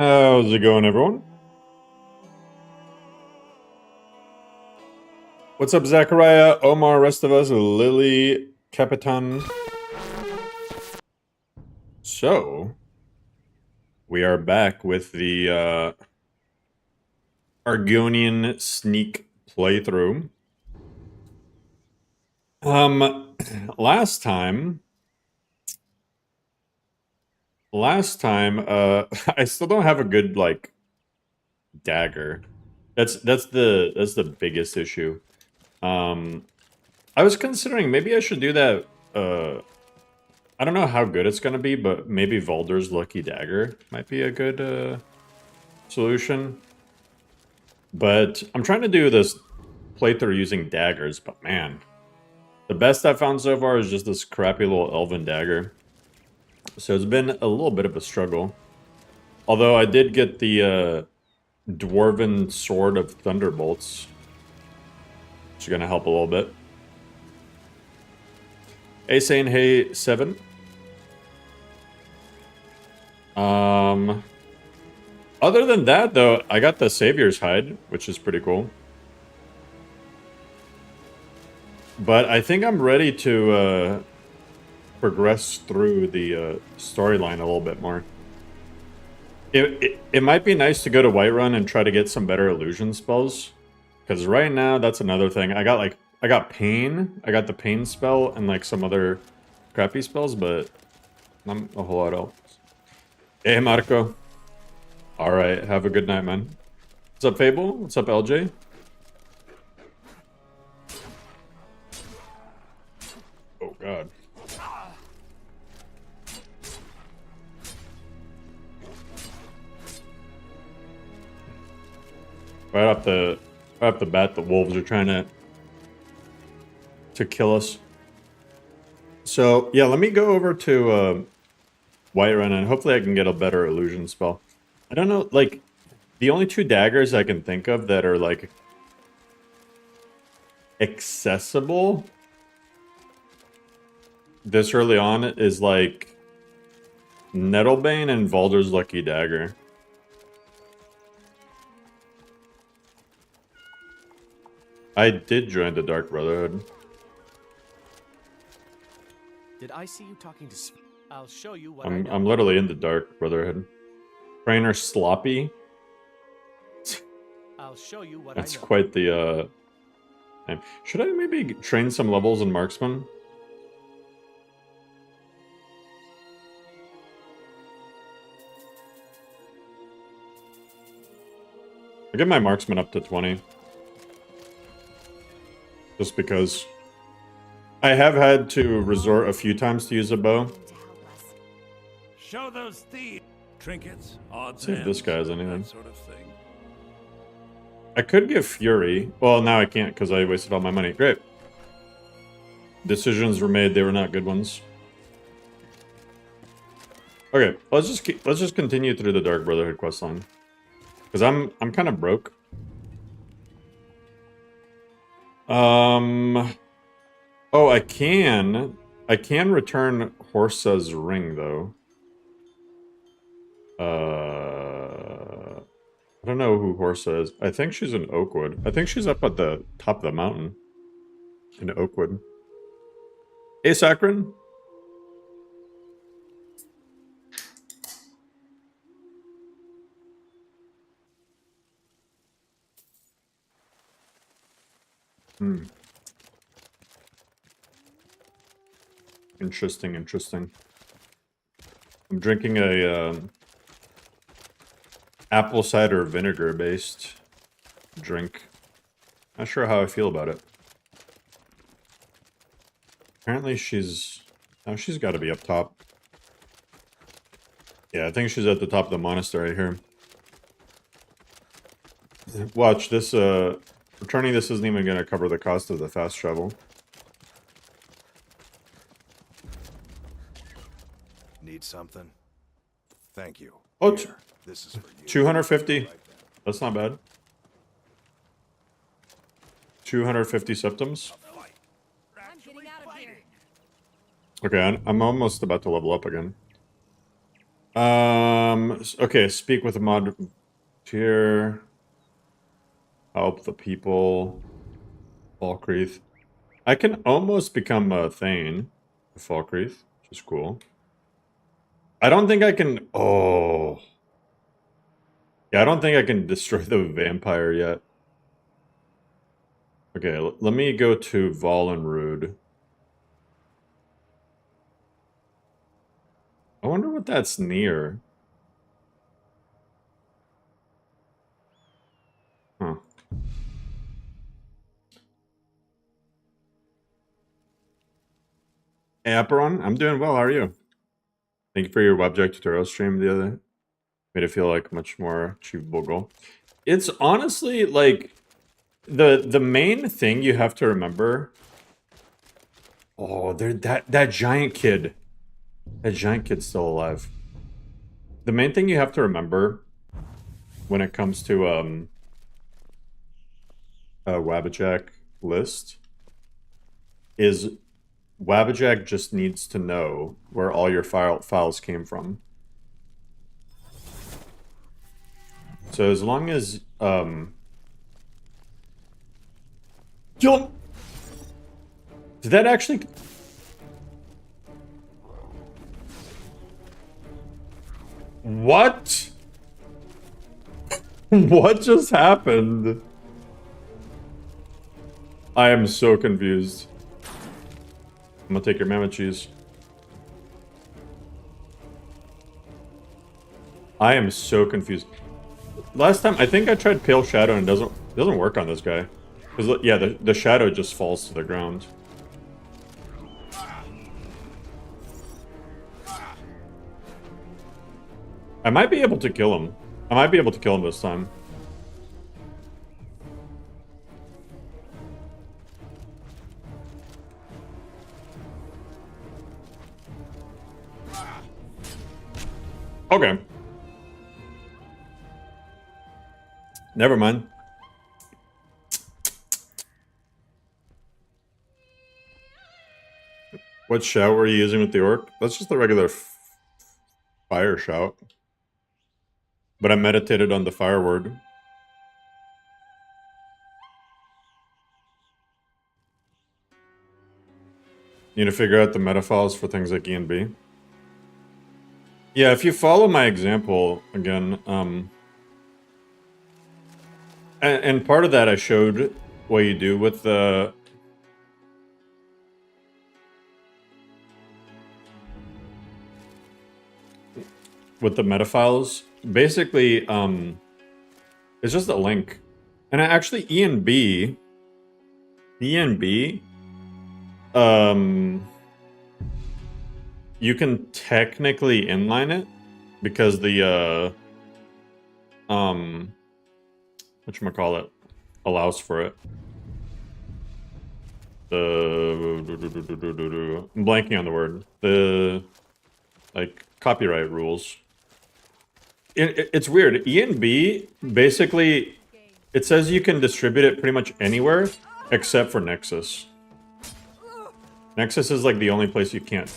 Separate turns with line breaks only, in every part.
How's it going, everyone? What's up, Zachariah, Omar, rest of us, Lily, Capitan? So, we are back with the Argonian sneak playthrough. Last time, I still don't have a good dagger. That's the biggest issue. Um, I was considering maybe I should do that. I don't know how good it's gonna be, but maybe Valder's Lucky Dagger might be a good solution. But I'm trying to do this playthrough using daggers, but man, the best I've found so far is just this crappy little elven dagger. So it's been a little bit of a struggle. Although I did get the Dwarven Sword of Thunderbolts, which is gonna help a little bit. Hey, saying hey 7. Other than that, though, I got the Savior's Hide, which is pretty cool. But I think I'm ready to progress through the storyline a little bit more. It might be nice to go to Whiterun and try to get some better illusion spells. Because right now, that's another thing. I got Pain. I got the Pain spell and like some other crappy spells, but not a whole lot else. Hey, Marco. Alright, have a good night, man. What's up, Fable? What's up, LJ? Oh, God. Right off the bat, the wolves are trying to kill us. So, yeah, let me go over to Whiterun, and hopefully I can get a better illusion spell. I don't know, like, the only two daggers I can think of that are, like, accessible this early on is, like, Nettlebane and Valder's Lucky Dagger. I did join the Dark Brotherhood.
Did I see you talking to... I'll show you what
I'm literally in the Dark Brotherhood. Trainer Sloppy.
I'll show you what
That's quite the name. Should I maybe train some levels in Marksman? I get my Marksman up to 20. Just because I have had to resort a few times to use a bow.
Show those thieves trinkets, odds.
See if this guy has anything.
That sort of thing.
I could give Fury. Well, now I can't because I wasted all my money. Great. Decisions were made; they were not good ones. Okay, let's just continue through the Dark Brotherhood questline because I'm kind of broke. Oh, I can return Horsa's ring though. I don't know who Horsa is. I think she's in Oakwood. I think she's up at the top of the mountain in Oakwood. Hey, Saccharin. Interesting. I'm drinking a apple cider vinegar based drink. Not sure how I feel about it. Apparently she's got to be up top. Yeah, I think she's at the top of the monastery here. Watch this. Returning this isn't even going to cover the cost of the fast travel.
Need something? Thank you.
Oh,
Here, this is for you.
250. That's not bad. 250 septums.
I'm getting out of here.
Okay, I'm almost about to level up again. Okay, speak with a mod tier. Help the people. Falkreath. I can almost become a Thane. Falkreath, which is cool. I don't think I can... Oh. Yeah, I don't think I can destroy the vampire yet. Okay, let me go to Volenrude. I wonder what that's near. Huh. Hey, Aperon, I'm doing well. How are you? Thank you for your WebJect tutorial stream the other. Made it feel like a much more achievable goal. It's honestly like the main thing you have to remember. Oh, there that giant kid. That giant kid's still alive. The main thing you have to remember when it comes to a Wabbajack list is Wabbajack just needs to know where all your files came from. So as long as kill him. Did that actually? What? What just happened? I am so confused. I'm gonna take your mammoth cheese. I am so confused. Last time, I think I tried Pale Shadow and it doesn't work on this guy. Because, yeah, the shadow just falls to the ground. I might be able to kill him. I might be able to kill him this time. Okay. Never mind. What shout were you using with the orc? That's just the regular fire shout. But I meditated on the fire word. Need to figure out the metafiles for things like E and B. Yeah, if you follow my example, again, and part of that I showed what you do with the... with the metafiles. Basically, it's just a link. And actually, E and B, you can technically inline it because the whatchamacallit allows for it. I'm blanking on the word. The like copyright rules. It's weird. E and B basically it says you can distribute it pretty much anywhere except for Nexus. Nexus is like the only place you can't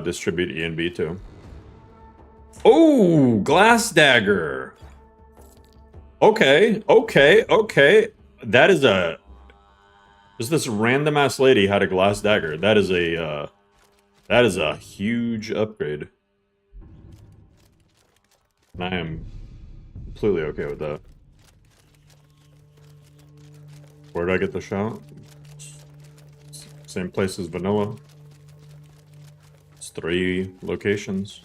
distribute E and B to. Oh, Glass Dagger. Okay. That is a... Just this random ass lady had a Glass Dagger. That is a huge upgrade. And I am completely okay with that. Where did I get the shot? Same place as Vanilla. It's 3 locations.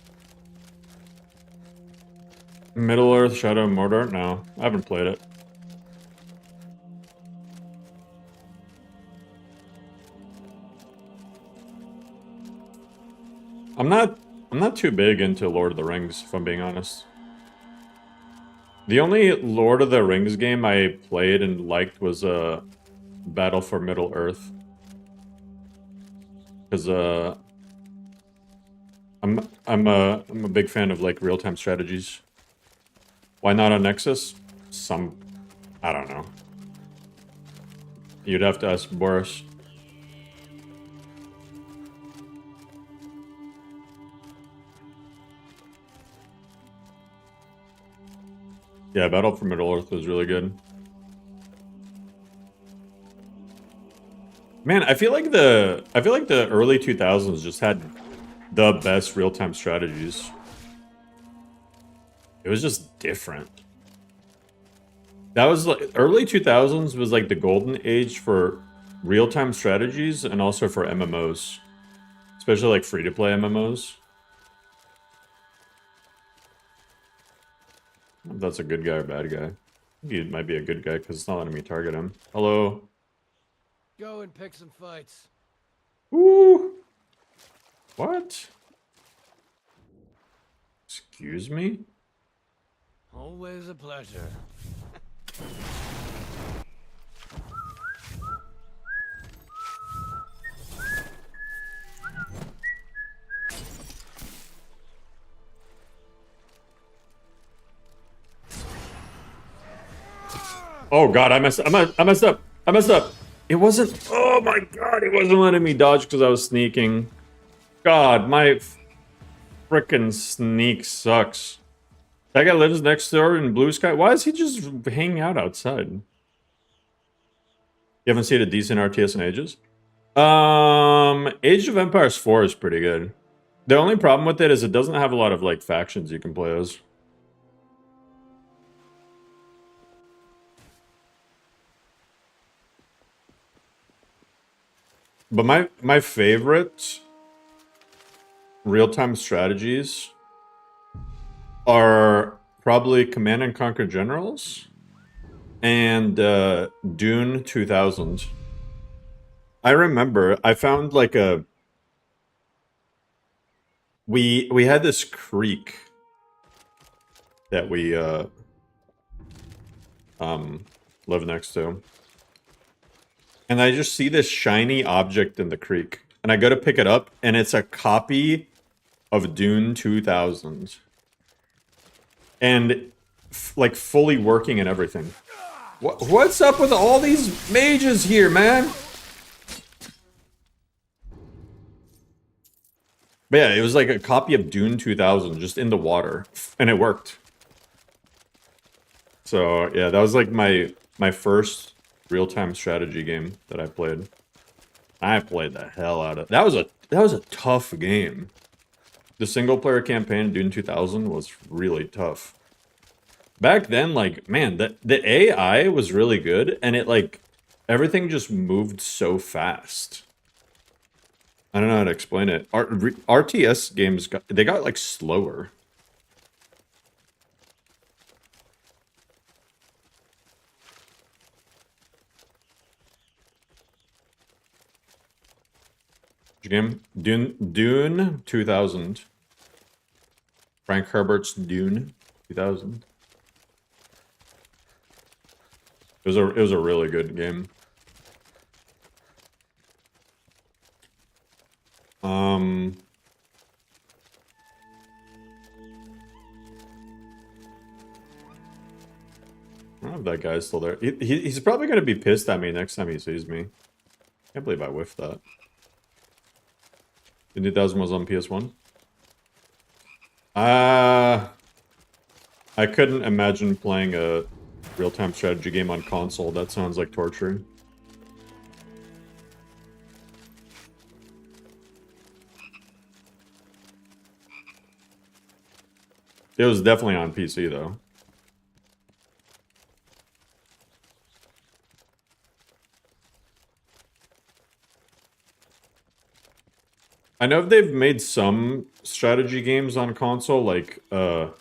Middle Earth, Shadow of Mordor? No, I haven't played it. I'm not too big into Lord of the Rings, if I'm being honest. The only Lord of the Rings game I played and liked was Battle for Middle Earth. Because I'm a big fan of like real-time strategies. Why not on Nexus? I don't know. You'd have to ask Boris. Yeah, Battle for Middle-earth was really good. Man, I feel like the early 2000s just had the best real-time strategies. It was just different. That was like early 2000s was like the golden age for real-time strategies and also for MMOs, especially like free-to-play MMOs. If that's a good guy or bad guy. I think he might be a good guy because it's not letting me target him. Hello.
Go and pick some fights.
Ooh. What? Excuse me?
Always a pleasure.
Oh god, I messed up. I messed up. It wasn't. Oh my god, it wasn't letting me dodge because I was sneaking. God, my frickin' sneak sucks. That guy lives next door in Blue Sky. Why is he just hanging out outside? You haven't seen a decent RTS in ages? Age of Empires 4 is pretty good. The only problem with it is it doesn't have a lot of like factions you can play as. But my favorite real-time strategies are probably Command and Conquer Generals and Dune 2000. I remember I found like a we had this creek that we live next to. And I just see this shiny object in the creek. And I go to pick it up, and it's a copy of Dune 2000. And, like, fully working and everything. What's up with all these mages here, man? But yeah, it was like a copy of Dune 2000 just in the water. And it worked. So, yeah, that was like my first real-time strategy game that I played. I played the hell out of it. That was a tough game. The single-player campaign Dune 2000 was really tough. Back then, like, man, the AI was really good, and it, like, everything just moved so fast. I don't know how to explain it. RTS games, they got, like, slower. Game Dune 2000. Frank Herbert's Dune 2000. It was a really good game. I don't know if that guy's still there. He's probably gonna be pissed at me next time he sees me. Can't believe I whiffed that. The 2000 was on PS1. I couldn't imagine playing a real-time strategy game on console. That sounds like torture. It was definitely on PC, though. I know they've made some strategy games on console, like,
All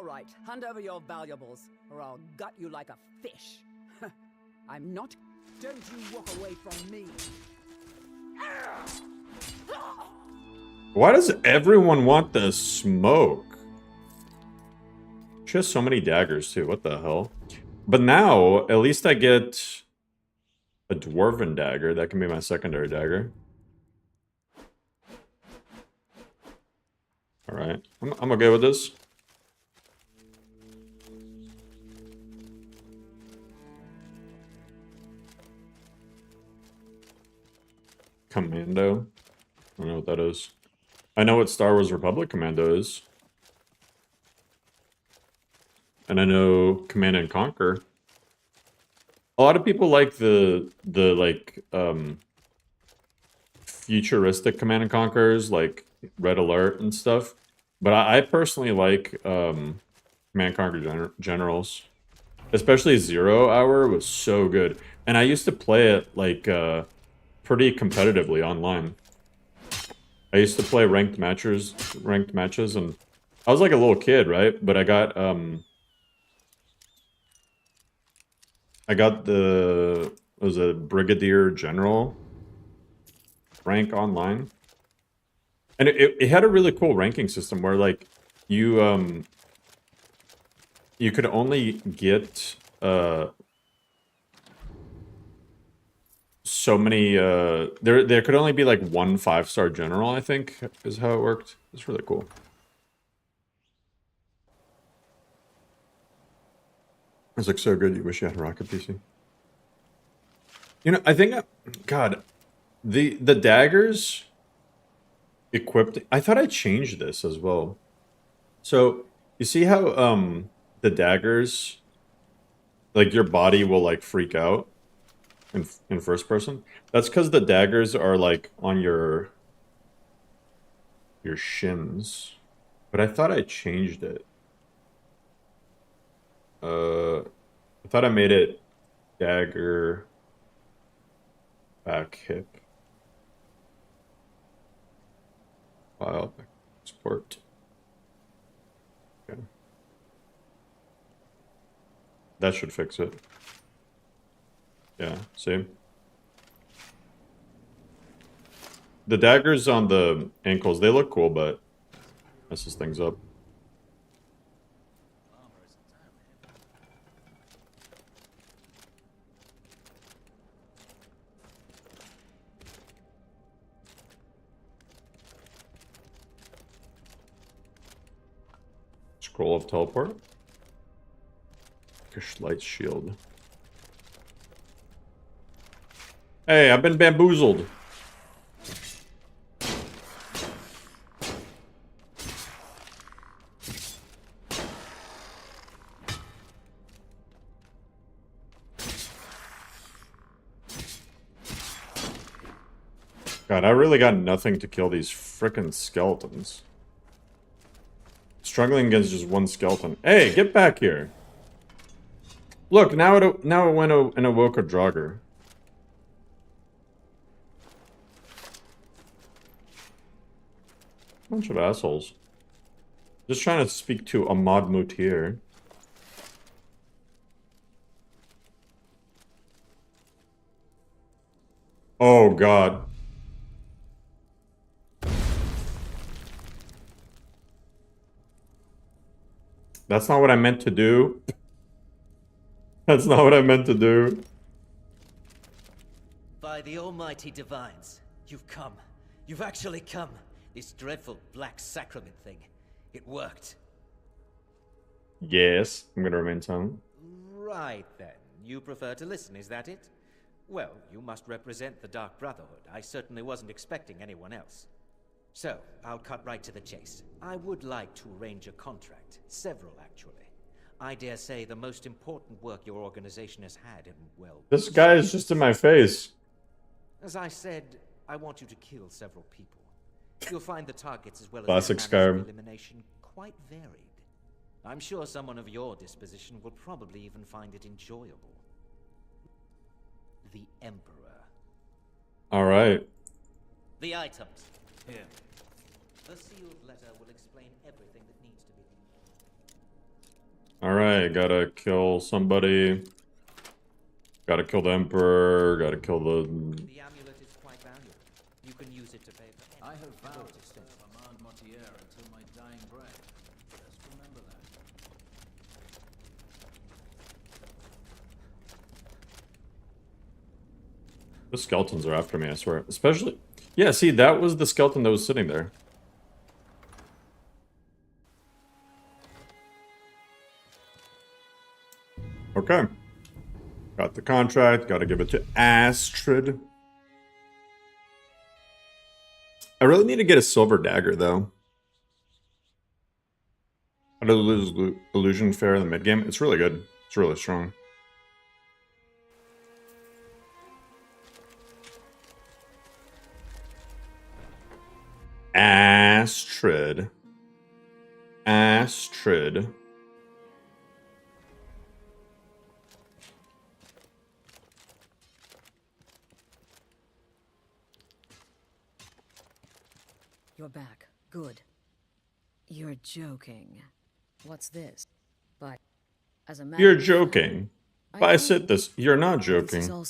right, hand over your valuables, or I'll gut you like a fish. I'm not. Don't you walk away from me.
why does everyone want the smoke? She has so many daggers, too. What the hell? But now, at least I get a dwarven dagger. That can be my secondary dagger. Alright. I'm okay with this. Commando. I don't know what that is. I know what Star Wars Republic Commando is. and I know Command and Conquer. A lot of people like the futuristic Command and Conquers, like Red Alert and stuff. But I personally like Command and Conquer Generals. Especially 0 Hour was so good. And I used to play it like pretty competitively online. I used to play ranked matches, and I was like a little kid, right? But I got the, it was a Brigadier General rank online. And it had a really cool ranking system where like you could only get so many there could only be like 1 5-star general, I think, is how it worked. It's really cool. It's like so good you wish you had a rocket PC. You know, I think God, the daggers equipped, I thought I changed this as well. So you see how the daggers, like your body will like freak out in first person? That's because the daggers are like on your shins. But I thought I changed it. I thought I made it dagger back hip. File export. Okay. That should fix it. Yeah, see? The daggers on the ankles, they look cool, but messes things up. Scroll of teleport. Light shield. Hey, I've been bamboozled. God, I really got nothing to kill these frickin' skeletons. Struggling against just one skeleton. Hey, get back here. Look, now it went and awoke a Draugr. Bunch of assholes. Just trying to speak to Ahmad Mutir. Oh God. That's not what I meant to do. That's not what I meant to do.
By the almighty divines, you've come. You've actually come. This dreadful black sacrament thing. It worked.
Yes, I'm gonna remain silent.
Right then. You prefer to listen, is that it? Well, you must represent the Dark Brotherhood. I certainly wasn't expecting anyone else. So, I'll cut right to the chase. I would like to arrange a contract. Several, actually. I dare say the most important work your organization has had in, well...
This guy is just in my face.
As I said, I want you to kill several people. You'll find the targets as well as
Classic
their manners
Skyrim.
of elimination quite varied. I'm sure someone of your disposition will probably even find it enjoyable. The Emperor.
Alright.
The items.
Here.
The sealed letter will explain everything that needs to be.
Alright, gotta kill somebody. Gotta kill the Emperor. Gotta kill the...
The amulet is quite valuable. You can use it to pay for...
I have vowed to stay with Armand Montier until my dying breath. Just remember that.
The skeletons are after me, I swear. Especially... Yeah, see, that was the skeleton that was sitting there. Okay. Got the contract. Gotta give it to Astrid. I really need to get a silver dagger, though. How to lose illusion fair in the mid game? It's really good. It's really strong. Astrid. Astrid.
You're back. Good. You're joking. What's this? But as a matter
You're
of fact,
joking.
I
But I
know
said this. You're not
this is
joking.
all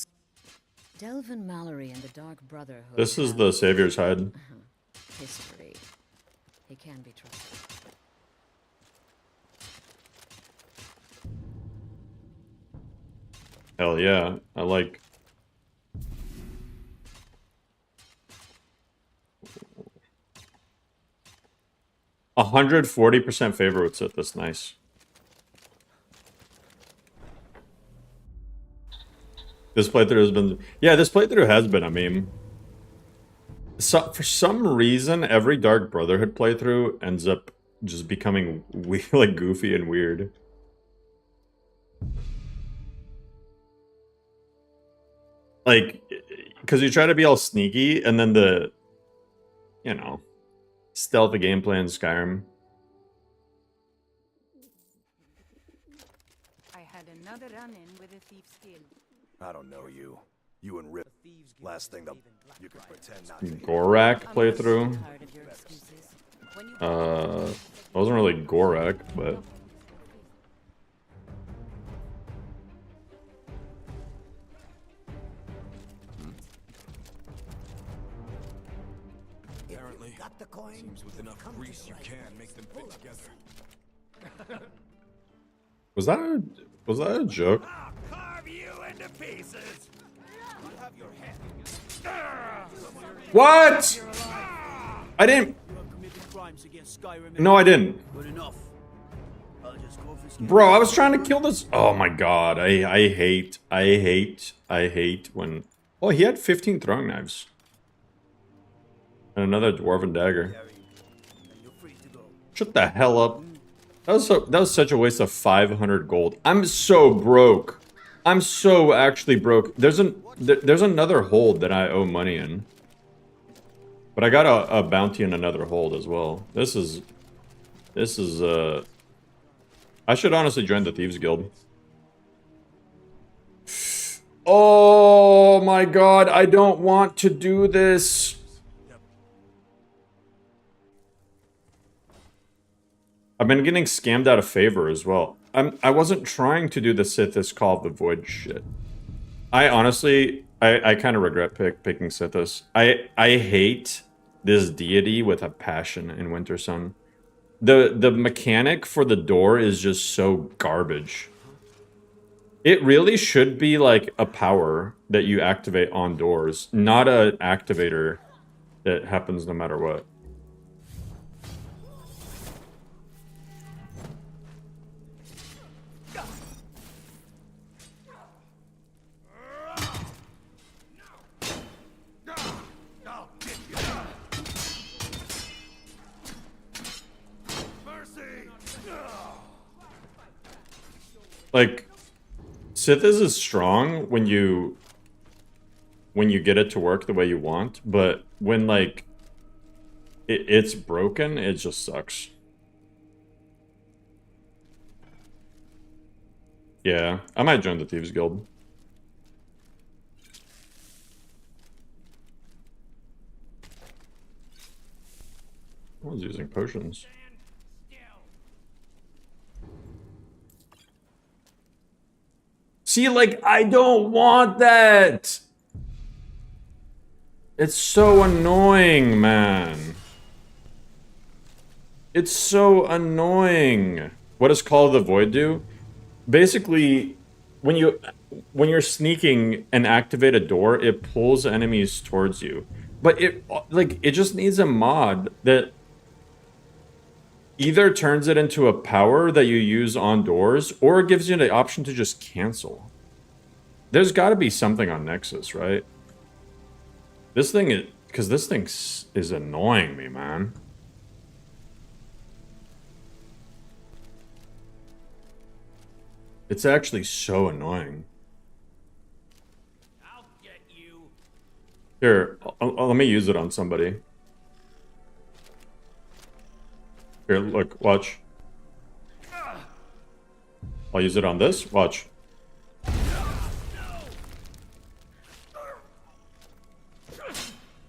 Delvin Mallory and the Dark Brotherhood.
This is
have
the Savior's Hide.
history. He can be trusted.
Hell yeah. I like... a 140% favor would sit this nice. This playthrough has been... Yeah, this playthrough has been a meme. So, for some reason, every Dark Brotherhood playthrough ends up just becoming like goofy and weird. Like, because you try to be all sneaky, and then the, you know, stealthy gameplay in Skyrim.
I had another run-in with a thief's guild.
I don't know you. You and Rip. Last thing you can pretend not to.
Gorak playthrough.
Tired of your excuses. When you
Wasn't really Gorak, but
Apparently, seems with enough grease you can make them fit together.
was that a joke?
I'll carve you into pieces.
What? I didn't. No, I didn't.
Good enough. I'll just go for
Bro, I was trying to kill this. Oh my god, I hate when... Oh, he had 15 throwing knives. And another dwarven dagger. Shut the hell up. That was such a waste of 500 gold. I'm so broke. I'm so actually broke. There's another hold that I owe money in. But I got a bounty in another hold as well. This is I should honestly join the Thieves Guild. Oh my god, I don't want to do this. I've been getting scammed out of favor as well. I wasn't trying to do the Sithis Call of the Void shit. I honestly, I kind of regret picking Sithis. I hate this deity with a passion in Winter Sun. The mechanic for the door is just so garbage. It really should be like a power that you activate on doors, not an activator that happens no matter what. Like, Sithis is strong when you get it to work the way you want, but when, like, it's broken, it just sucks. Yeah, I might join the Thieves Guild. I was using potions. See, like, I don't want that! It's so annoying, man. It's so annoying. What does Call of the Void do? Basically, when you're sneaking and activate a door, it pulls enemies towards you. But it just needs a mod that either turns it into a power that you use on doors, or it gives you the option to just cancel. There's got to be something on Nexus, right? This thing is... because this thing is annoying me, man. It's actually so annoying.
I'll get you.
Here, let me use it on somebody. Here, look, watch. I'll use it on this. Watch.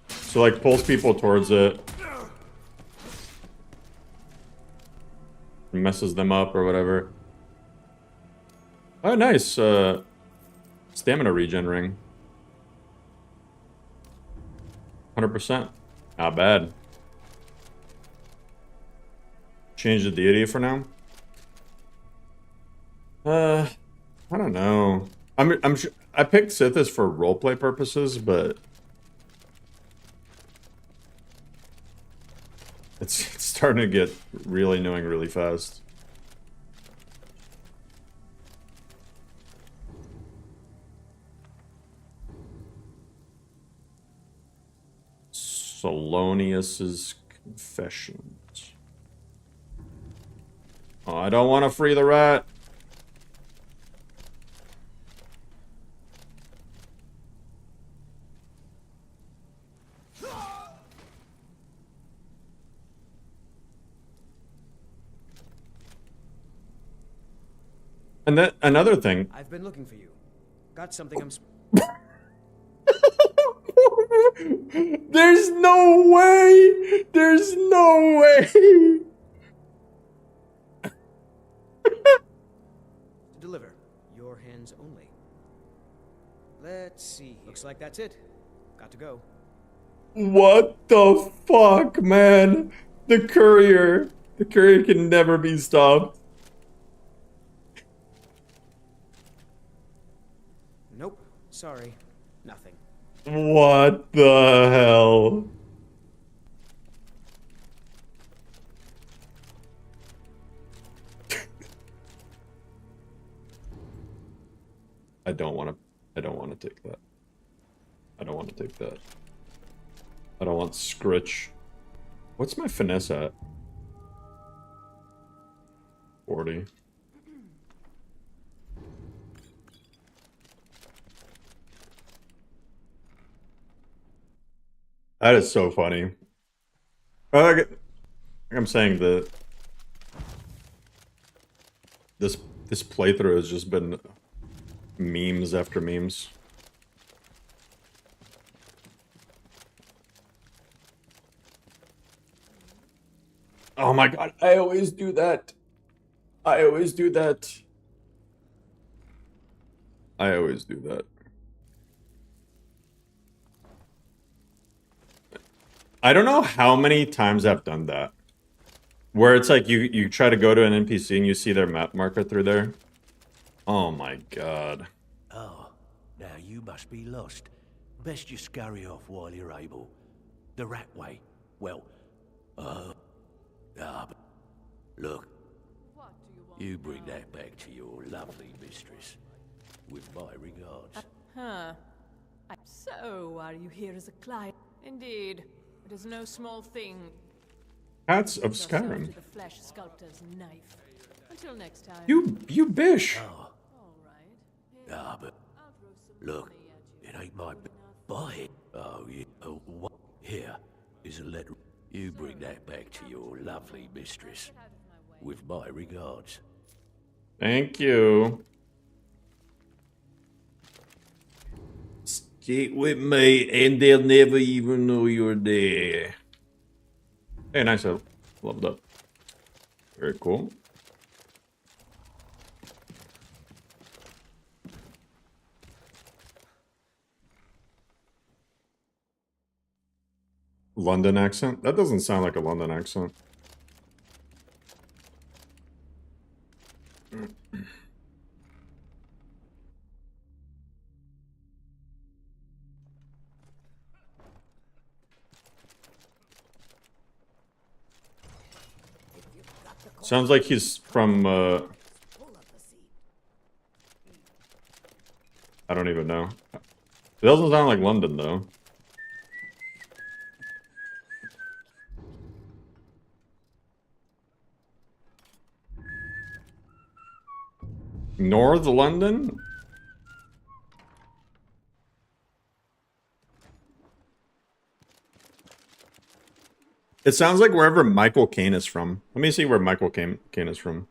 So, like, pulls people towards it. Messes them up or whatever. Oh, nice. Stamina regen ring. 100%. Not bad. Change the deity for now. I don't know. I picked Sithis for roleplay purposes, but it's starting to get really annoying really fast. Solonius's Confessions. Oh, I don't want to free the rat. And then another thing.
I've been looking for you. Got something I'm...
There's no way! There's no way!
To deliver. Your hands only. Let's see. Looks like that's it. Got to go.
What the fuck, man? The courier. The courier can never be stopped.
Nope. Sorry. Nothing.
What the hell? I don't want to take that. I don't want to take that. I don't want Scritch. What's my finesse at? 40. That is so funny. Like I'm saying, this playthrough has just been memes after memes. Oh my god, I always do that. I always do that. I always do that. I don't know how many times I've done that. Where it's like you try to go to an NPC and you see their map marker through there. Oh my god.
Oh, now you must be lost. Best you scurry off while you're able. The rat way. Well, but look. You bring that back to your lovely mistress. With my regards.
Huh. So, are you here as a client? Indeed. It is no small thing.
Cats of
Yourself
Skyrim.
to the flesh sculptor's knife. Until next time.
You bish.
Oh. But look, it ain't my buy it. Oh, yeah. Oh, what? Here is a letter. You bring that back to your lovely mistress. With my regards.
Thank you. Stick with me and they'll never even know you're there. Hey, nice. I leveled up. Very cool. London accent? That doesn't sound like a London accent. Sounds like he's from, I don't even know. It doesn't sound like London, though. North London? It sounds like wherever Michael Caine is from. Let me see where Michael Caine is from.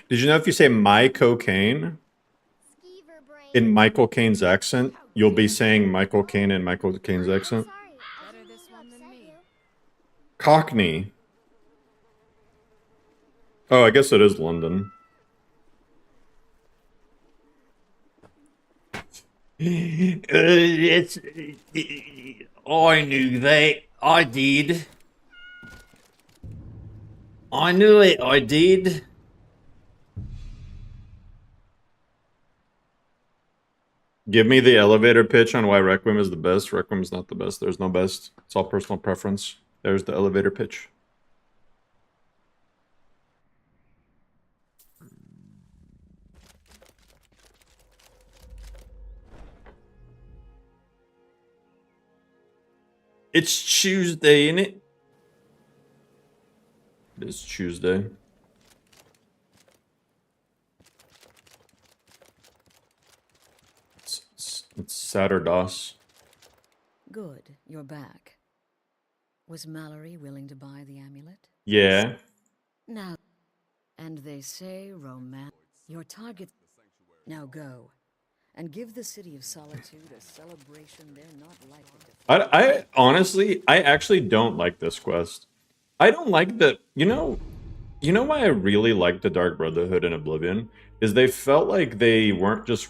Did you know if you say my cocaine in Michael Caine's accent, you'll be saying Michael Caine in Michael Caine's accent? Cockney. Oh, I guess it is London.
It's. I knew that. I did. I knew it. I did.
Give me the elevator pitch on why Requiem is the best. Requiem's not the best. There's no best. It's all personal preference. There's the elevator pitch. It's Tuesday, innit? It is Tuesday. It's Saturdays.
Good, you're back. Was Mallory willing to buy the amulet?
Yeah.
Now, and they say romance. Your target. Now go, and give the city of Solitude a celebration they're not likely to.
I honestly, I actually don't like this quest. I don't like the, you know why I really like the Dark Brotherhood in Oblivion? Is they felt like they weren't just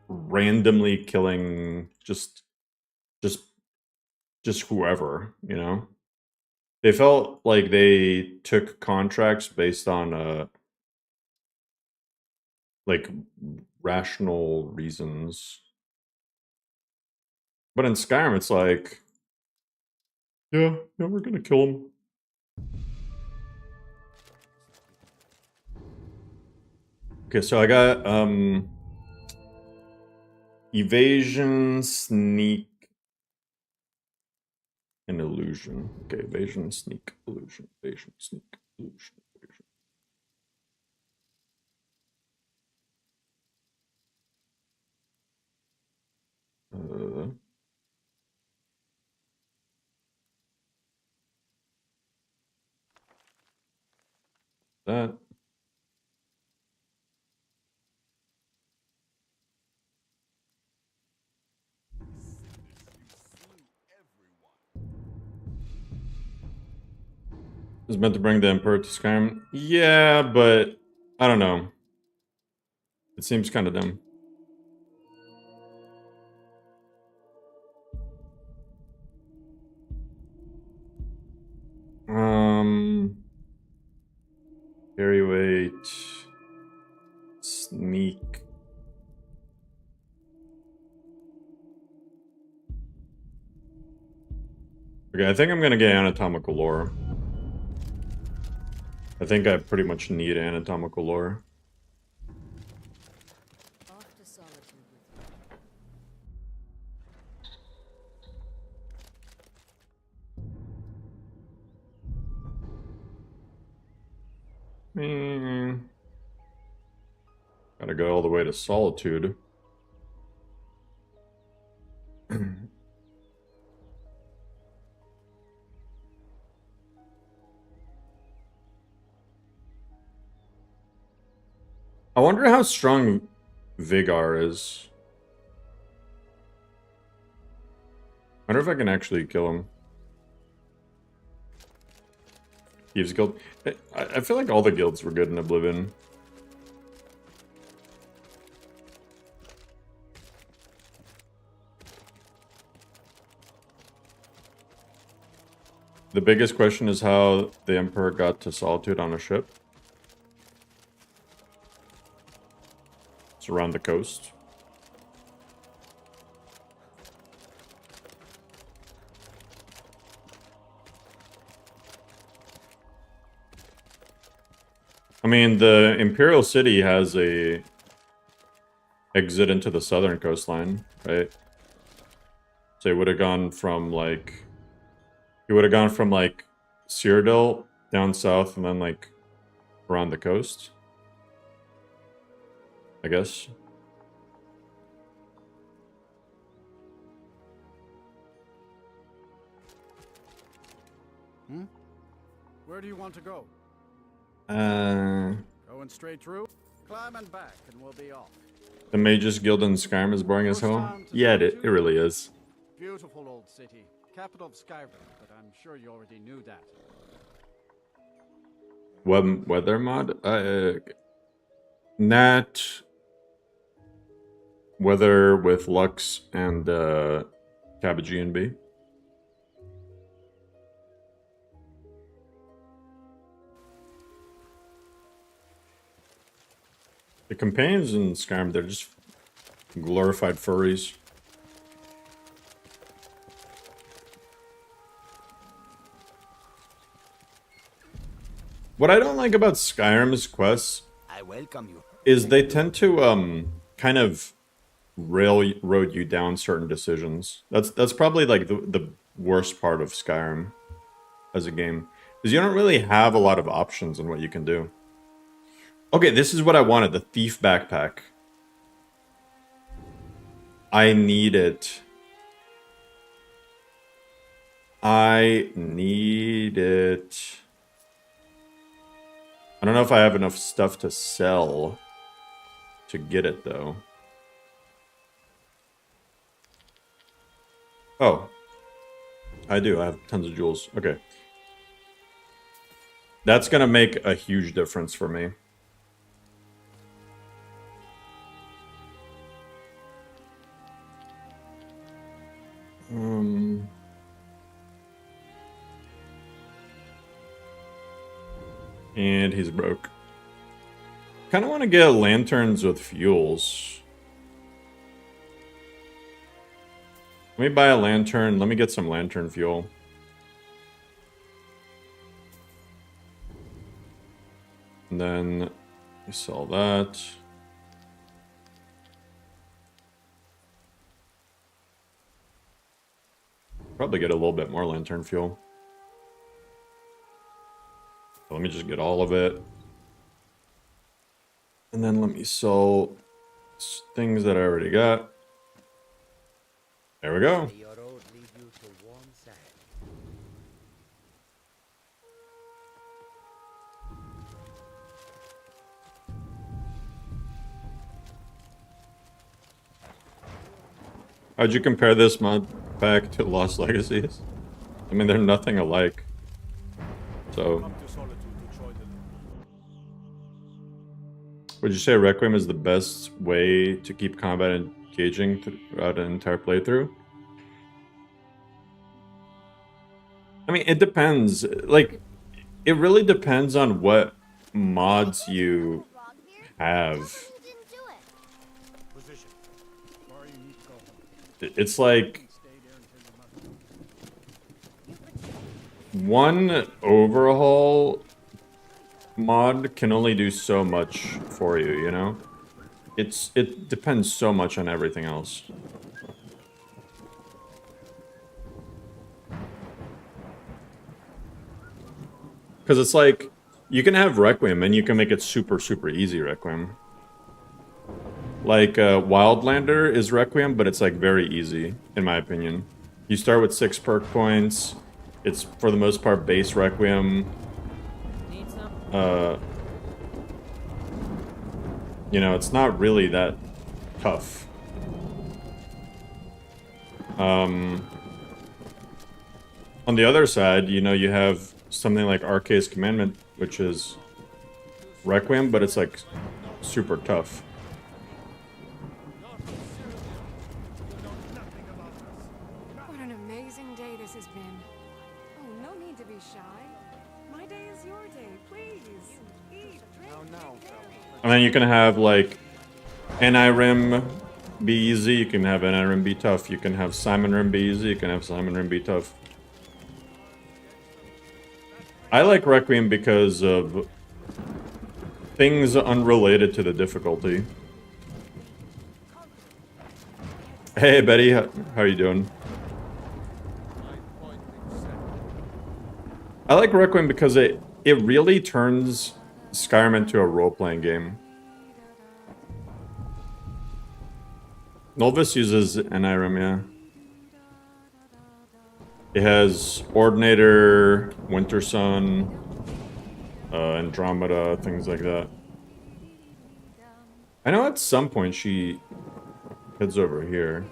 randomly killing just whoever, you know? They felt like they took contracts based on like rational reasons. But in Skyrim it's like, yeah, we're gonna kill him. Okay, so I got evasion, sneak, and illusion. Okay, evasion, sneak, illusion, evasion, sneak, illusion, evasion. That. Is meant to bring the Emperor to Skyrim. Yeah, but I don't know. It seems kind of dumb. Carry weight, sneak. Okay, I think I'm gonna get anatomical lore. I think I pretty much need anatomical lore. Gotta go all the way to Solitude. I wonder how strong Vigar is. I wonder if I can actually kill him. Thieves Guild. I feel like all the guilds were good in Oblivion. The biggest question is how the Emperor got to Solitude on a ship. It's around the coast. I mean, the Imperial City has a exit into the southern coastline, right? So he would have gone from like Cyrodiil down south and then like around the coast, I guess.
Where do you want to go? Going straight through? Climb and back, and we'll be off.
The Mages Guild in Skyrim is boring as hell. Yeah, it really is.
Beautiful old city, capital of Skyrim, but I'm sure you already knew that.
Weather mod? Nat. Weather with Lux and Cabbage and B. The companions in Skyrim, they're just glorified furries. What I don't like about Skyrim's quests
I welcome you.
is they tend to kind of railroad you down certain decisions. That's probably like the worst part of Skyrim as a game, because you don't really have a lot of options on what you can do. Okay, this is what I wanted, the thief backpack. I need it. I need it. I don't know if I have enough stuff to sell to get it, though. Oh. I do. I have tons of jewels. Okay. That's going to make a huge difference for me. And he's broke. Kind of want to get lanterns with fuels. Let me buy a lantern. Let me get some lantern fuel. And then we sell that. Probably get a little bit more lantern fuel. Let me just get all of it. And then let me sell things that I already got. There we go. How'd you compare this mod pack to Lost Legacies? I mean, they're nothing alike. So... Would you say Requiem is the best way to keep combat engaging throughout an entire playthrough? I mean, it depends. Like, it really depends on what mods you have. It's like... one overhaul mod can only do so much for you, you know? It depends so much on everything else. Because it's like, you can have Requiem and you can make it super, super easy Requiem. Like, Wildlander is Requiem, but it's like very easy, in my opinion. You start with 6 perk points. It's, for the most part, base Requiem. You know, it's not really that tough. On the other side, you know, you have something like Arcade's Commandment, which is Requiem, but it's like super tough.
What an amazing day this has been. Oh, no need to be shy. My day is your day. Please eat, drink,
And then you can have like NIRIM be easy, you can have NIRIM be tough, you can have Simon Rim be easy, you can have Simon Rim be tough. I like Requiem because of things unrelated to the difficulty. Hey Betty, how are you doing? I like Requiem because it really turns Skyrim into a role-playing game. Novus uses LoreRim, yeah. It has Ordinator, Winter Sun, Andromeda, things like that. I know at some point she heads over here.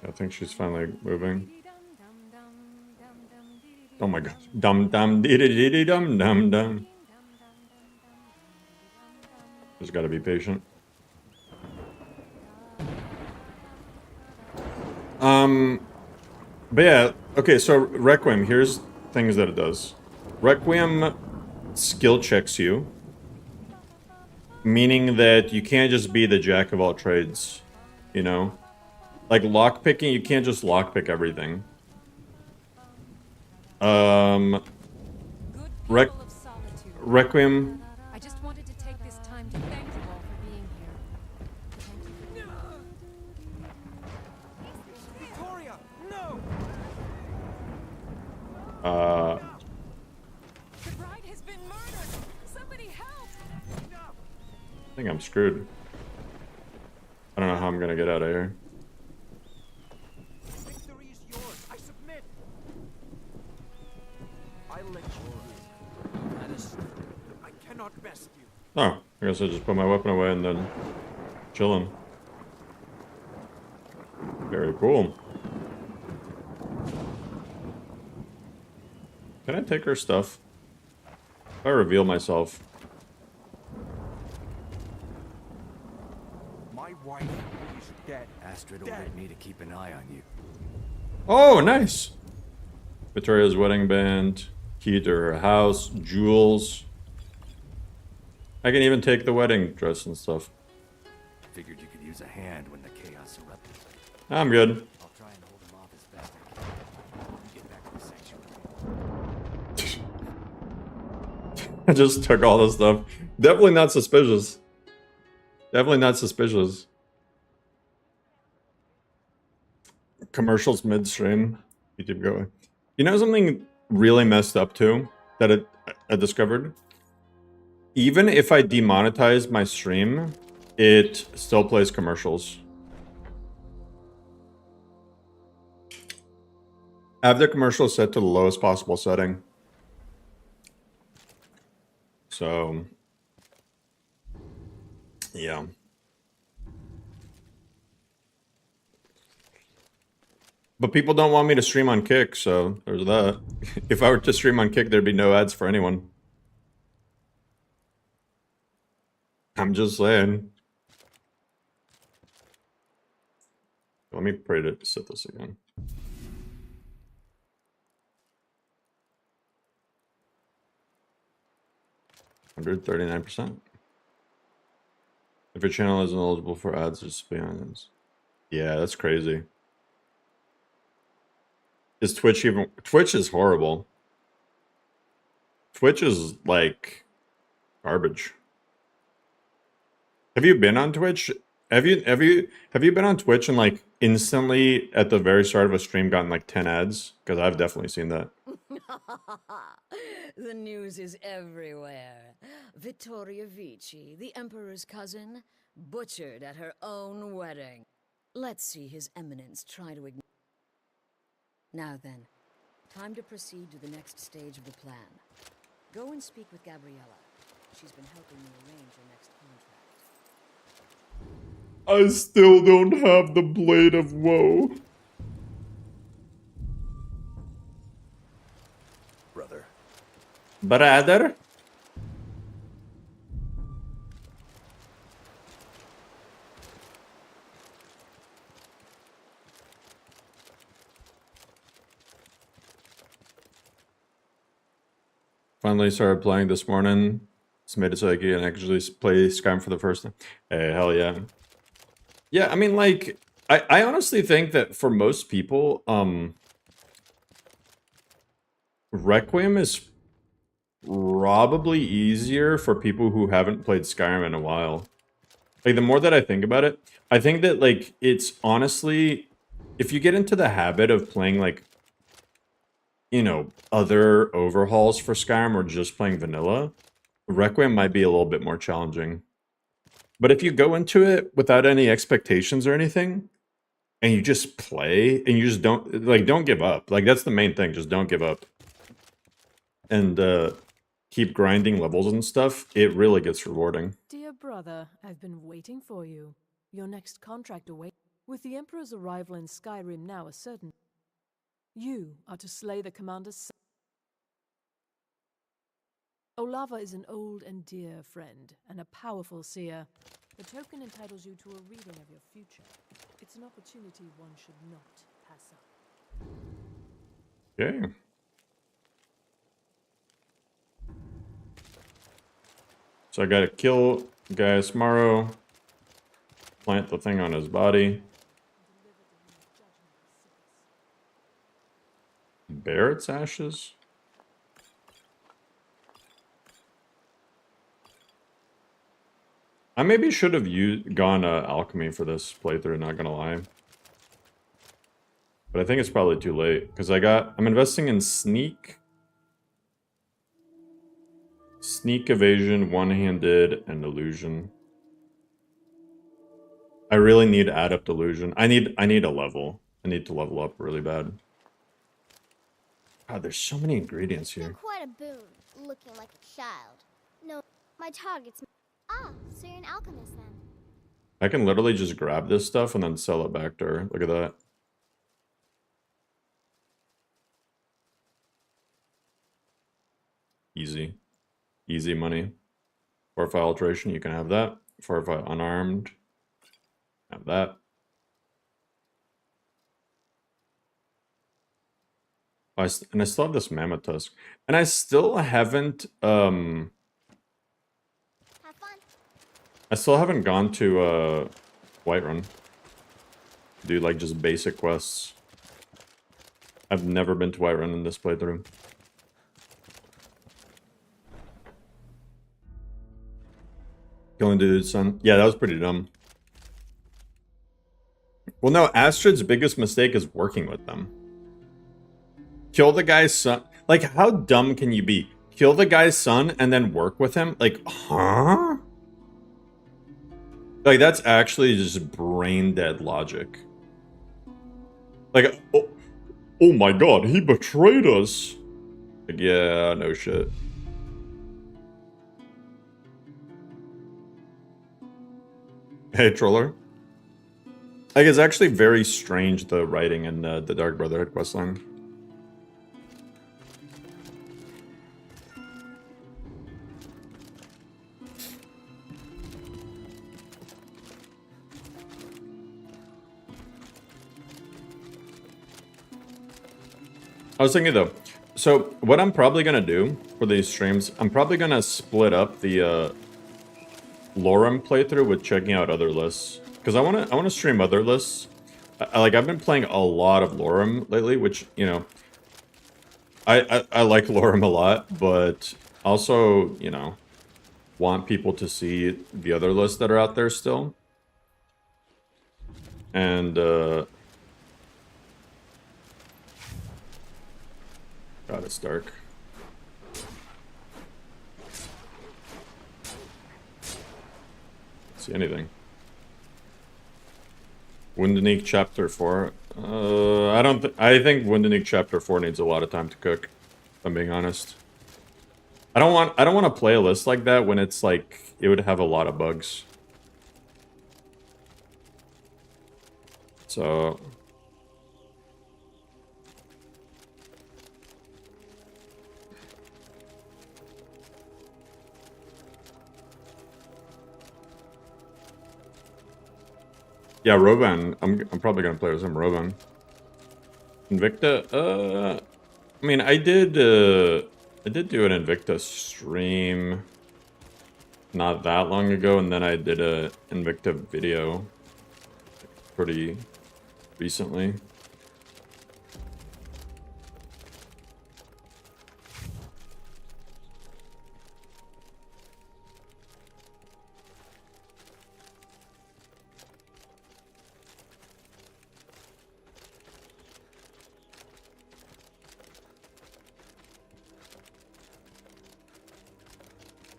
I think she's finally moving. Oh my god. Dum dum dee dee dee dum dum dum. Just gotta be patient. But yeah, okay, so Requiem, here's things that it does. Requiem skill checks you, meaning that you can't just be the jack of all trades, you know? Like lockpicking, you can't just lockpick everything. Requiem.
I just wanted to take this time to thank you all for being here.
Victoria, no!
The bride has been murdered. Somebody help!
I think I'm screwed. I don't know how I'm gonna get out of here.
Victory is yours. I submit. I let you. That is. I cannot best you.
Oh, I guess I just put my weapon away and then chillin'. Very cool. Can I take her stuff? If I reveal myself.
My wife is dead.
Astrid ordered me to keep an eye on you.
Oh, nice! Victoria's wedding band, key to her house, jewels. I can even take the wedding dress and stuff.
Figured you could use a hand when the chaos erupted.
I'm good.
I'll try and hold him off as best I can. Get back to the sanctuary.
I just took all this stuff. Definitely not suspicious. Definitely not suspicious. Commercials midstream. YouTube going. You know something really messed up too that I discovered? Even if I demonetize my stream, it still plays commercials. I have the commercials set to the lowest possible setting. So, yeah. But people don't want me to stream on Kick, so there's that. If I were to stream on Kick, there'd be no ads for anyone. I'm just saying. Let me pray to set this again. $139%. If your channel isn't eligible for ads, just be honest. Yeah, that's crazy. Is Twitch even... Twitch is horrible. Twitch is, like, garbage. Have you been on Twitch? Have you been on Twitch and, like, instantly at the very start of a stream gotten, like, 10 ads? Because I've definitely seen that.
The news is everywhere. Vittoria Vici, the Emperor's cousin, butchered at her own wedding. Let's see His Eminence try to ignore. Now then, time to proceed to the next stage of the plan. Go and speak with Gabriella. She's been helping me arrange your next contract.
I still don't have the Blade of Woe. Brother? Finally started playing this morning. It's made it so I can actually play Skyrim for the first time. Hey, hell yeah. Yeah, I mean, like, I honestly think that for most people, Requiem is probably easier for people who haven't played Skyrim in a while. Like, the more that I think about it, I think that, like, it's honestly, if you get into the habit of playing, like, you know, other overhauls for Skyrim or just playing vanilla, Requiem might be a little bit more challenging. But if you go into it without any expectations or anything, and you just play, and you just don't give up. Like, that's the main thing, just don't give up. And, keep grinding levels and stuff, it really gets rewarding.
Dear brother, I've been waiting for you. Your next contract awaits. With the Emperor's arrival in Skyrim now a certain, you are to slay the commander's son. Olava is an old and dear friend, and a powerful seer. The token entitles you to a reading of your future. It's an opportunity one should not pass up.
Okay. So I gotta kill Gaius Maro, plant the thing on his body. Barrett's ashes? I maybe should have gone alchemy for this playthrough, not gonna lie. But I think it's probably too late, because I'm investing in sneak. Sneak, evasion, one-handed, and illusion. I really need adept illusion. I need a level. I need to level up really bad. God, there's so many ingredients here.
You're quite a boon, looking like a child. No, my target's... Ah, so you're an alchemist then.
I can literally just grab this stuff and then sell it back to her. Look at that. Easy. Easy money. Fortify alteration, you can have that. Fortify unarmed. Have that. And I still have this mammoth tusk. And I still haven't, I still haven't gone to, Whiterun. Do, like, just basic quests. I've never been to Whiterun in this playthrough. Killing dude's son. Yeah, that was pretty dumb. Well, no, Astrid's biggest mistake is working with them. Kill the guy's son. Like, how dumb can you be? Kill the guy's son and then work with him? Like, huh? Like, that's actually just brain dead logic. Like, oh my god, he betrayed us. Like, yeah, no shit. Hey, Troller. Like, it's actually very strange, the writing in the Dark Brotherhood questline. I was thinking, though, so what I'm probably going to do for these streams, I'm probably going to split up the LoreRim playthrough with checking out other lists. Because I want to stream other lists. I've been playing a lot of LoreRim lately, which, you know, I like LoreRim a lot, but also, you know, want people to see the other lists that are out there still. And, God, it's dark. See anything? Wundenique Chapter 4. I think Wundenique Chapter 4 needs a lot of time to cook, if I'm being honest. I don't want to play a list like that when it's like it would have a lot of bugs. So yeah, Rovan. I'm probably gonna play with him, Rovan. Invicta. I mean, I did do an Invicta stream not that long ago, and then I did a Invicta video pretty recently.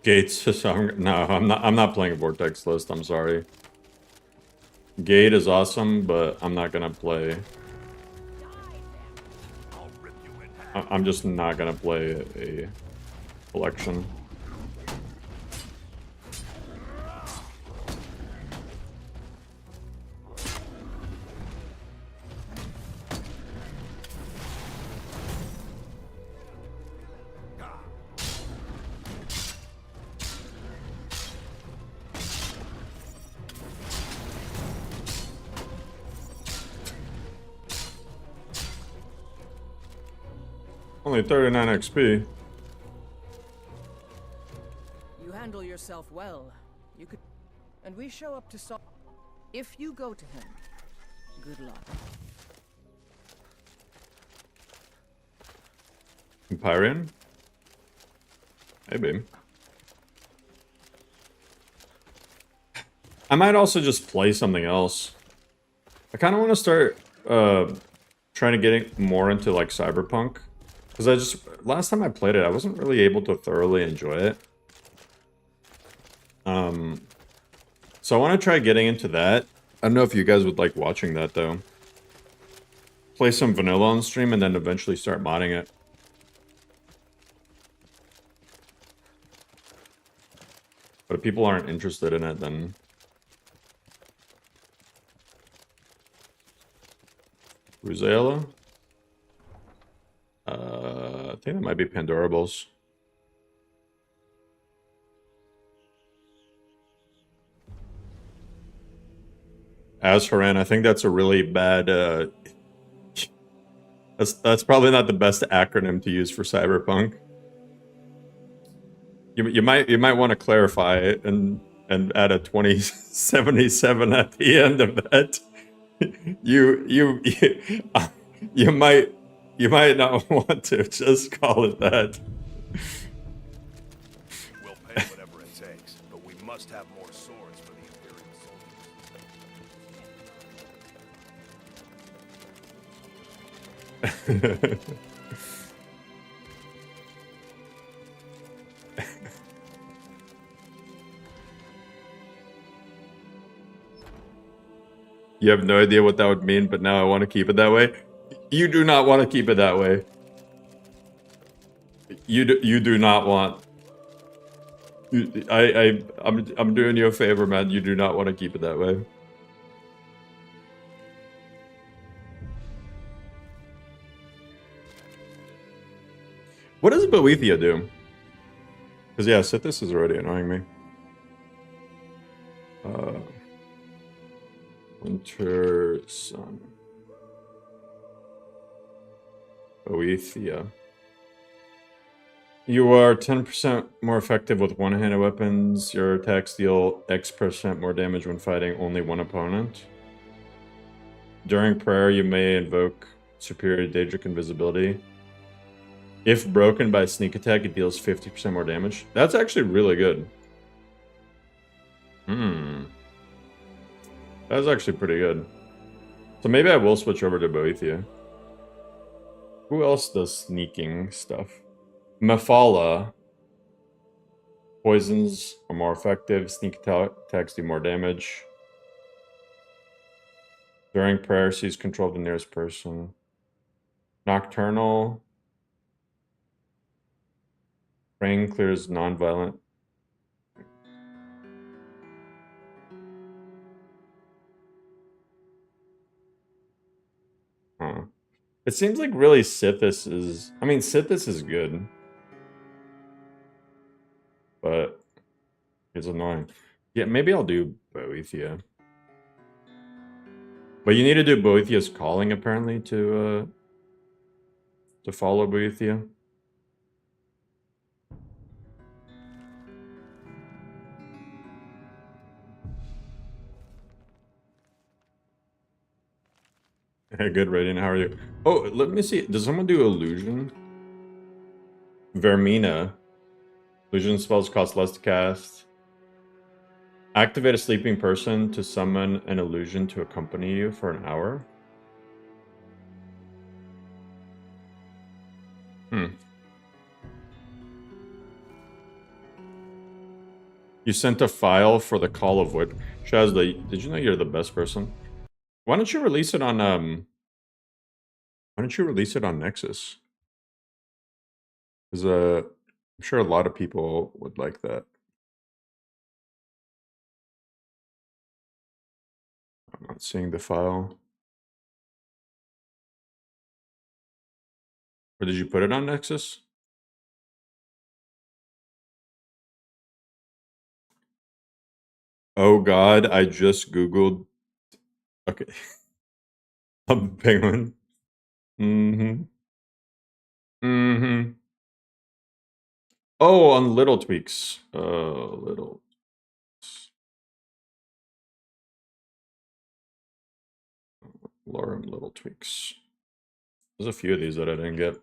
Gates. So no, I'm not playing a Vortex list. I'm sorry. Gate is awesome, but I'm not gonna play. I'm just not gonna play a collection. Only 39 XP.
You handle yourself well. You could... And we show up to solve... If you go to him, good luck.
Empyrean? Maybe. I might also just play something else. I kind of want to start trying to get more into like Cyberpunk. Because last time I played it, I wasn't really able to thoroughly enjoy it. So I want to try getting into that. I don't know if you guys would like watching that though. Play some vanilla on stream and then eventually start modding it. But if people aren't interested in it, then... Ruzela? I think that might be Pandorables. Azharan, I think that's a really bad, that's probably not the best acronym to use for Cyberpunk. You might want to clarify it and add a 2077 at the end of that. You might not want to just call it that.
We'll pay whatever it takes, but we must have more swords for the Imperial soldiers. You have no idea what that would mean, but now I want to keep it that way. You do not want to keep it that way. You do not want. I'm doing you a favor, man. You do not want to keep it that way. What does Boethia do? Because yeah, Sithis is already annoying me. Winter Sun. Boethia. You are 10% more effective with one-handed weapons. Your attacks deal X% more damage when fighting only one opponent. During prayer, you may invoke superior Daedric invisibility. If broken by sneak attack, it deals 50% more damage. That's actually really good. That's actually pretty good. So maybe I will switch over to Boethia. Who else does sneaking stuff? Mephala. Poisons are more effective. Sneak attacks do more damage. During prayer, seize control of the nearest person. Nocturnal. Praying clears non-violent. Huh. It seems like really Sithis is... I mean, Sithis is good. But it's annoying. Yeah, maybe I'll do Boethia. But you need to do Boethia's calling, apparently, to follow Boethia. Hey, good, Radiant. How are you? Oh, let me see. Does someone do Illusion? Vermina. Illusion spells cost less to cast. Activate a sleeping person to summon an illusion to accompany you for an hour. You sent a file for the Call of Void. Shazla, did you know you're the best person? Why don't you release it on Why don't you release it on Nexus? Because I'm sure a lot of people would like that. I'm not seeing the file. Or did you put it on Nexus? Oh god, I just Googled. Okay. A penguin. Mm-hmm. Mm-hmm. Oh, on Little Tweaks. Little. LoreRim Little Tweaks. There's a few of these that I didn't get.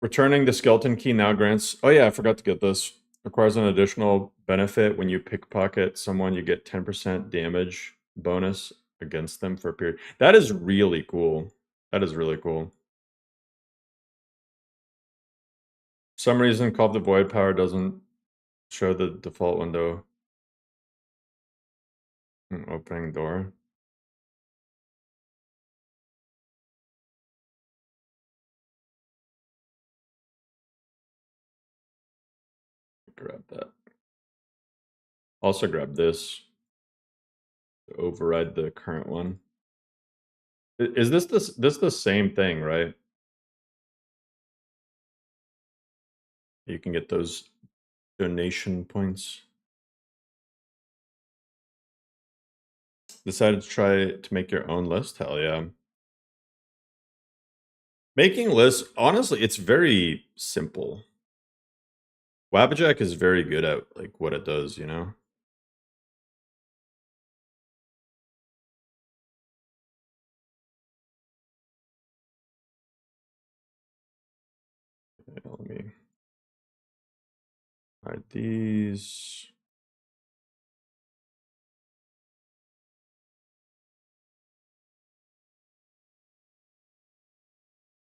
Returning the skeleton key now grants... Oh yeah, I forgot to get this. Requires an additional benefit. When you pickpocket someone, you get 10% damage bonus against them for a period. That is really cool. That is really cool. For some reason, Call of the Void Power doesn't show the default window. Opening door. Grab that. Also grab this to override the current one. Is this the same thing, right? You can get those donation points. Decided to try to make your own list? Hell yeah. Making lists, honestly, it's very simple. Wabbajack is very good at like what it does, you know? Okay, let me hide these.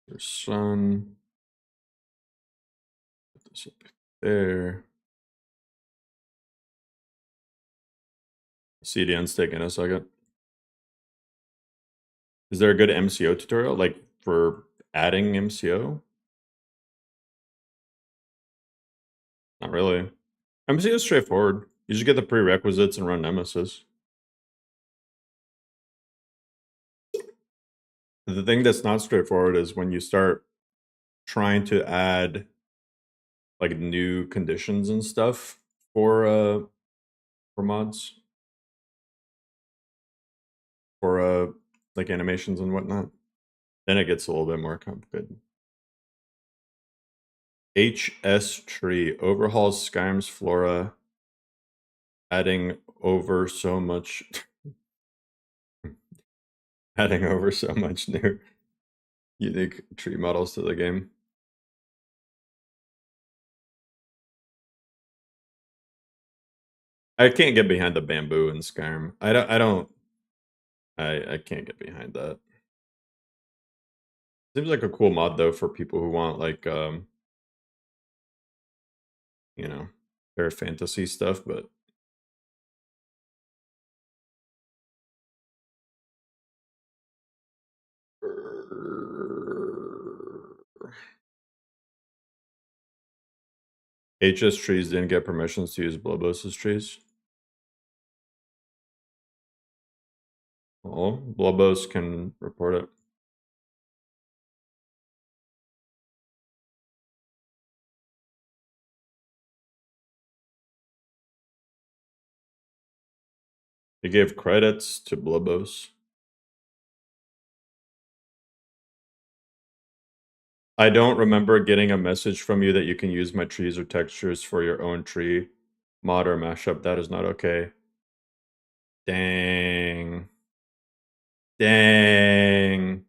Your son. Put this up there. CDN's taking a second. Is there a good MCO tutorial, like for adding MCO? Not really. MCO is straightforward. You just get the prerequisites and run Nemesis. The thing that's not straightforward is when you start trying to add like new conditions and stuff for mods. For like animations and whatnot. Then it gets a little bit more complicated. HS tree overhauls Skyrim's flora, adding over so much adding over so much new unique tree models to the game. I can't get behind the bamboo in Skyrim. I can't get behind that. Seems like a cool mod though for people who want like you know, fair fantasy stuff, but HS trees didn't get permissions to use Blobos's trees. Oh, Blobos can report it. He gave credits to Blobos. I don't remember getting a message from you that you can use my trees or textures for your own tree mod or mashup. That is not okay. Dang. Dang.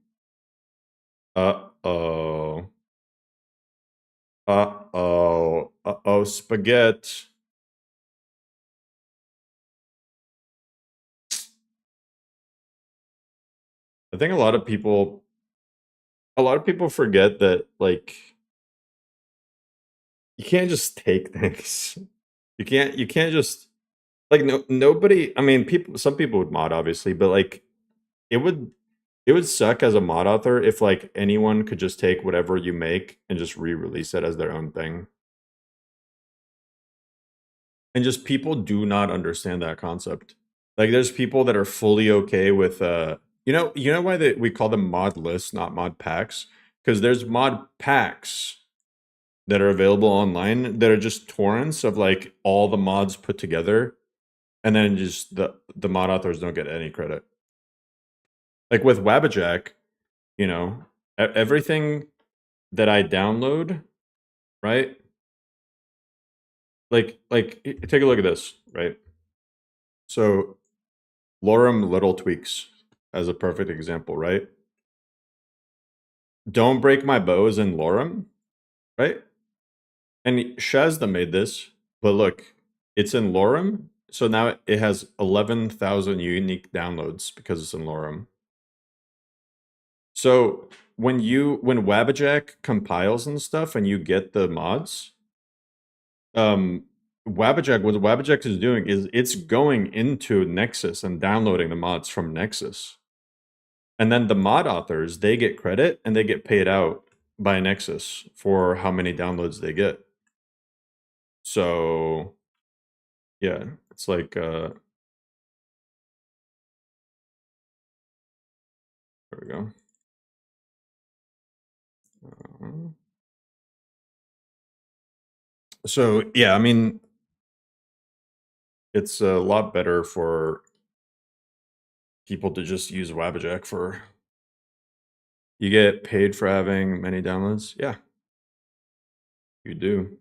Uh-oh. Uh-oh. Uh-oh, spaghetti. I think a lot of people forget that, like, you can't just take things. You can't just like nobody. I mean, some people would mod obviously, but like it would suck as a mod author if like anyone could just take whatever you make and just re-release it as their own thing. And just people do not understand that concept. Like there's people that are fully okay with you know why we call them mod lists, not mod packs? Because there's mod packs that are available online that are just torrents of like all the mods put together, and then just the mod authors don't get any credit. Like with Wabbajack, you know, everything that I download, right? Like take a look at this, right? So LoreRim Little Tweaks as a perfect example, right? Don't Break My Bows in LoreRim, right? And Shazda made this, but look, it's in LoreRim, so now it has 11,000 unique downloads because it's in LoreRim. So when Wabbajack compiles and stuff and you get the mods, what Wabbajack is doing is it's going into Nexus and downloading the mods from Nexus. And then the mod authors, they get credit and they get paid out by Nexus for how many downloads they get. So yeah, it's like there we go. So yeah, I mean, it's a lot better for people to just use Wabbajack for. You get paid for having many downloads? Yeah, you do.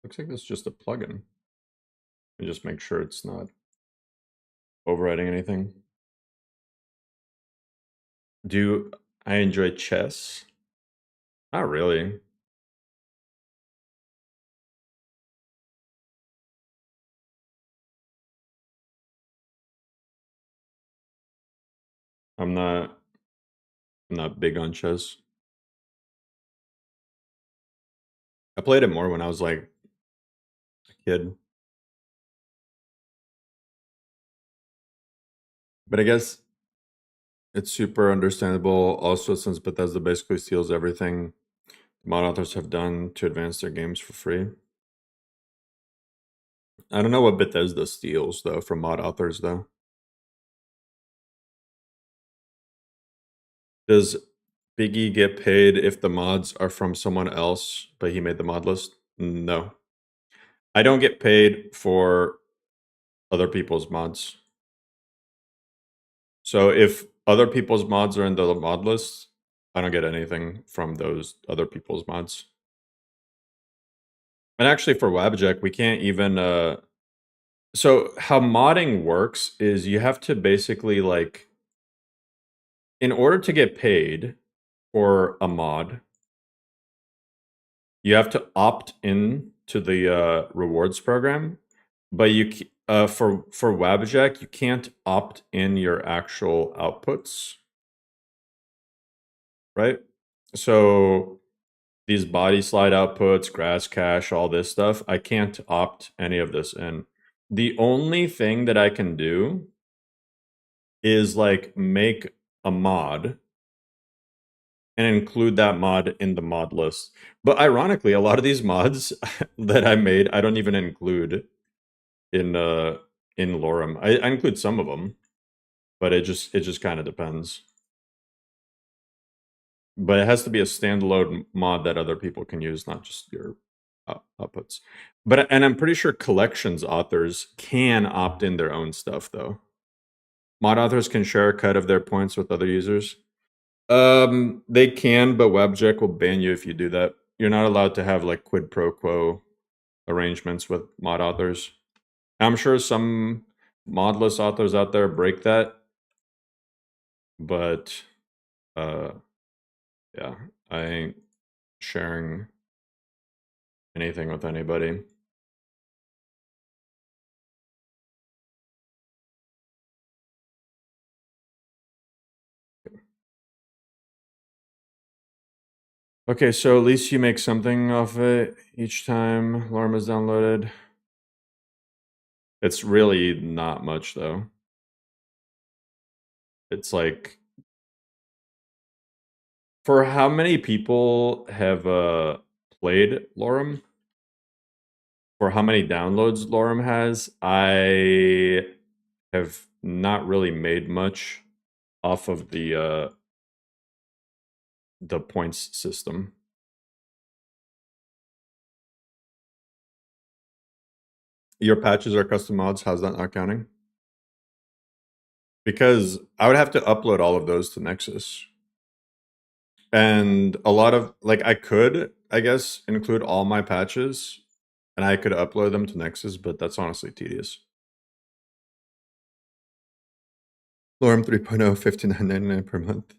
Looks like it's just a plugin. And just make sure it's not overriding anything. Do I enjoy chess? Not really. I'm not big on chess. I played it more when I was like a kid. But I guess it's super understandable also since Bethesda basically steals everything mod authors have done to advance their games for free. I don't know what Bethesda steals though from mod authors though. Does Biggie get paid if the mods are from someone else, but he made the mod list? No. I don't get paid for other people's mods. So if other people's mods are in the mod list, I don't get anything from those other people's mods. And actually for Wabjack, we can't even so how modding works is you have to basically like in order to get paid for a mod, you have to opt in to the rewards program, but for Wabjack, you can't opt in your actual outputs, right? So these body slide outputs, grass cache, all this stuff, I can't opt any of this in. The only thing that I can do is like make a mod and include that mod in the mod list. But ironically, a lot of these mods that I made, I don't even include in LoreRim. I include some of them, but it just kind of depends. But it has to be a standalone mod that other people can use, not just your outputs. And I'm pretty sure collections authors can opt in their own stuff though. Mod authors can share a cut of their points with other users. They can, but Wabjack will ban you if you do that. You're not allowed to have like quid pro quo arrangements with mod authors. I'm sure some modless authors out there break that, but yeah, I ain't sharing anything with anybody. Okay, so at least you make something off it each time LoreRim is downloaded. It's really not much, though. It's like... For how many people have played LoreRim? For how many downloads LoreRim has, I have not really made much off of the points system. Your patches are custom mods. How's that not counting? Because I would have to upload all of those to Nexus. And a lot of, like, I could, I guess, include all my patches, and I could upload them to Nexus, but that's honestly tedious. LoreRim 3.0, $59.99 per month.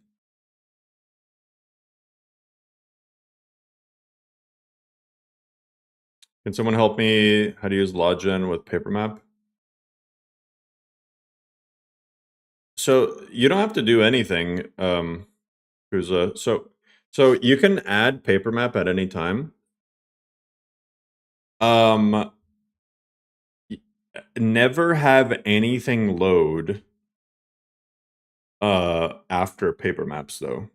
Can someone help me how to use Logen with PaperMap? So you don't have to do anything, Kuza. So you can add PaperMap at any time. Never have anything load after PaperMaps though.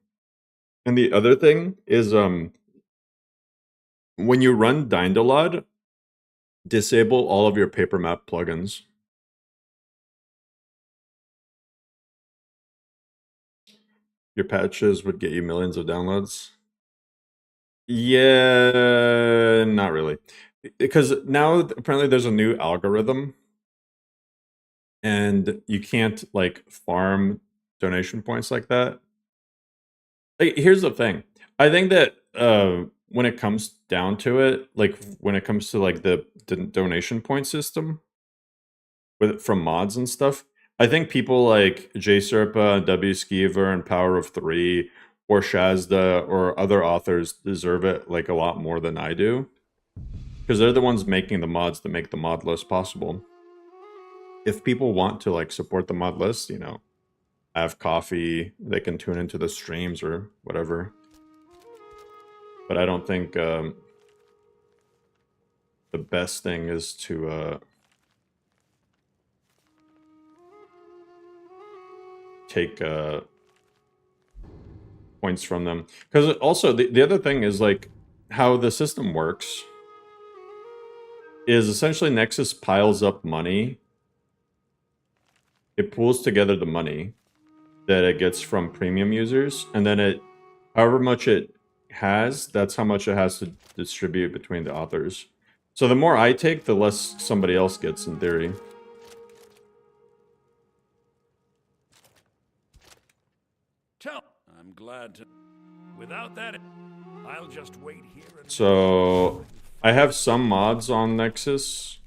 And the other thing is when you run Deleveled, disable all of your PaperMap plugins. Your patches would get you millions of downloads. Yeah, not really. Because now apparently there's a new algorithm and you can't like farm donation points like that. Like, here's the thing. I think that when it comes down to it, like when it comes to like the donation point system from mods and stuff, I think people like J Serpa, W Skeever, and Power of Three, or Shazda, or other authors deserve it like a lot more than I do. Because they're the ones making the mods that make the mod list possible. If people want to like support the mod list, you know, have coffee, they can tune into the streams or whatever. But I don't think the best thing is to take points from them. Because also, the other thing is like how the system works is essentially Nexus piles up money. It pulls together the money that it gets from premium users, and then it, however much it has, that's how much it has to distribute between the authors. So the more I take, the less somebody else gets in theory.
I'm glad to. Without that, I'll just wait here.
So I have some mods on Nexus,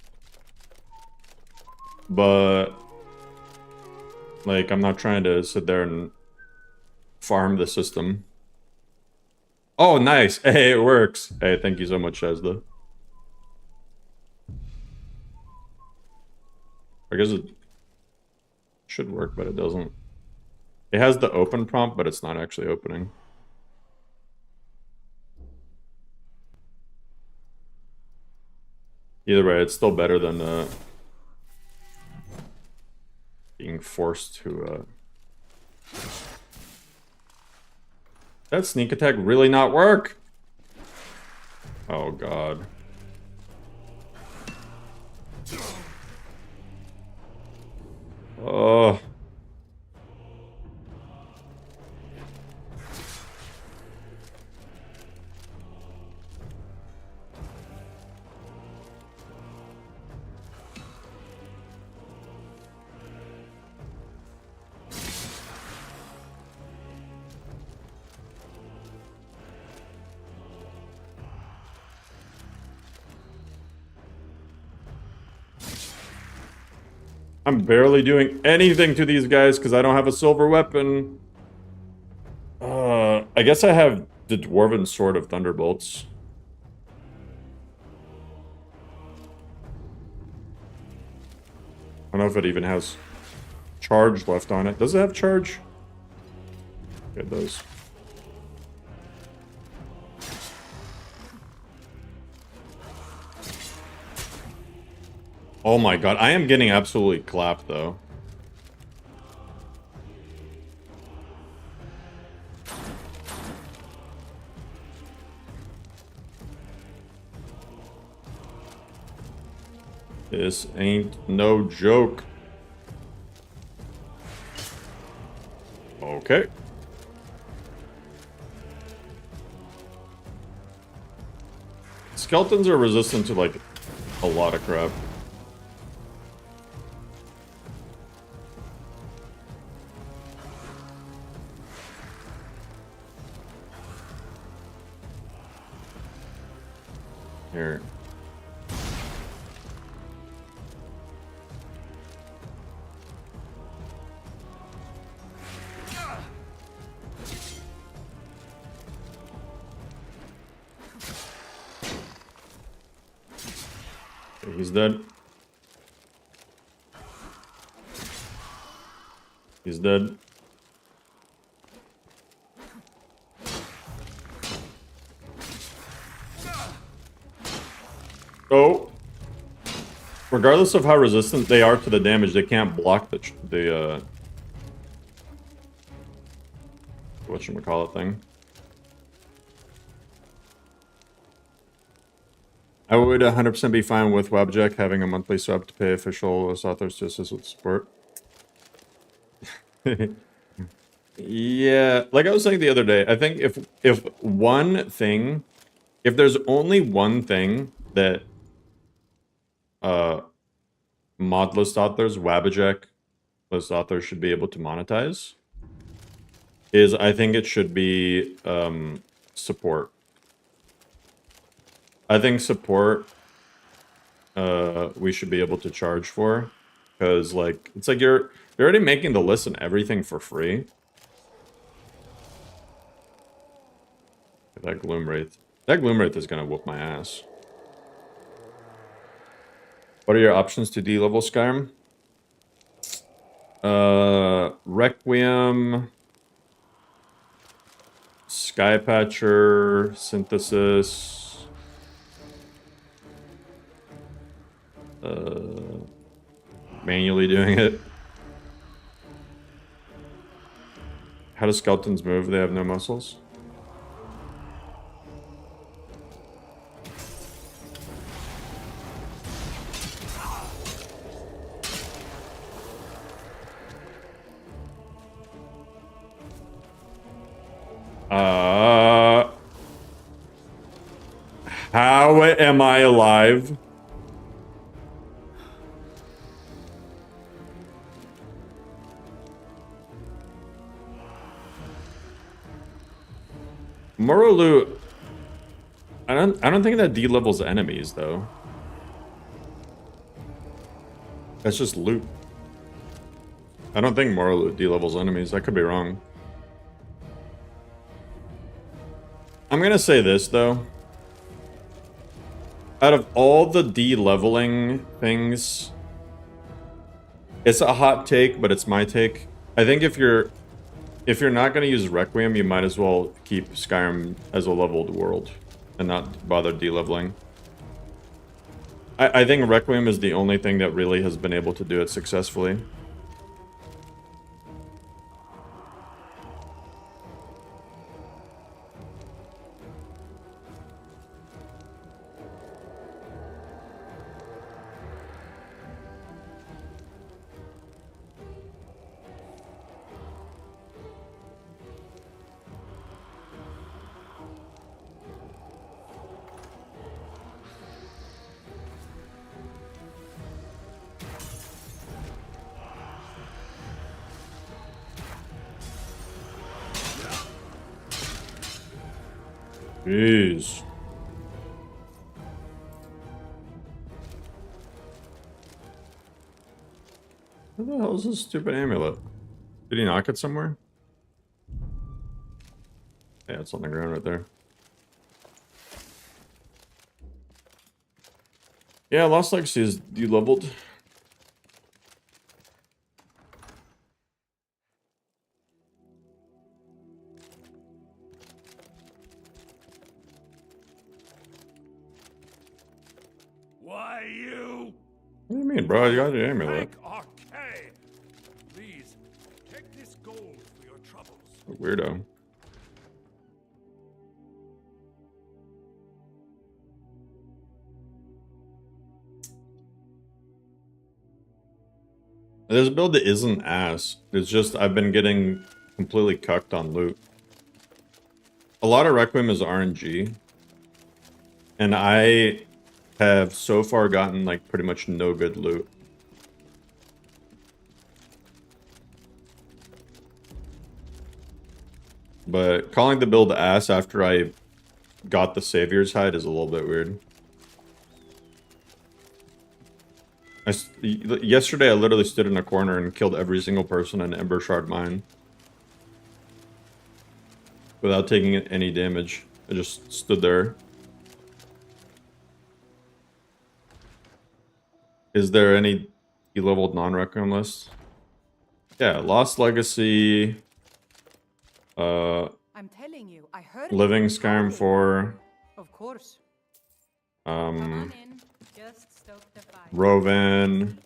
but like I'm not trying to sit there and farm the system. Oh, nice. Hey, it works. Hey, thank you so much, Shazda. I guess it should work, but it doesn't. It has the open prompt, but it's not actually opening. Either way, it's still better than being forced to... That sneak attack really not work? Oh god. Oh. I'm barely doing anything to these guys because I don't have a silver weapon. I guess I have the Dwarven Sword of Thunderbolts. I don't know if it even has charge left on it. Does it have charge? It does. Oh my god, I am getting absolutely clapped though. This ain't no joke. Okay. Skeletons are resistant to like a lot of crap. Here. He's dead. He's dead. Oh. Regardless of how resistant they are to the damage, they can't block the whatchamacallit thing. I would 100% be fine with Webjack having a monthly sub to pay official authors to assist with support. Yeah, like I was saying the other day, I think if there's only one thing that mod list authors, Wabajek list authors should be able to monetize, is I think it should be support. I think support we should be able to charge for, because like it's like you're already making the list and everything for free. That Gloomwraith is gonna whoop my ass. What are your options to D-level Skyrim? Requiem, Skypatcher, Synthesis, manually doing it. How do skeletons move? They have no muscles. How am I alive? Morolu, I don't think that D-levels enemies though. That's just loot. I don't think Morolu D-levels enemies. I could be wrong. I'm gonna say this though. Out of all the D-leveling things, it's a hot take, but it's my take. I think if you're not gonna use Requiem, you might as well keep Skyrim as a leveled world and not bother D-leveling. I think Requiem is the only thing that really has been able to do it successfully. Jeez. What the hell is this stupid amulet? Did he knock it somewhere? Yeah, it's on the ground right there. Yeah, Lost Legacy is de-leveled.
Why you?
What am mean, bro? You got your amulet.
Thank Arcade. Please, take this gold for your troubles.
Weirdo. There's a build that isn't ass. It's just I've been getting completely cucked on loot. A lot of Requiem is RNG. And I have so far gotten like pretty much no good loot. But calling the build ass after I got the Savior's Hide is a little bit weird. Yesterday I literally stood in a corner and killed every single person in Ember Shard Mine. Without taking any damage. I just stood there. Is there any Deleveled non-Requiem list? Yeah, Lost Legacy.
I'm telling you, I heard
Living Skyrim 4.
Of course.
Just stoke the fire.
Rovan.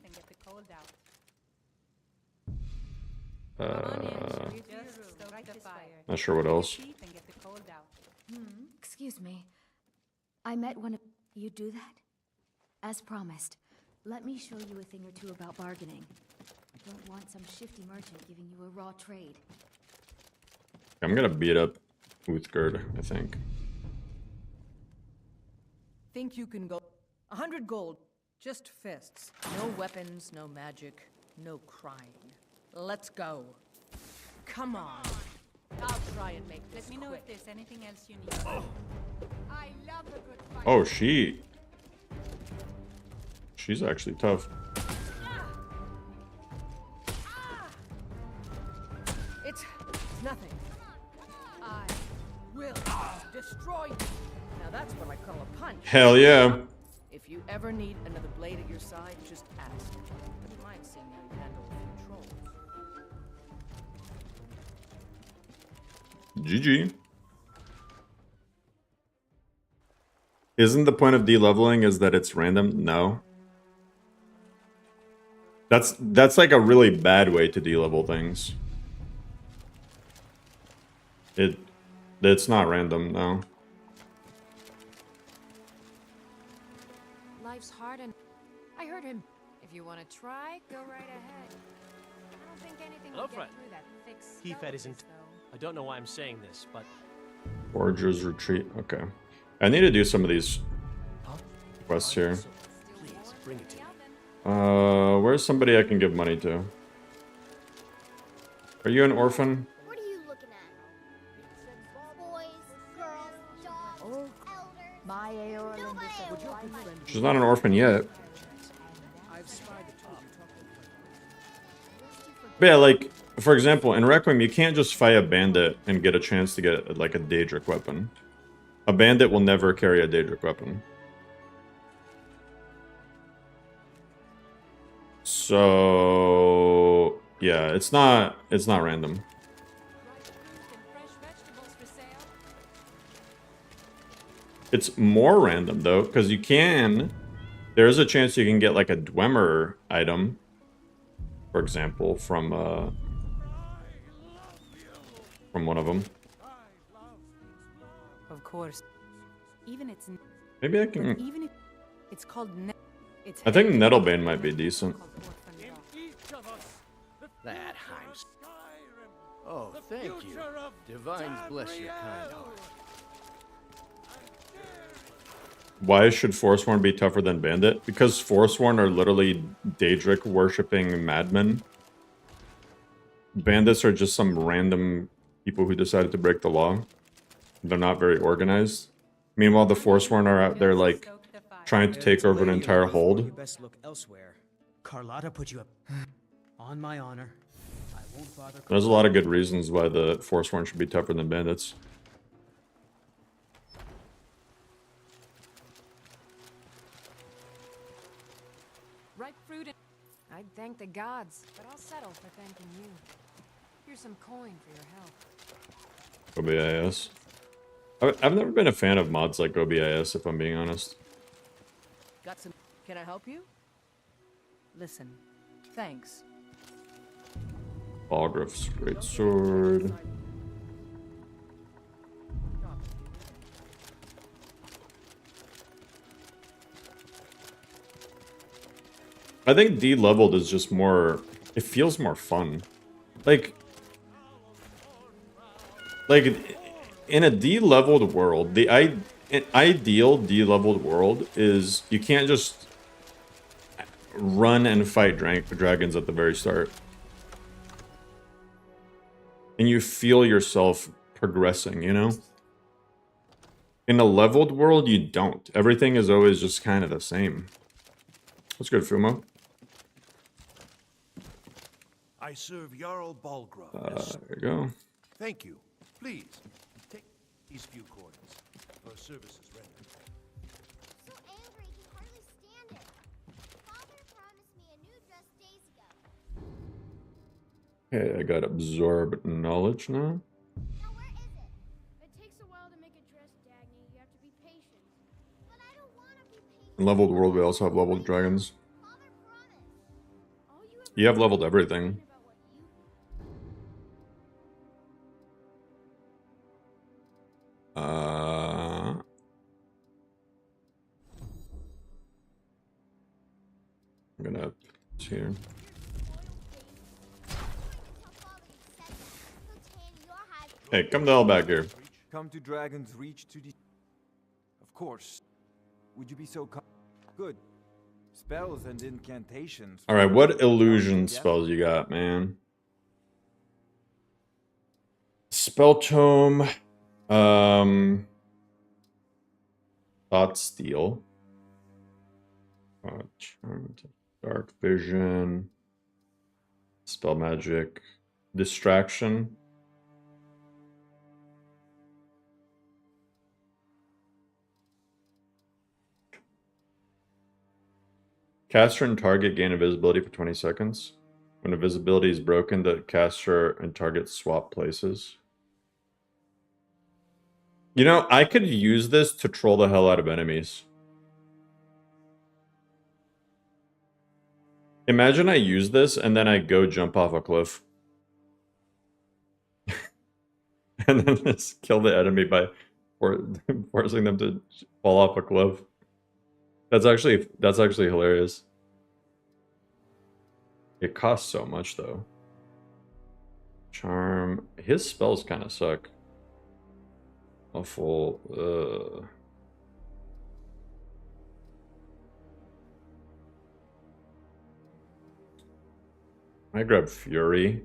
Not sure what else.
Excuse me. I met one of you. Do that? As promised. Let me show you a thing or two about bargaining. I don't want some shifty merchant giving you a raw trade.
I'm gonna beat up Uthgerd, I think.
Think you can go 100 gold, just fists. No weapons, no magic, no crying. Let's go. Come on. I'll try and make this.
Let me know
quick.
if there's anything else you need.
I love a good fight.
Oh, she's actually tough.
It's nothing. I will destroy you. Now that's what I call a punch.
Hell yeah.
If you ever need another blade at your side, just ask. Wouldn't mind seeing you handle a few trolls.
GG. Isn't the point of de-leveling is that it's random? No. That's like a really bad way to de-level things. It's not random, no.
Life's hard and I heard him. If you want to try, go right ahead. I don't think anything
Hello,
will get
friend.
through that thick
He fed isn't.
though.
I don't know why I'm saying this, but
Forger's Retreat. Okay. I need to do some of these quests here.
please bring it to me.
Where's somebody I can give money to? Are you an orphan?
What are you looking at? Boys, girls, dogs, elders.
She's not an orphan yet. But yeah, like, for example, in Requiem, you can't just fight a bandit and get a chance to get, like, a Daedric weapon. A bandit will never carry a Daedric weapon. So yeah, it's not random. It's more random though, because there is a chance you can get like a Dwemer item, for example, from one of them.
Of course. Even it's
Maybe I can.
even if it's called it's
I think Nettlebane might be decent.
That Heims. Oh, thank you. Divines bless your kind heart.
Why should Forsworn be tougher than Bandit? Because Forsworn are literally Daedric worshipping madmen. Bandits are just some random people who decided to break the law. They're not very organized. Meanwhile, the Forsworn are out there like trying to take over an entire
You
hold.
best look elsewhere. Carlotta put you up. On my honor. I won't bother.
There's a lot of good reasons why the Forsworn should be tougher than Bandits.
Ripe fruit and I'd thank the gods, but I'll settle for thanking you. Here's some coin for your help.
OBIS. I've never been a fan of mods like OBIS, if I'm being honest.
Got some. Can I help you? Listen. Thanks.
Balgriff's great sword. I think Deleveled is just more, it feels more fun. Like in a Deleveled world, an ideal Deleveled world is you can't just run and fight dragons at the very start. And you feel yourself progressing, you know? In a leveled world, you don't. Everything is always just kind of the same. That's good, Fumo.
I serve Jarl Balgraf.
There you go.
Thank you. Please, take these few coins for services rendered.
So angry he can hardly stand it. Father promised me a new dress days ago.
Okay, I got absorb knowledge now.
Now where is it? It takes a while to make a dress, Dagny. You have to be patient. But I don't want to be patient.
In leveled world, we also have leveled dragons. You have leveled everything. I'm gonna here. Hey, come the hell back here.
Come to Dragon's Reach to the... Of course. Would you be so good? Spells and incantations.
Alright, what illusion spells you got, man? Spell Tome. Thought Steal. Dark Vision. Spell Magic. Distraction. Caster and target gain invisibility for 20 seconds. When invisibility is broken, the caster and target swap places. You know, I could use this to troll the hell out of enemies. Imagine I use this and then I go jump off a cliff. And then just kill the enemy by forcing them to fall off a cliff. That's actually hilarious. It costs so much though. Charm. His spells kind of suck. Awful. I grab Fury.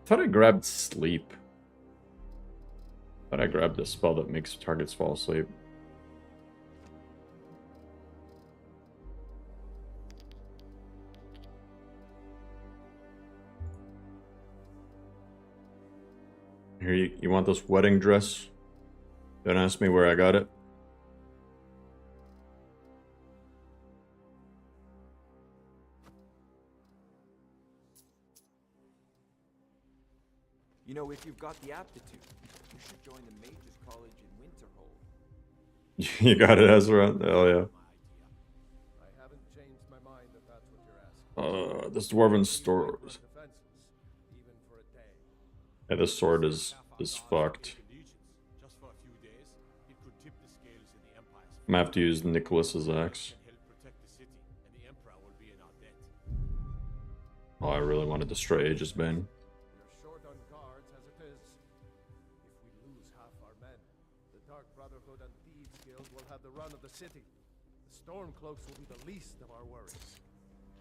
I thought I grabbed Sleep. I thought I grabbed the spell that makes targets fall asleep. Here, you want this wedding dress? Don't ask me where I got it.
You know, if you've got the aptitude, you should join the Mages College in Winterhold.
You got it, Ezra. Hell yeah.
I haven't changed my mind if that's what you're asking.
This dwarven sword. Yeah, this sword is fucked. I'm gonna have to use Nicholas's axe. Oh, I really want to destroy Aegis Bane.
Brotherhood and Thieves Guild will have the run of the city. The Stormcloaks will be the least of our worries.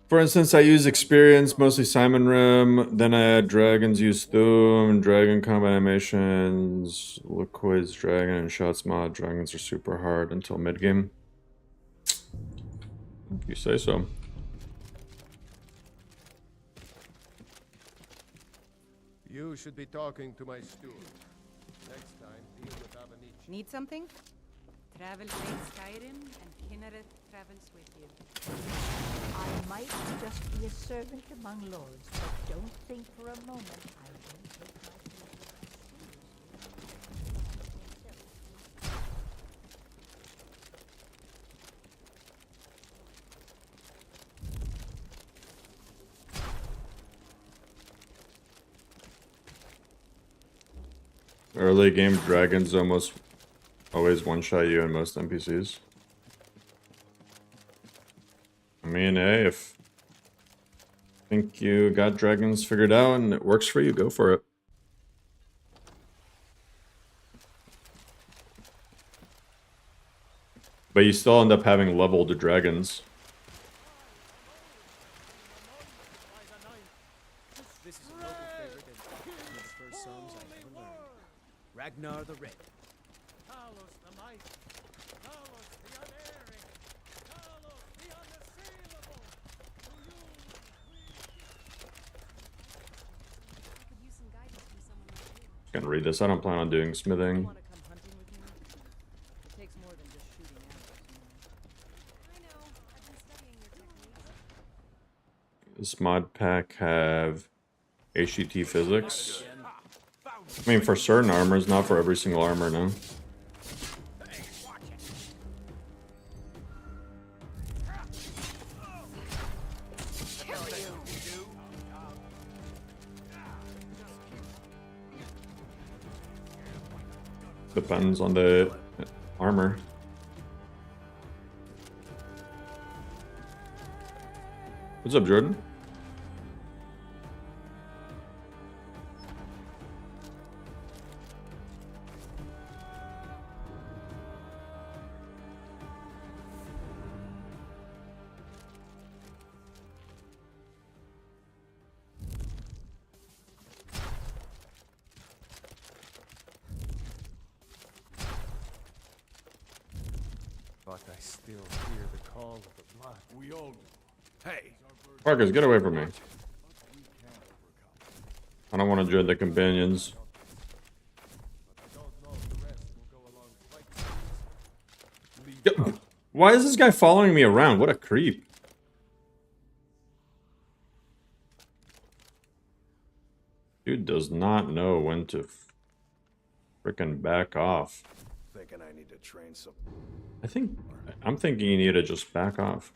For instance, I use experience, mostly Simon Rim, then I add dragons, use Thum, dragon combat animations, Liquid's dragon, and shots mod. Dragons are super hard until mid-game. If you say so.
You should be talking to my steward. Next time, deal with Avanici.
Need something? Travel takes Skyrim, and Kinnereth travels with you.
I might just be a servant among lords, but don't think for a moment I won't take my place.
Early game dragons almost always one-shot you and most NPCs. I mean, hey, if you think you got dragons figured out and it works for you, go for it. But you still end up having leveled dragons.
This is a local favorite and one of the first songs I ever learned. Ragnar the Red.
Talos the mighty, Talos the unerring, Talos the unassailable. To you
I could use some guidance from someone like you.
Just gonna read this. I don't plan on doing smithing.
Want to come hunting with me? It takes more than just shooting arrows, you know.
I know. I've been studying your techniques.
This mod pack have HET physics. I mean, for certain armors, not for every single armor, no. Depends on the armor. What's up, Jordan?
but I still hear the call of the blood. We all do. Hey!
Parkers, get away from me. I don't want to join the companions. Why is this guy following me around? What a creep. Dude does not know when to frickin' back off.
Thinking I need to train some.
I'm thinking you need to just back off.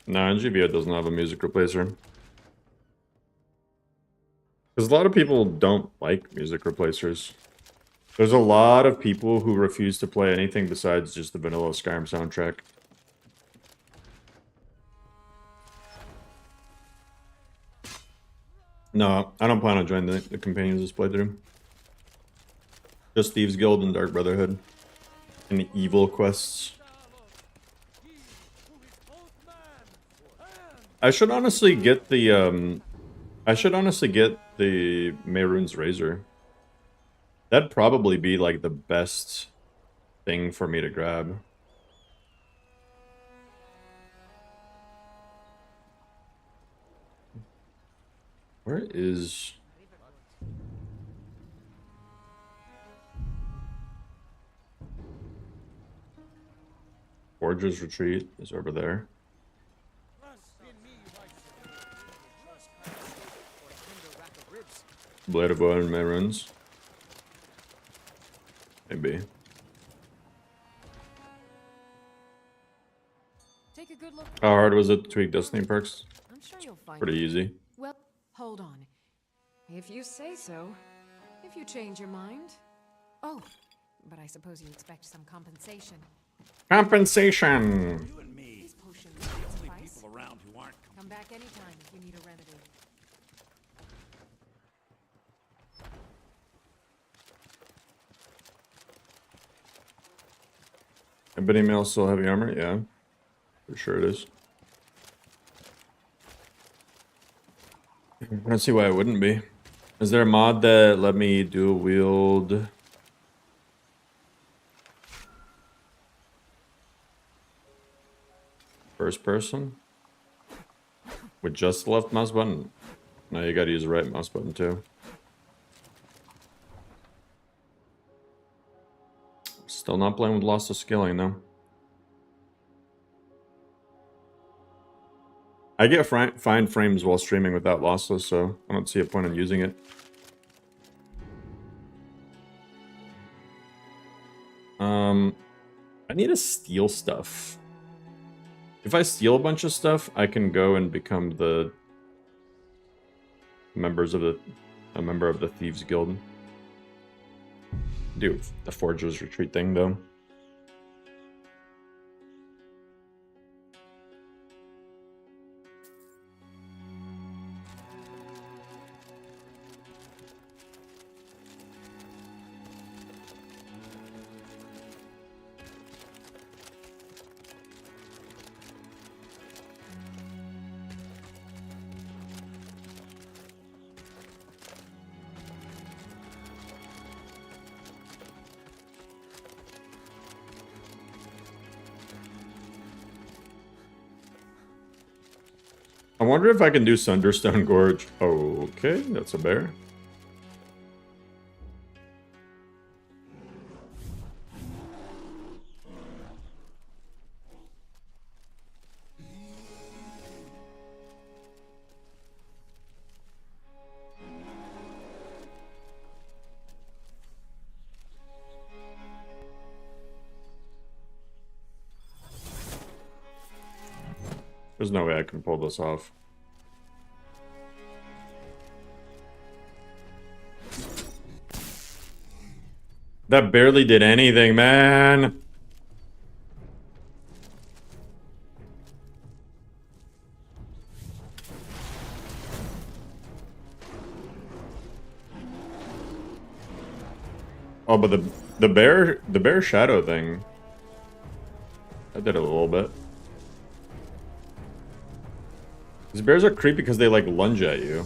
No, NGBO doesn't have a music replacer. Because a lot of people don't like music replacers. There's a lot of people who refuse to play anything besides just the vanilla Skyrim soundtrack. No, I don't plan on joining the companions this playthrough. Just Thieves Guild and Dark Brotherhood. And evil quests. I should honestly get the Mehrunes Razor. That'd probably be like the best thing for me to grab. Where is... Forger's Retreat is over there. Blade of Woe and Mehrunes. Maybe.
Take a good look.
How hard was it to tweak Destiny perks?
I'm sure you'll find
Pretty
it.
easy.
Well, hold on. If you say so. If you change your mind. Oh, but I suppose you expect some compensation.
Compensation!
You and me,
These potions
the only
suffice.
people around who aren't.
Come back anytime if you need a remedy.
Ebony Mail still heavy armor? Yeah. For sure it is. I don't see why it wouldn't be. Is there a mod that let me dual wield first person? With just the left mouse button? No, you gotta use the right mouse button too. Still not playing with loss of skilling though. I get fine frames while streaming without lossless, so I don't see a point in using it. I need to steal stuff. If I steal a bunch of stuff, I can go and become the a member of the Thieves Guild. Do the Forger's Retreat thing though. I wonder if I can do Sunderstone Gorge. Okay, that's a bear. There's no way I can pull this off. That barely did anything, man. Oh, but the bear shadow thing, that did a little bit. These bears are creepy because they like lunge at you.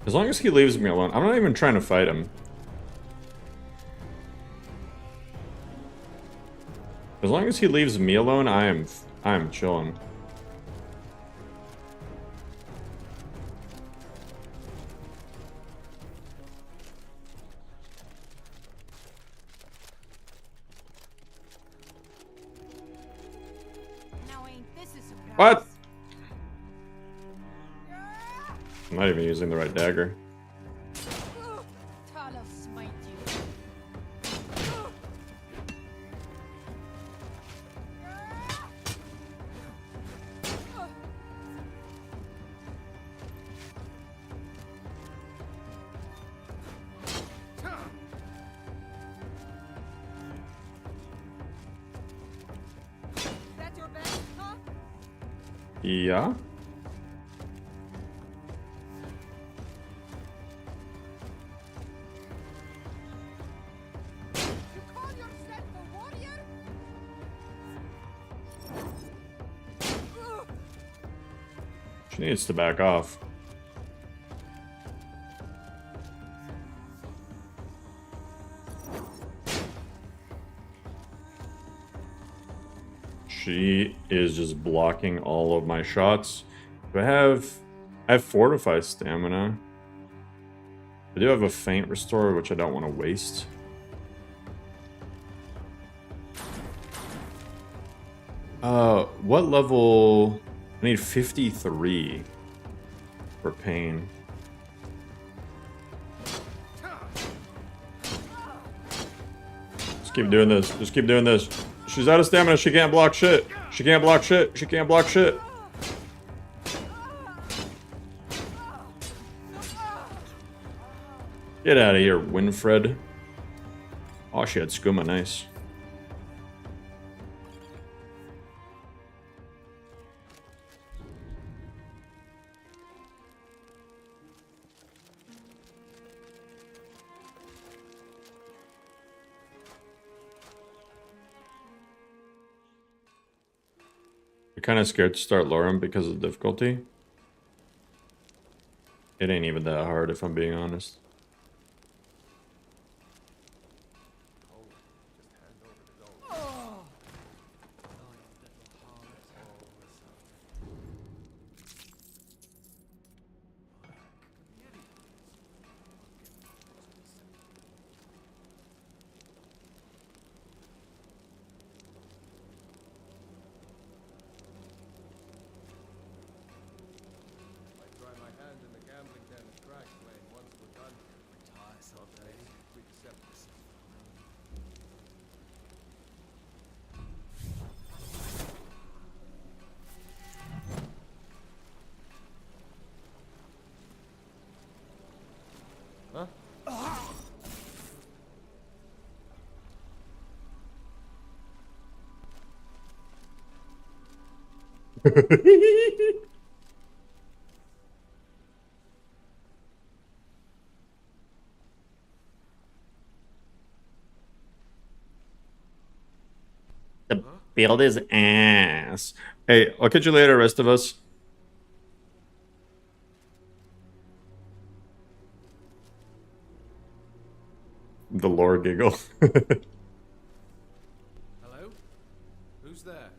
As long as he leaves me alone, I'm not even trying to fight him. As long as he leaves me alone, I am chilling. What? I'm not even using the right dagger. Yeah. She needs to back off. She is just blocking all of my shots. Do I have Fortify stamina. I do have a Feint Restore, which I don't want to waste. What level? I need 53 for pain. Just keep doing this. Just keep doing this. She's out of stamina. She can't block shit. She can't block shit. She can't block shit. Get out of here, Winfred. Oh, she had skooma. Nice. I'm kind of scared to start LoreRim because of the difficulty. It ain't even that hard, if I'm being honest.
The build is ass. Hey, I'll catch you later, rest of us. The lore giggle.
Hello? Who's there?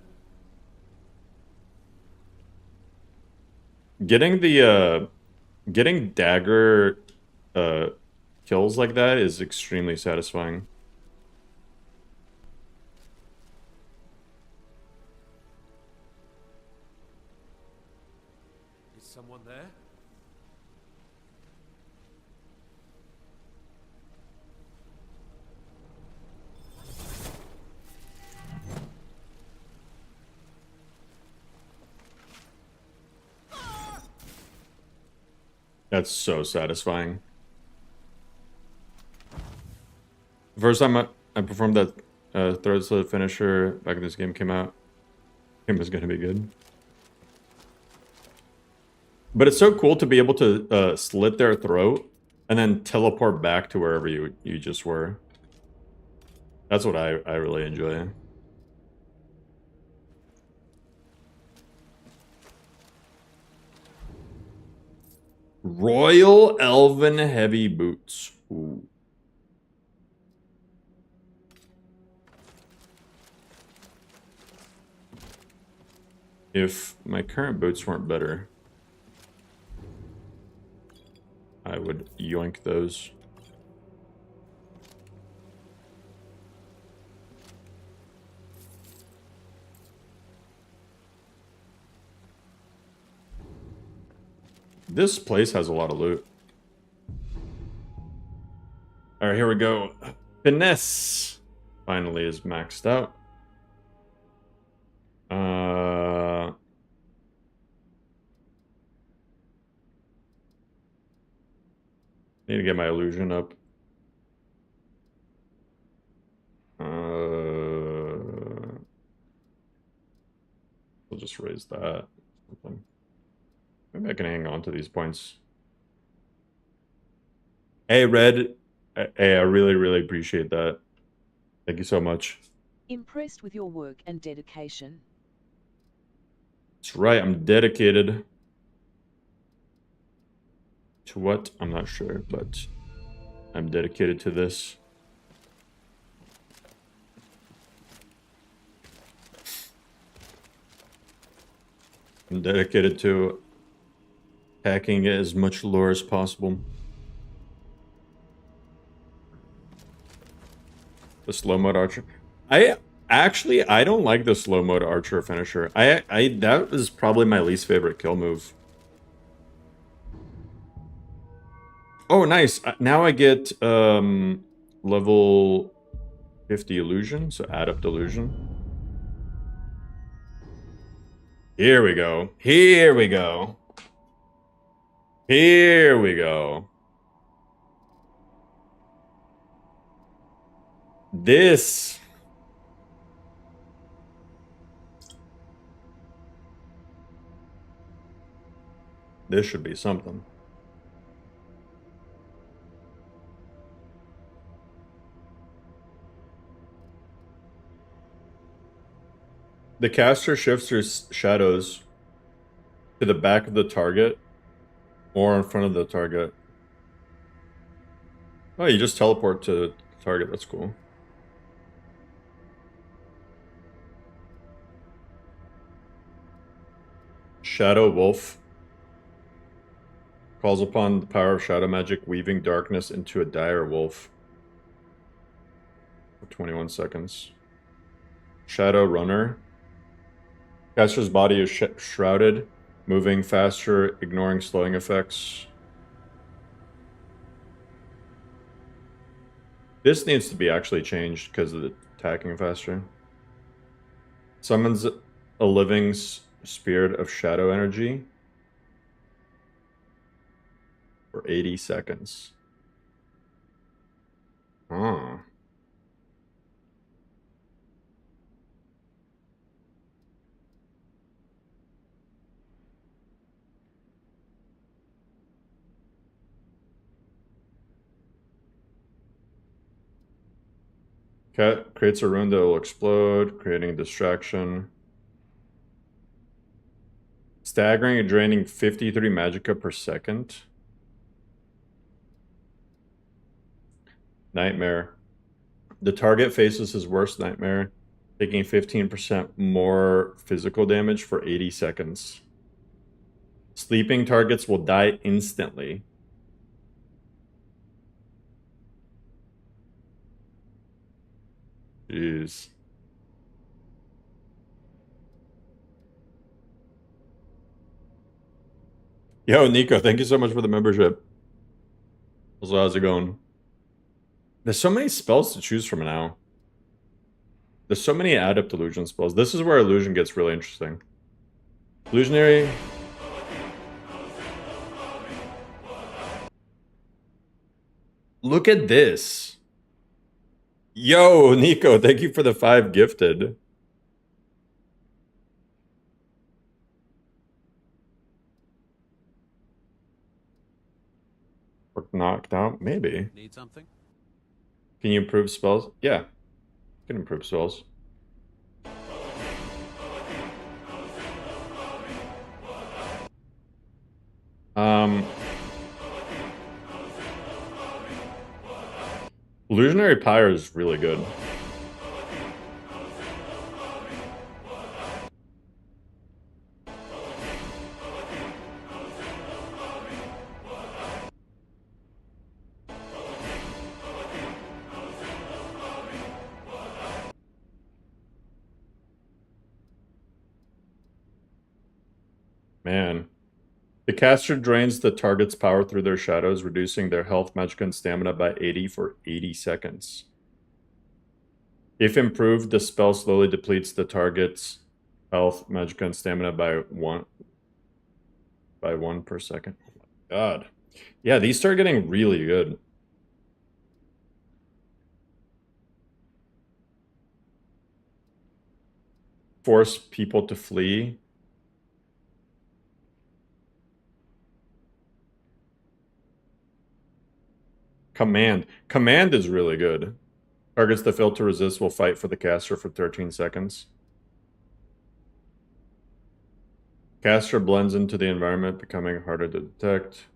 Getting dagger kills like that is extremely satisfying.
Is someone there?
That's so satisfying. The first time I performed that throat slit finisher back when this game came out, it was gonna be good. But it's so cool to be able to slit their throat and then teleport back to wherever you just were. That's what I really enjoy. Royal Elven Heavy Boots. Ooh. If my current boots weren't better, I would yoink those. This place has a lot of loot. All right, here we go. Finesse finally is maxed out. Need to get my illusion up. We'll just raise that. Maybe I can hang on to these points. Hey, Red. Hey, I really appreciate that. Thank you so much.
Impressed with your work and dedication.
That's right, I'm dedicated. To what? I'm not sure, but I'm dedicated to this. I'm dedicated to packing as much lore as possible. The slow mode archer. I don't like the slow mode archer finisher. That is probably my least favorite kill move. Oh, nice. Now I get level 50 illusion, so add up delusion. Here we go. Here we go. Here we go. This should be something. The caster shifts her shadows to the back of the target or in front of the target. Oh, you just teleport to the target. That's cool. Shadow Wolf calls upon the power of shadow magic, weaving darkness into a dire wolf for 21 seconds. Shadow Runner. Caster's body is shrouded, moving faster, ignoring slowing effects. This needs to be actually changed because of the attacking faster. Summons a living spirit of shadow energy for 80 seconds.
Creates a rune that will explode, creating a distraction. Staggering and draining 53 magicka per second. Nightmare. The target faces his worst nightmare, taking 15% more physical damage for 80 seconds. Sleeping targets will die instantly. Jeez. Yo, Nico, thank you so much for the membership. Also, how's it going? There's so many spells to choose from now. There's so many adept illusion spells. This is where illusion gets really interesting. Illusionary. Look at this. Yo, Nico, thank you for the 5 gifted. Or knocked out? Maybe.
Need something?
Can you improve spells? Yeah. You can improve spells. Illusionary Pyre is really good. Man. The caster drains the target's power through their shadows, reducing their health, magicka, and stamina by 80 for 80 seconds. If improved, the spell slowly depletes the target's health, magicka, and stamina by one per second. Oh my god. Yeah, these start getting really good. Force people to flee. Command. Command is really good. Targets that fail to resist will fight for the caster for 13 seconds. Caster blends into the environment, becoming harder to detect.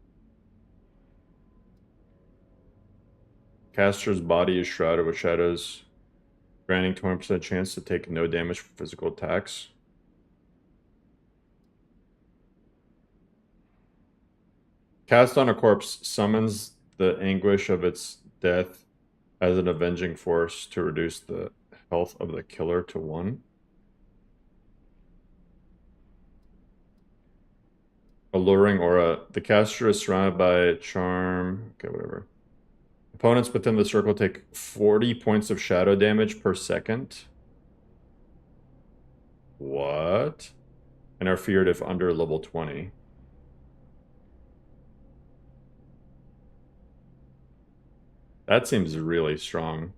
Caster's body is shrouded with shadows, granting 20% chance to take no damage from physical attacks. Cast on a corpse summons the anguish of its death as an avenging force to reduce the health of the killer to 1. Alluring aura. The caster is surrounded by charm. Okay, whatever. Opponents within the circle take 40 points of shadow damage per second. What? And are feared if under level 20. That seems really strong.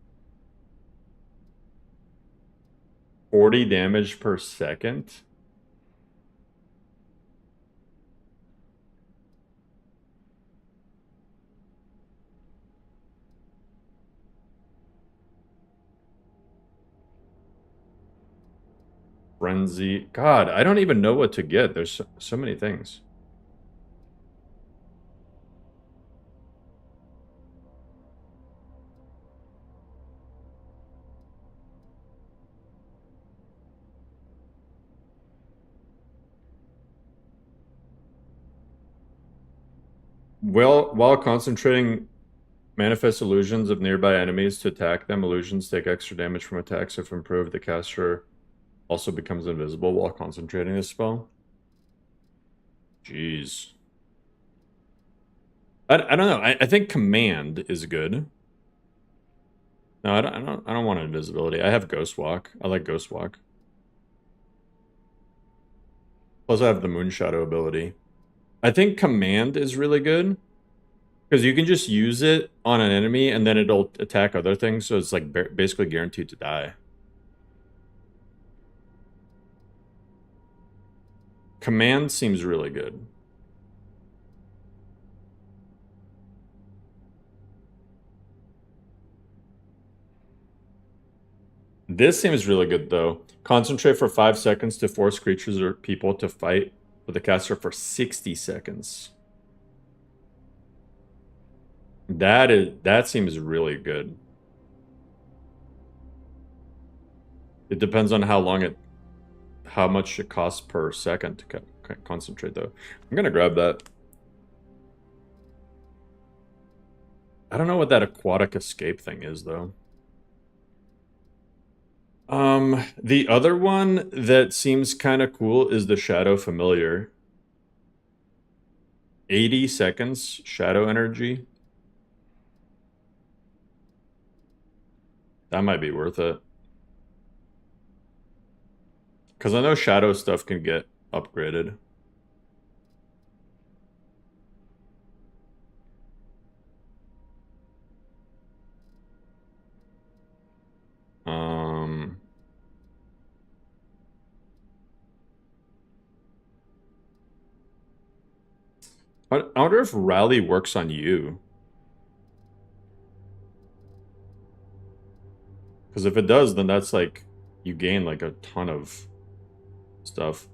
40 damage per second? Frenzy. God, I don't even know what to get. There's so many things. While concentrating manifest illusions of nearby enemies to attack them, illusions take extra damage from attacks. If improved, the caster also becomes invisible while concentrating this spell. Jeez. I don't know. I think command is good. No, I don't want invisibility. I have Ghost Walk. I like Ghost Walk. Plus I have the Moonshadow ability. I think command is really good. Because you can just use it on an enemy and then it'll attack other things. So it's like basically guaranteed to die. Command seems really good. This seems really good, though. Concentrate for 5 seconds to force creatures or people to fight with the caster for 60 seconds. That seems really good. It depends on how much it costs per second to concentrate, though. I'm gonna grab that. I don't know what that aquatic escape thing is, though. The other one that seems kind of cool is the Shadow Familiar. 80 seconds shadow energy. That might be worth it. Because I know shadow stuff can get upgraded. I wonder if Rally works on you. Because if it does, then that's like, you gain like a ton of stuff.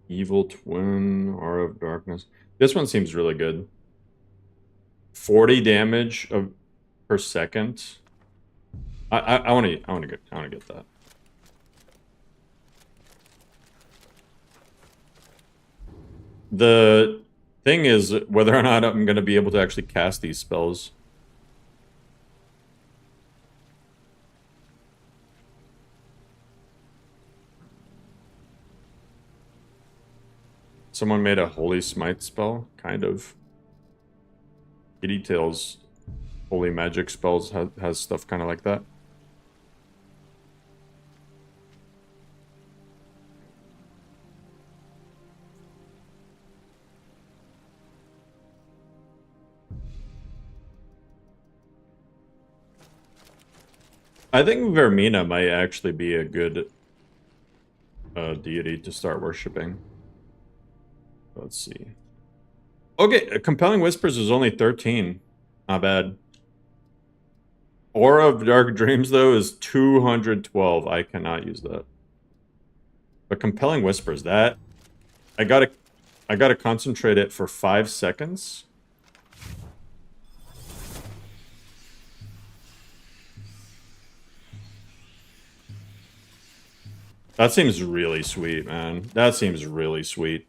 Evil Twin, Aura of Darkness. This one seems really good. 40 damage per second. I want to get that. The thing is whether or not I'm going to be able to actually cast these spells. Someone made a Holy Smite spell, kind of. Kitty Tails Holy Magic spells has stuff kind of like that. I think Vermina might actually be a good deity to start worshipping. Let's see. Okay, Compelling Whispers is only 13. Not bad. Aura of Dark Dreams, though, is 212. I cannot use that. But Compelling Whispers, that... I gotta concentrate it for 5 seconds. That seems really sweet, man. That seems really sweet.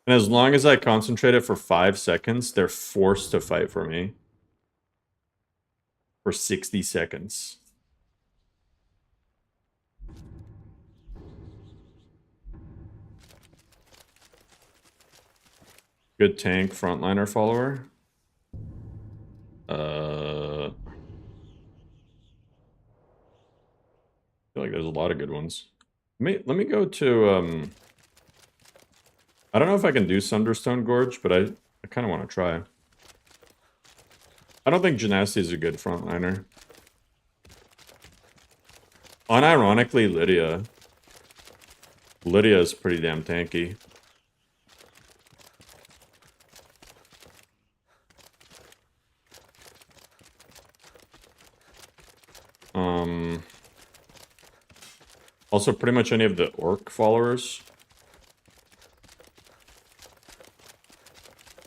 And as long as I concentrate it for 5 seconds, they're forced to fight for me. For 60 seconds. Good tank, frontliner follower. I feel like there's a lot of good ones. Let me go to I don't know if I can do Sunderstone Gorge, but I kind of want to try. I don't think Genasi is a good frontliner. Unironically, Lydia. Lydia is pretty damn tanky. Also, pretty much any of the orc followers.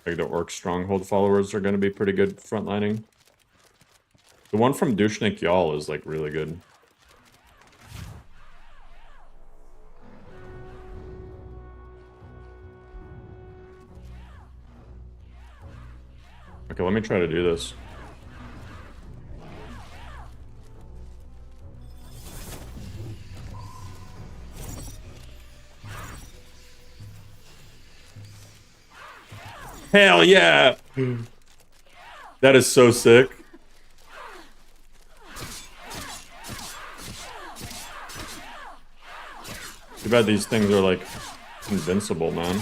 Like the orc stronghold followers are going to be pretty good frontlining. The one from Dushnik Yal is like really good. Okay, let me try to do this. Hell yeah! That is so sick. Too bad these things are like invincible, man.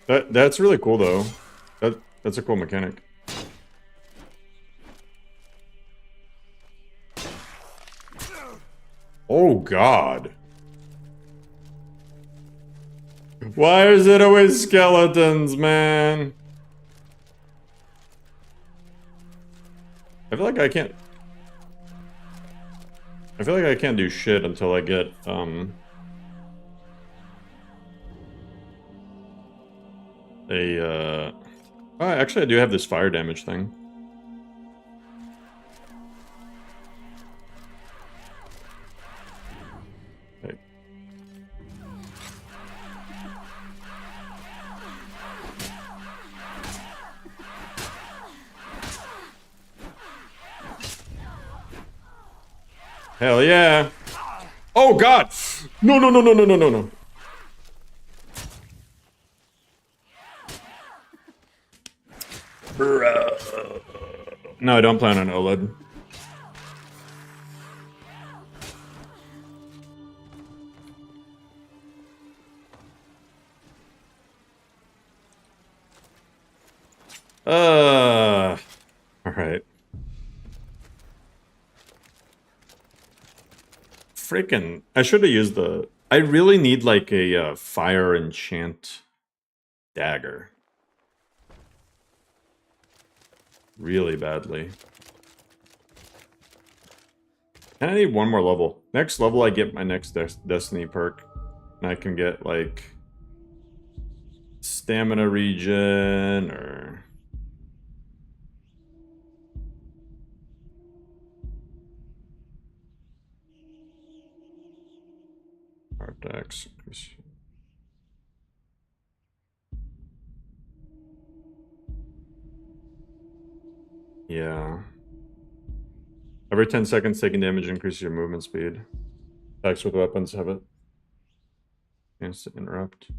That's really cool though. That's a cool mechanic. Oh god. Why is it always skeletons, man? I feel like I can't do shit until I get oh, actually I do have this fire damage thing. Okay. Hell yeah. Oh god. No. No, I don't plan on OLED. Alright. Freaking, I should have used the... I really need like a fire enchant dagger. Really badly. And I need one more level. Next level I get my next Destiny perk. And I can get like... stamina regen or... Artax. Yeah. Every 10 seconds taking damage increases your movement speed. Attacks with weapons have it. Chance to interrupt.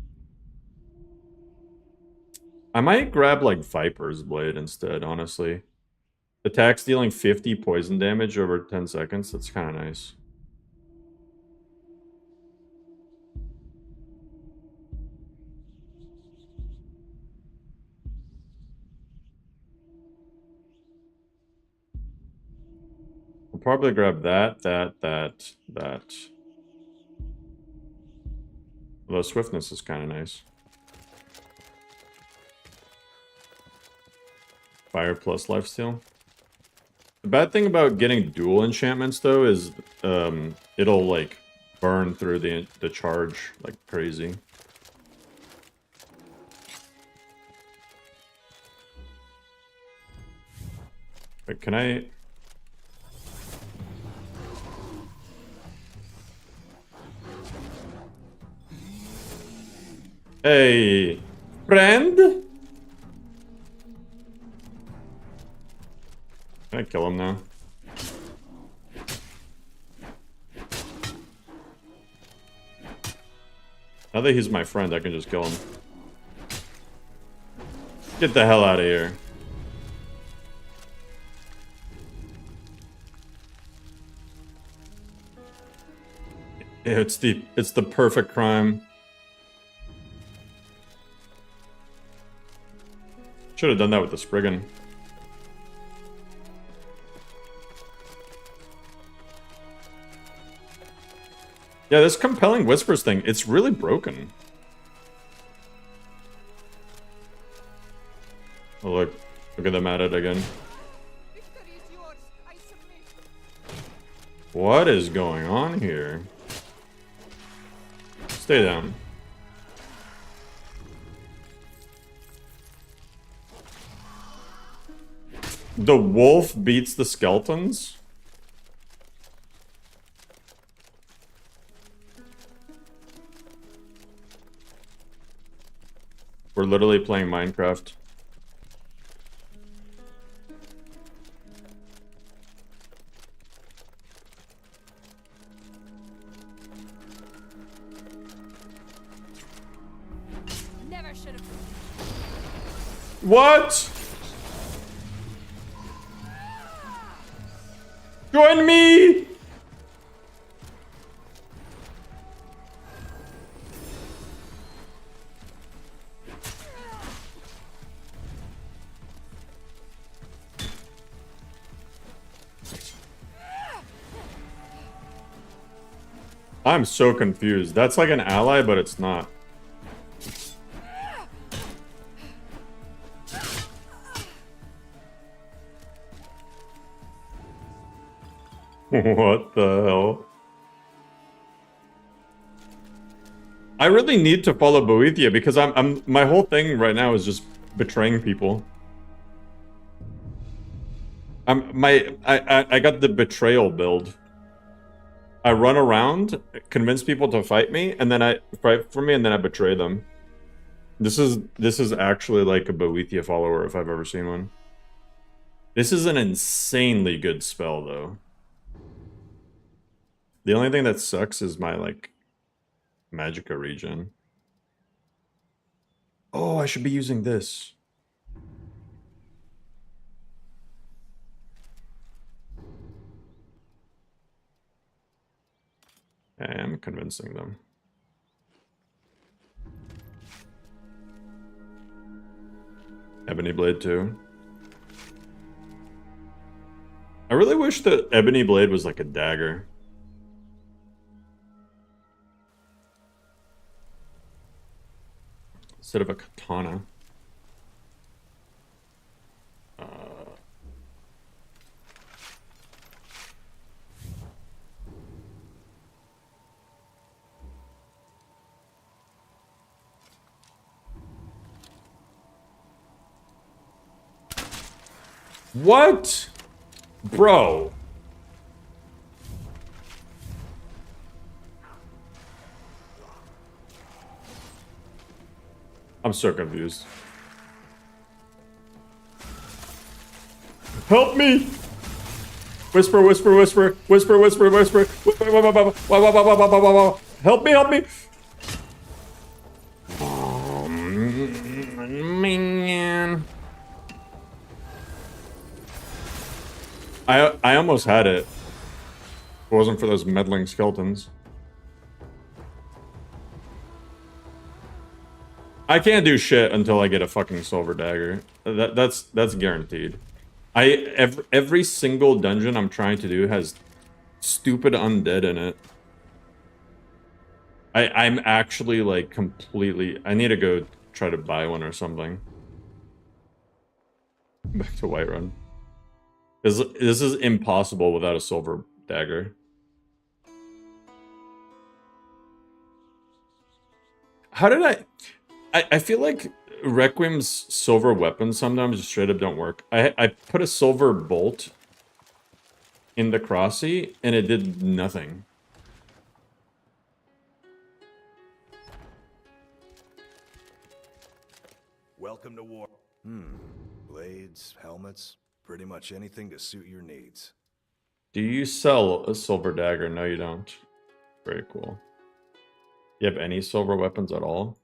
I might grab like Viper's Blade instead, honestly. Attacks dealing 50 poison damage over 10 seconds. That's kind of nice. I'll probably grab that. Although swiftness is kind of nice. Fire plus lifesteal. The bad thing about getting dual enchantments though is it'll like burn through the charge like crazy. Wait, can I... Hey, friend? Can I kill him now? Now that he's my friend, I can just kill him. Get the hell out of here. Yeah, it's the perfect crime. Should have done that with the Spriggan. Yeah, this compelling whispers thing, it's really broken. Oh, look at them at it again. What is going on here? Stay down. The wolf beats the skeletons? We're literally playing Minecraft.
Never should have.
What? Join me! I'm so confused. That's like an ally, but it's not. What the hell? I really need to follow Boethia because my whole thing right now is just betraying people. I got the betrayal build. I run around, convince people to fight me, and then I fight for me, and then I betray them. This is actually like a Boethia follower if I've ever seen one. This is an insanely good spell though. The only thing that sucks is my like Magicka regen. Oh, I should be using this. I am convincing them. Ebony Blade too. I really wish that Ebony Blade was like a dagger. Instead of a katana. What? Bro. I'm so confused. Help me! Whisper, whisper, whisper, whisper, whisper, whisper. Help me, help me! Oh, man. I almost had it. If it wasn't for those meddling skeletons. I can't do shit until I get a fucking silver dagger. That's guaranteed. Every single dungeon I'm trying to do has stupid undead in it. I'm actually like completely. I need to go try to buy one or something. Back to Whiterun. This is impossible without a silver dagger. How did I feel like Requiem's silver weapons sometimes just straight up don't work. I put a silver bolt in the crossy and it did nothing.
Welcome to war. Blades, helmets, pretty much anything to suit your needs.
Do you sell a silver dagger? No, you don't. Very cool. You have any silver weapons at all?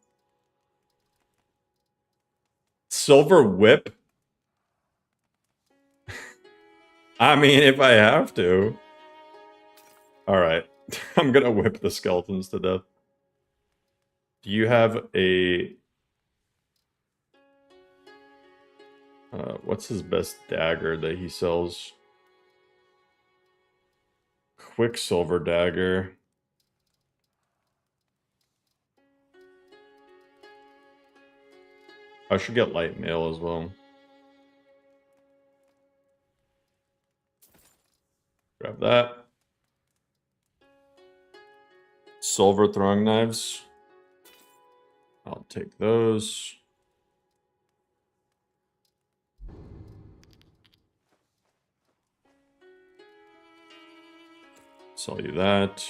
Silver whip? I mean, if I have to. Alright. I'm gonna whip the skeletons to death. Do you have a... what's his best dagger that he sells? Quicksilver dagger. I should get light mail as well. Grab that. Silver throwing knives. I'll take those. Sell you that.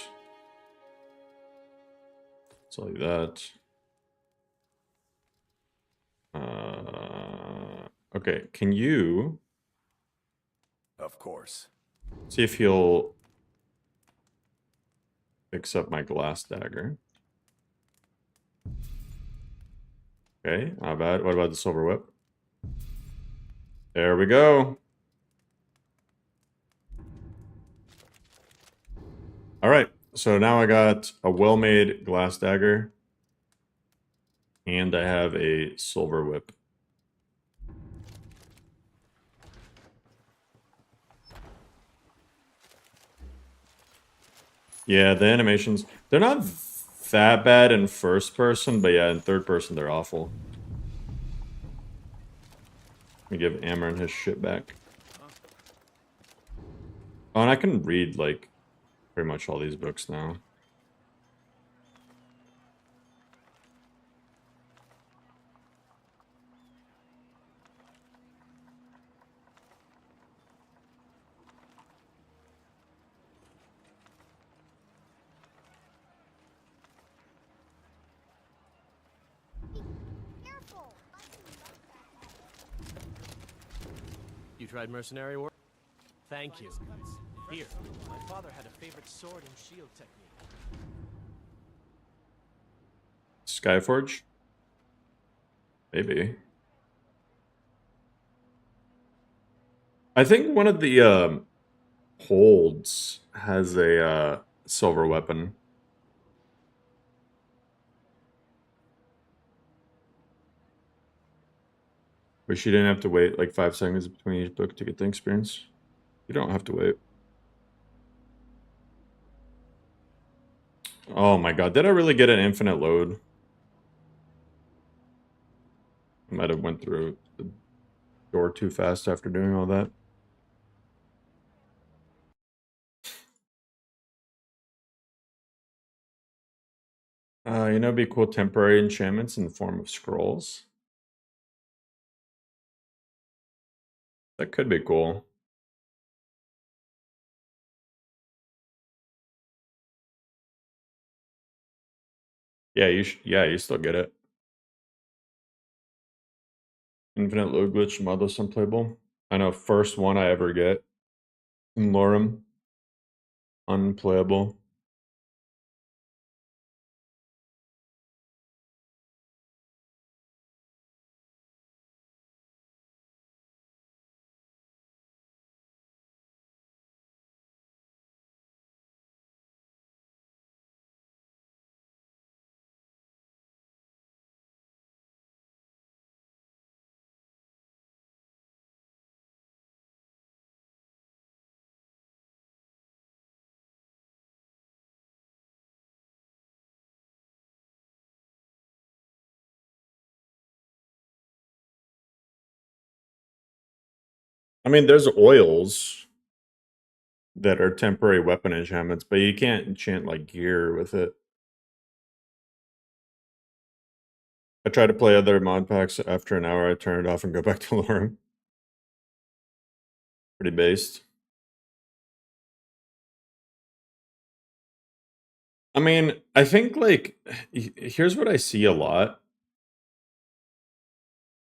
Sell you that. Okay, can you...
Of course.
See if he'll fix up my glass dagger. Okay, not bad. What about the silver whip? There we go. Alright, so now I got a well-made glass dagger. And I have a silver whip. Yeah, the animations, they're not that bad in first person, but yeah, in third person, they're awful. Let me give Amaran his shit back. Oh, and I can read, like, pretty much all these books now.
You tried mercenary work? Thank you. Here, my father had a favorite sword and shield technique.
Skyforge? Maybe. I think one of the holds has a silver weapon. Wish you didn't have to wait like 5 seconds between each book to get the experience. You don't have to wait. Oh my god, did I really get an infinite load? I might have went through the door too fast after doing all that. You know, it'd be cool temporary enchantments in the form of scrolls. That could be cool. Yeah, you still get it. Infinite load glitch, modless unplayable. I know, first one I ever get in LoreRim. Unplayable. I mean, there's oils that are temporary weapon enchantments, but you can't enchant like gear with it. I tried to play other mod packs. After an hour, I turn it off and go back to LoreRim. Pretty based. I mean, I think like here's what I see a lot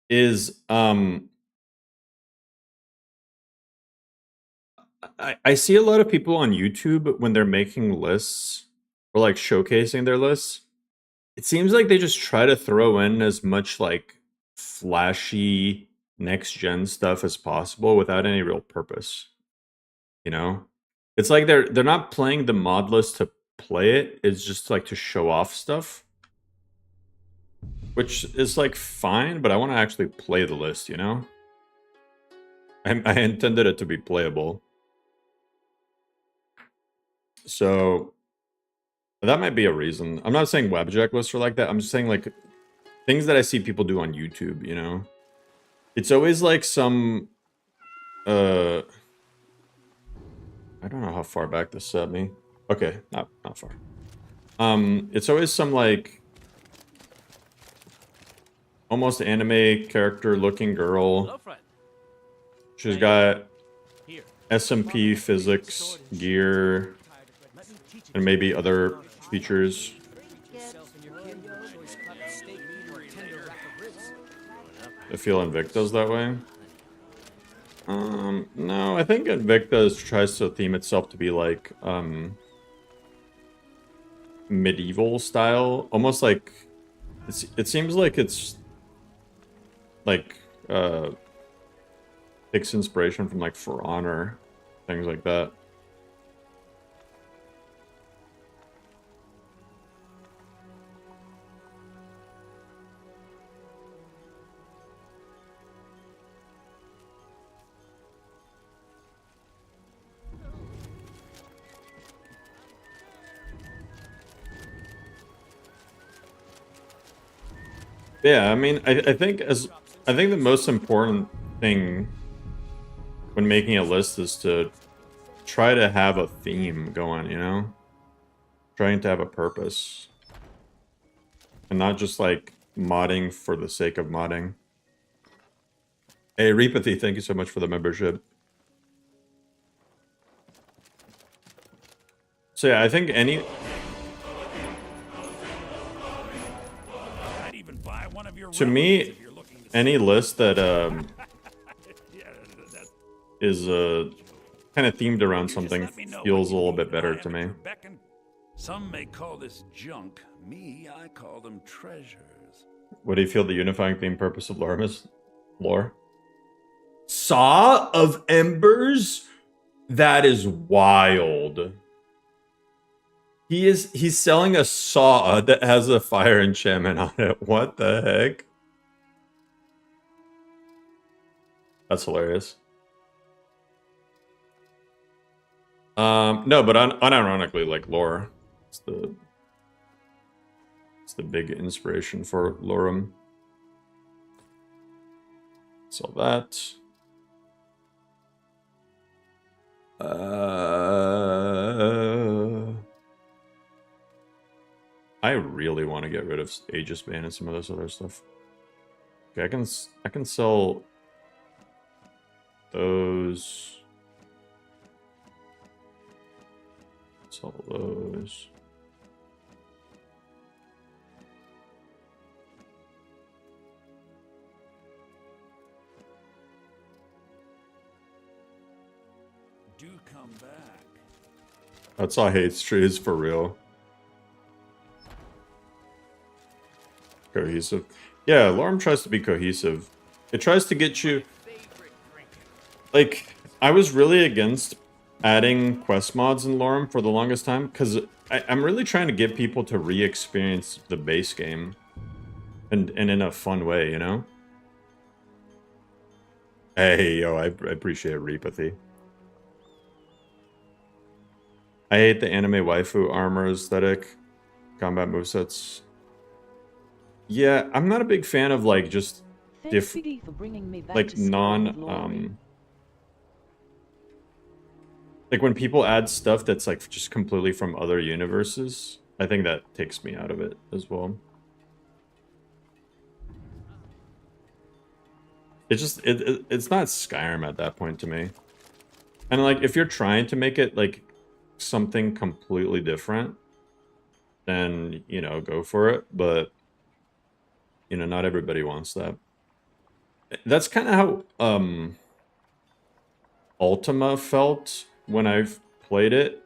is I see a lot of people on YouTube when they're making lists or like showcasing their lists. It seems like they just try to throw in as much like flashy next gen stuff as possible without any real purpose. You know? It's like they're not playing the mod list to play it, it's just like to show off stuff. Which is like fine, but I want to actually play the list, you know? I intended it to be playable. So that might be a reason. I'm not saying webjack lists are like that. I'm just saying like things that I see people do on YouTube, you know? It's always like some I don't know how far back this set me. Okay, not far. It's always some like almost anime character looking girl. She's got SMP physics gear and maybe other features. I feel Invicta's that way. No, I think Invicta tries to theme itself to be like medieval style, almost like it seems like it's like takes inspiration from like For Honor, things like that. Yeah, I mean, I think the most important thing when making a list is to try to have a theme going, you know? Trying to have a purpose. And not just like modding for the sake of modding. Hey, Repathy, thank you so much for the membership. So yeah, I think any... To me, any list that is kind of themed around something feels a little bit better to me.
Some may call this junk. Me, I call them treasures.
What do you feel the unifying theme purpose of LoreRim is? Lore? Saw of Embers? That is wild. He's selling a saw that has a fire enchantment on it. What the heck? That's hilarious. No, but unironically, like lore, it's the big inspiration for LoreRim. So that. I really want to get rid of Aegis Bane and some of this other stuff. Okay, I can sell those. Sell those.
Do come back.
That's all hate trees for real. Cohesive. Yeah, LoreRim tries to be cohesive. It tries to get you... Like, I was really against adding quest mods in LoreRim for the longest time, because I'm really trying to get people to re-experience the base game. And in a fun way, you know? Hey, yo, I appreciate Repathy. I hate the anime waifu armor aesthetic. Combat movesets. Yeah, I'm not a big fan of like just like non like when people add stuff that's like just completely from other universes. I think that takes me out of it as well. It's just it's not Skyrim at that point to me. And like if you're trying to make it like something completely different, then you know, go for it, but you know, not everybody wants that. That's kind of how Ultima felt when I've played it.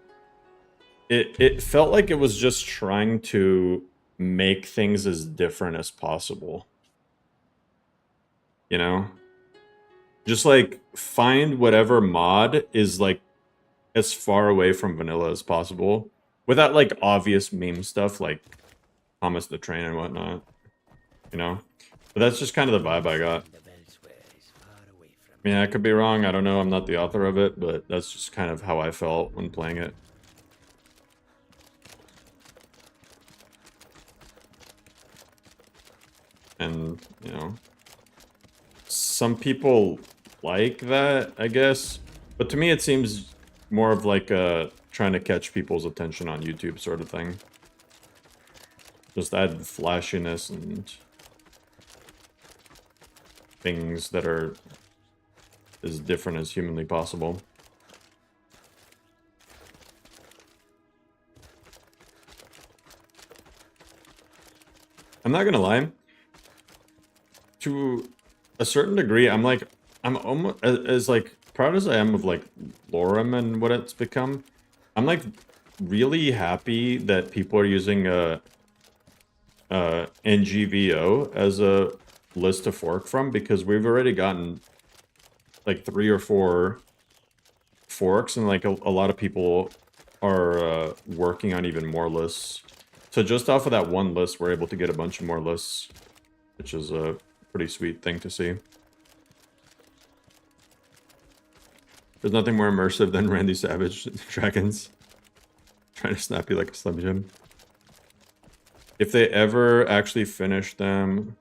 It felt like it was just trying to make things as different as possible. You know? Just like find whatever mod is like as far away from vanilla as possible without like obvious meme stuff like Thomas the Train and whatnot. You know? But that's just kind of the vibe I got. I mean, I could be wrong. I don't know. I'm not the author of it, but that's just kind of how I felt when playing it. And, you know, some people like that, I guess. But to me, it seems more of like a trying to catch people's attention on YouTube sort of thing. Just add flashiness and things that are as different as humanly possible. I'm not gonna lie. To a certain degree, I'm almost as like proud as I am of like LoreRim and what it's become. I'm like really happy that people are using NGVO as a list to fork from, because we've already gotten like 3 or 4 forks, and like a lot of people are working on even more lists. So just off of that one list, we're able to get a bunch of more lists, which is a pretty sweet thing to see. There's nothing more immersive than Randy Savage dragons trying to snap you like a Slim Jim. If they ever actually finish them,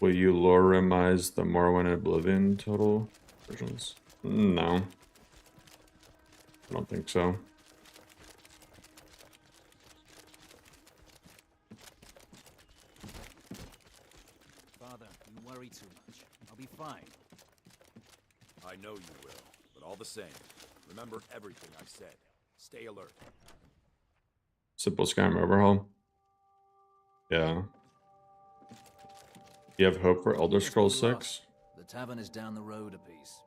Will you LoreRimize the Morrowind and Oblivion total versions? No. I don't think so.
Father, you worry too much. I'll be fine.
I know you will, but all the same, remember everything I said. Stay alert.
Simple Skyrim overhaul. Yeah. You have hope for Elder Scrolls 6?
The tavern is down the road a piece.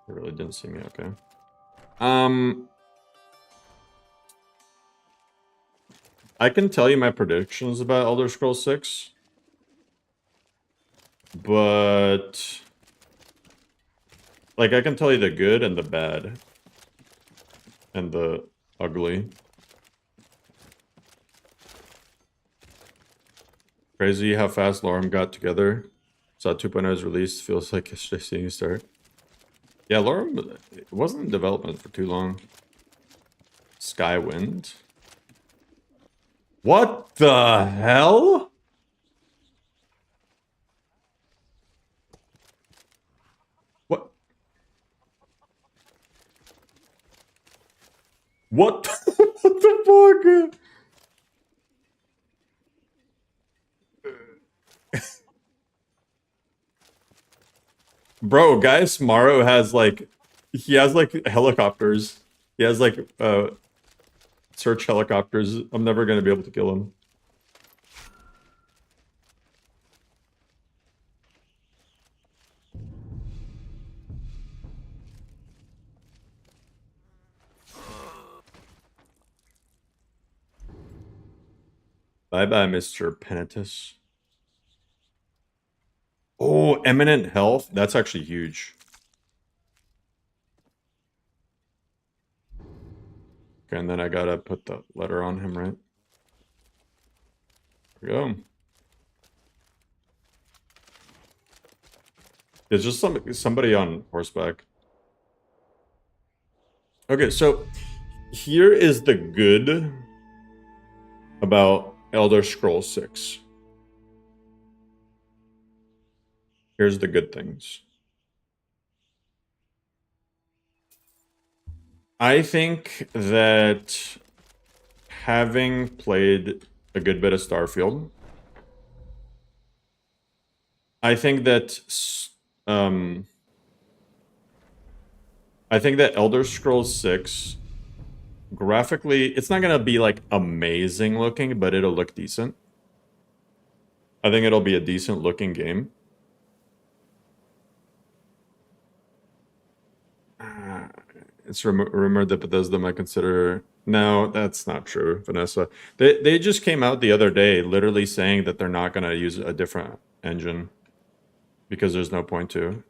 It really didn't see me, okay. I can tell you my predictions about Elder Scrolls 6. But like I can tell you the good and the bad. And the ugly. Crazy how fast LoreRim got together. Saw 2.0's release, feels like it's just seeing start. Yeah, LoreRim, it wasn't in development for too long. Skywind. What the hell? What? What? What the fuck? Bro, Guy Smaro has like, he has like helicopters. He has like search helicopters. I'm never gonna be able to kill him. Bye bye, Mr. Penitus. Oh, Eminent Health? That's actually huge. Okay, and then I gotta put the letter on him, right? There we go. There's just somebody on horseback. Okay, so here is the good about Elder Scrolls 6. Here's the good things. I think that having played a good bit of Starfield, I think that Elder Scrolls 6 graphically, it's not gonna be like amazing looking, but it'll look decent. I think it'll be a decent looking game. It's rumored that Bethesda might consider... No, that's not true, Vanessa. They just came out the other day literally saying that they're not going to use a different engine because there's no point to.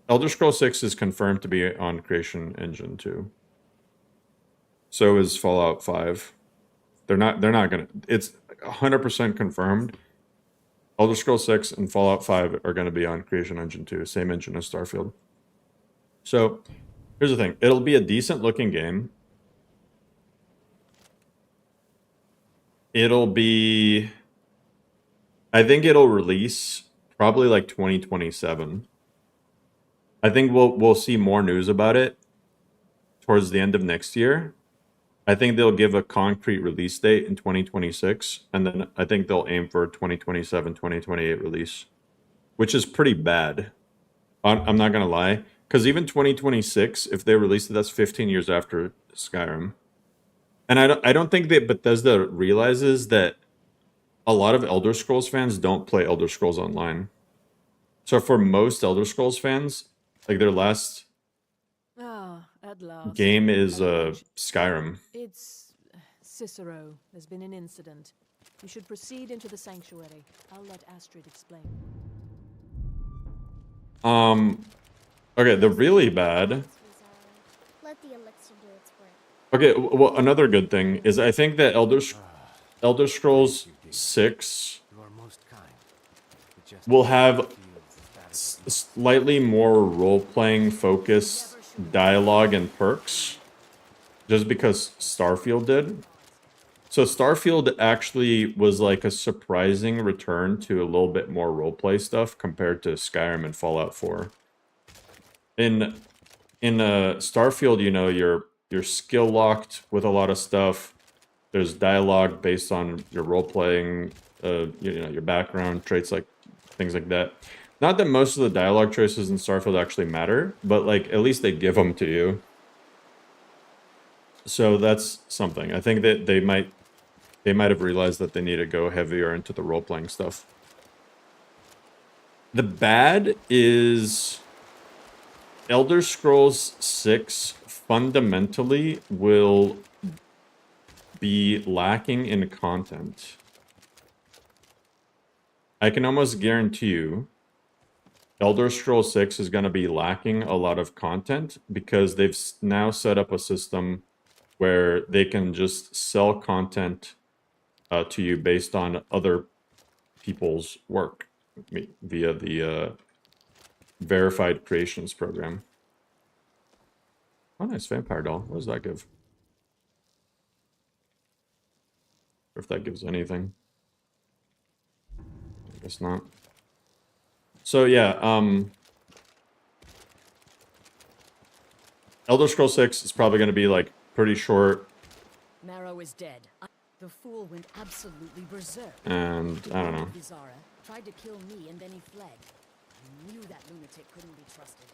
Elder Scrolls 6 is confirmed to be on Creation Engine 2. So is Fallout 5. They're not going to... It's 100% confirmed. Elder Scrolls 6 and Fallout 5 are going to be on Creation Engine 2, same engine as Starfield. So, here's the thing. It'll be a decent looking game. It'll be... I think it'll release probably like 2027. I think we'll see more news about it towards the end of next year. I think they'll give a concrete release date in 2026. And then I think they'll aim for 2027, 2028 release. Which is pretty bad. I'm not going to lie. Because even 2026, if they release it, that's 15 years after Skyrim. And I don't think that Bethesda realizes that a lot of Elder Scrolls fans don't play Elder Scrolls Online. So for most Elder Scrolls fans, like their last
at last.
game is Skyrim.
It's Cicero. There's been an incident. You should proceed into the sanctuary. I'll let Astrid explain.
Okay, the really bad...
Let the elixir do its work.
Okay, well, another good thing is I think that Elder Scrolls 6 will have slightly more role-playing focused dialogue and perks, just because Starfield did. So Starfield actually was like a surprising return to a little bit more roleplay stuff compared to Skyrim and Fallout 4. In Starfield, you know, you're skill locked with a lot of stuff. There's dialogue based on your role playing, you know, your background traits, like things like that. Not that most of the dialogue choices in Starfield actually matter, but like at least they give them to you. So that's something. I think that they might have realized that they need to go heavier into the role playing stuff. The bad is Elder Scrolls 6 fundamentally will be lacking in content. I can almost guarantee you Elder Scrolls 6 is going to be lacking a lot of content because they've now set up a system where they can just sell content to you based on other people's work via the verified creations program. Oh, nice vampire doll. What does that give? Or if that gives anything. I guess not. So yeah, Elder Scrolls 6 is probably going to be like pretty short.
Marrow is dead. The fool went absolutely berserk.
And I don't know.
Bizarra tried to kill me and then he fled. I knew that lunatic couldn't be trusted.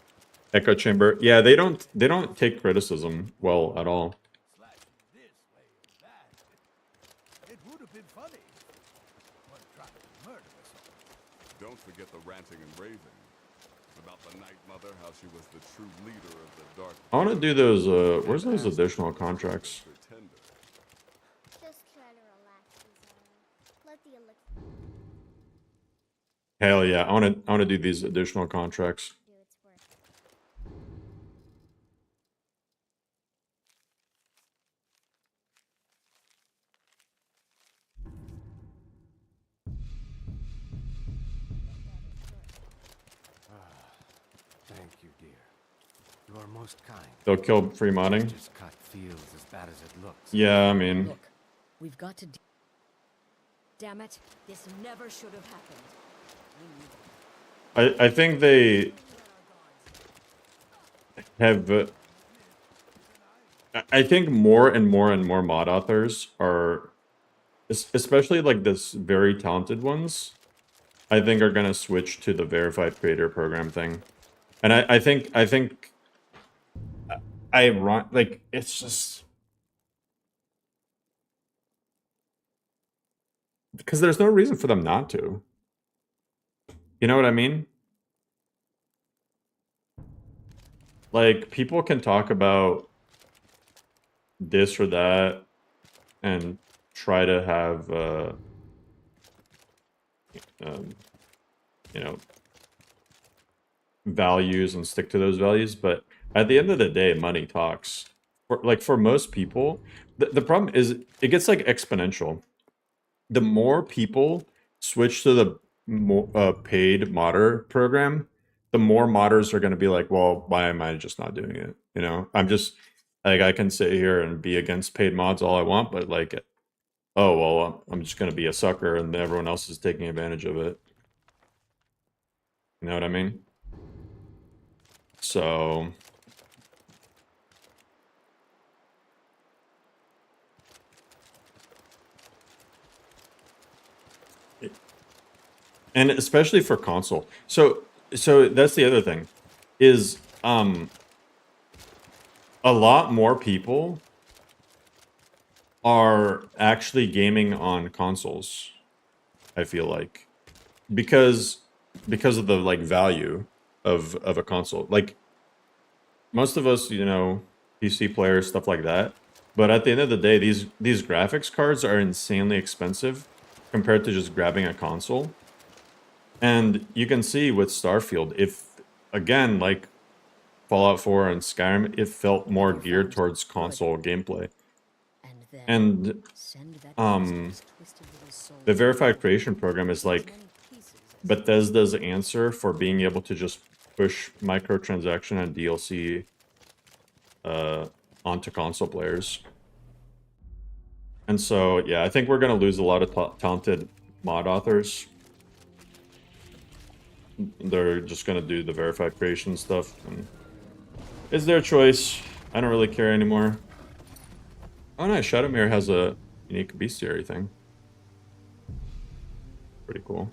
Echo Chamber. Yeah, they don't take criticism well at all.
It would have been funny. One tried to murder us all.
Don't forget the ranting and raving about the Night Mother, how she was the true leader of the dark.
I want to do those. Where's those additional contracts?
Just try to relax, Bizarra. Let the elixir
Hell yeah, I want to do these additional contracts.
do its work.
Thank you, dear. You are most kind.
They'll kill free modding.
Just cut feels as bad as it looks.
Yeah, I mean,
Look, we've got to. Damn it! This never should have happened.
I think they have. I think more and more and more mod authors are, especially like this very talented ones, I think are gonna switch to the verified creator program thing, and I think like it's just because there's no reason for them not to. You know what I mean? Like, people can talk about this or that and try to have, you know, values and stick to those values. But at the end of the day, money talks. For most people, the problem is it gets, like, exponential. The more people switch to the paid modder program, the more modders are going to be like, well, why am I just not doing it? You know, I'm just like, I can sit here and be against paid mods all I want, but like, oh, well, I'm just going to be a sucker and everyone else is taking advantage of it. You know what I mean? So and especially for console. So that's the other thing is a lot more people are actually gaming on consoles, I feel like, because of the like value of a console. Like, most of us, you know, PC players, stuff like that, but at the end of the day, these graphics cards are insanely expensive compared to just grabbing a console. And you can see with Starfield, if, again, like Fallout 4 and Skyrim, it felt more geared towards console gameplay. And the verified creation program is like Bethesda's answer for being able to just push microtransaction and DLC onto console players. And so, yeah, I think we're going to lose a lot of talented mod authors. They're just going to do the verified creation stuff. And it's their choice. I don't really care anymore. Oh, nice. Shadowmere has a unique bestiary thing. Pretty cool.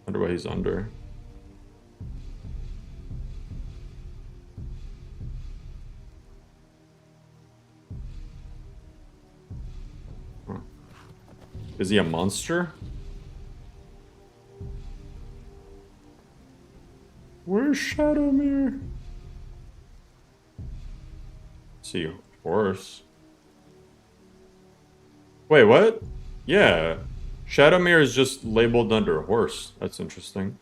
Wonder what he's under. Huh. Is he a monster? Where's Shadowmere? See, horse. Wait, what? Yeah. Shadowmere is just labeled under horse. That's interesting.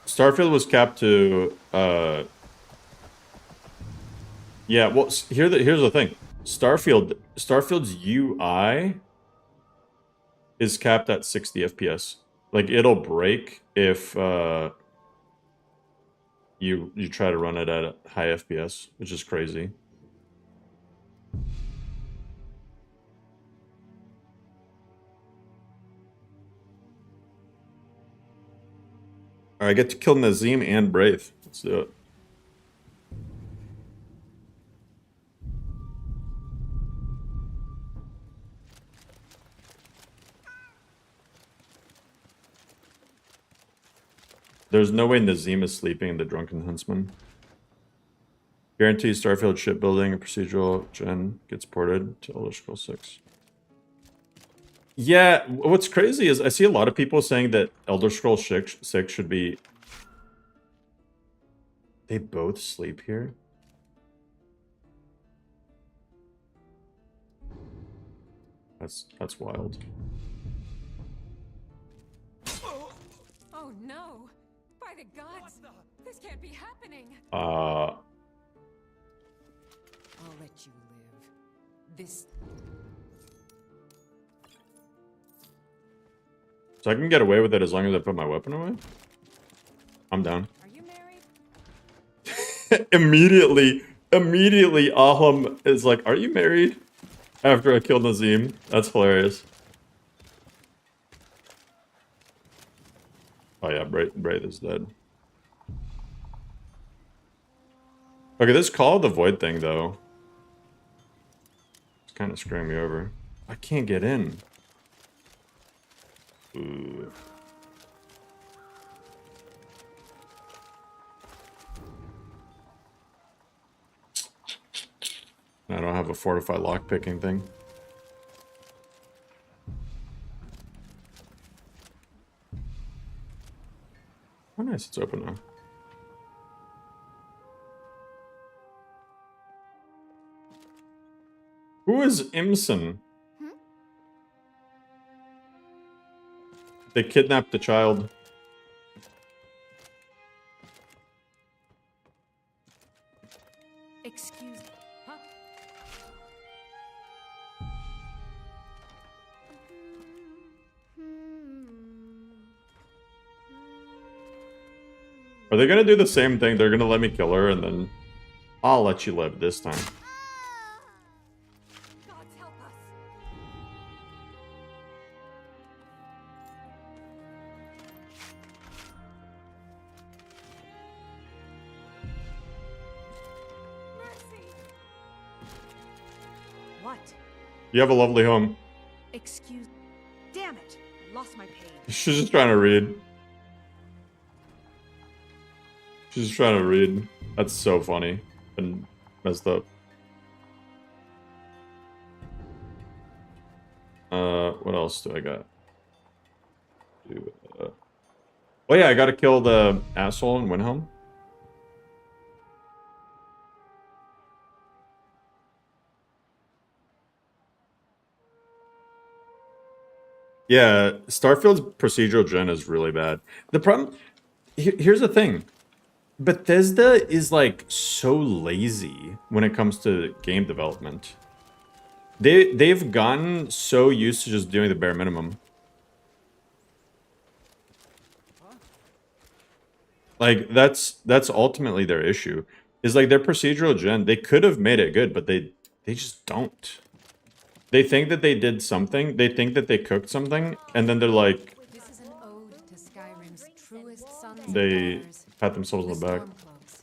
Starfield was capped to, yeah, well, here's the thing. Starfield's UI is capped at 60 FPS. Like, it'll break if, you try to run it at a high FPS, which is crazy. Alright, I get to kill Nazim and Brave. Let's do it. There's no way Nazim is sleeping in the Drunken Huntsman. Guarantees Starfield shipbuilding and procedural gen gets ported to Elder Scrolls 6. Yeah, what's crazy is I see a lot of people saying that Elder Scrolls 6 should be... They both sleep here? That's wild.
Oh no! By the gods! This can't be happening!
Uh...
I'll let you live. This...
So I can get away with it as long as I put my weapon away? I'm down.
Are you married?
Immediately, Ahlam is like, are you married? After I killed Nazim. That's hilarious. Oh yeah, Braith is dead. Okay, this Call of the Void thing, though. It's kind of screwing me over. I can't get in. Ooh. I don't have a fortified lockpicking thing. Oh nice, it's open now. Who is Imson? They kidnapped the child.
Excuse me. Huh?
Are they gonna do the same thing? They're gonna let me kill her and then I'll let you live this time.
Gods help us. Mercy.
What?
You have a lovely home.
Excuse... Damn it! I lost my page.
She's just trying to read. She's just trying to read. That's so funny and messed up. What else do I got? Oh yeah, I gotta kill the asshole in Windhelm. Yeah, Starfield's procedural gen is really bad. The problem... Here's the thing. Bethesda is like so lazy when it comes to game development. They've gotten so used to just doing the bare minimum. Like that's ultimately their issue. Is like their procedural gen, they could have made it good, but they just don't. They think that they did something, they think that they cooked something, and then they're like
This is an ode to Skyrim's truest sons and
they
daughters,
pat themselves on the back.
Stormcloaks.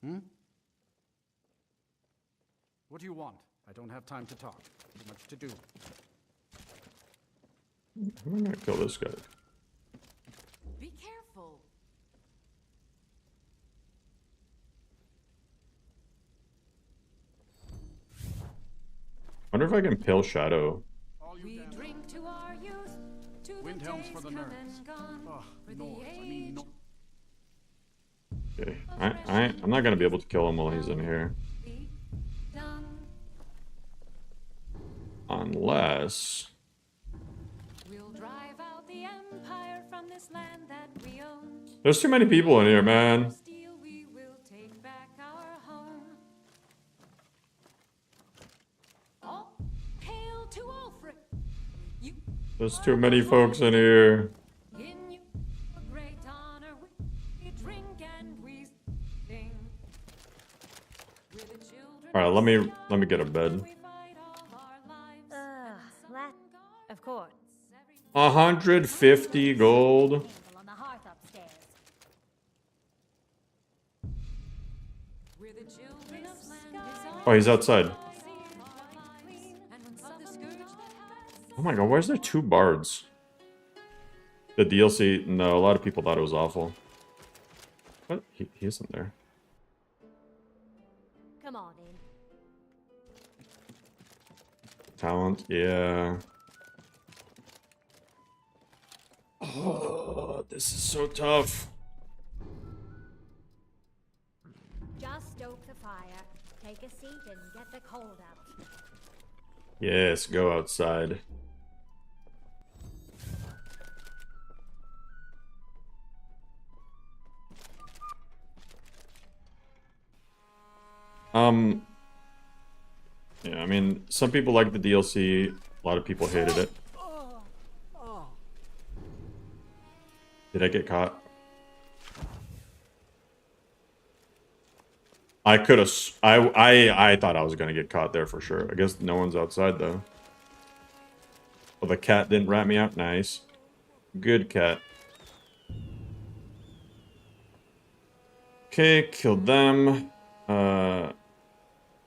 Hmm? What do you want? I don't have time to talk. Too much to do.
I'm gonna kill this guy.
Be careful.
Wonder if I can pale shadow.
We drink to our youth, to
Wind
the
helms
days
for the
come
nerds.
and gone, for the
Noise. I mean, no.
Okay, I'm not gonna be able to kill him while he's in here.
done.
Unless...
We'll drive out the empire from this land that we own.
There's too many people in here, man.
Steel, we will take back our home. All hail to Ulfric. You
There's too many folks in here.
in you a great honor. We drink and we sing. We're the children.
Alright, let me get a bed.
Of course.
150 gold.
On the hearth upstairs.
We're the children of land.
Oh, he's outside. Oh my god, why is there 2 bards? The DLC, no, a lot of people thought it was awful. What? He isn't there.
Come on in.
Talent, yeah. Oh, this is so tough.
Just stoke the fire, take a seat, and get the cold out.
Yes, go outside. Yeah, I mean, some people liked the DLC, a lot of people hated it. Did I get caught? I could have. I thought I was gonna get caught there for sure. I guess no one's outside though. Well, the cat didn't rat me out. Nice, good cat. Okay, kill them.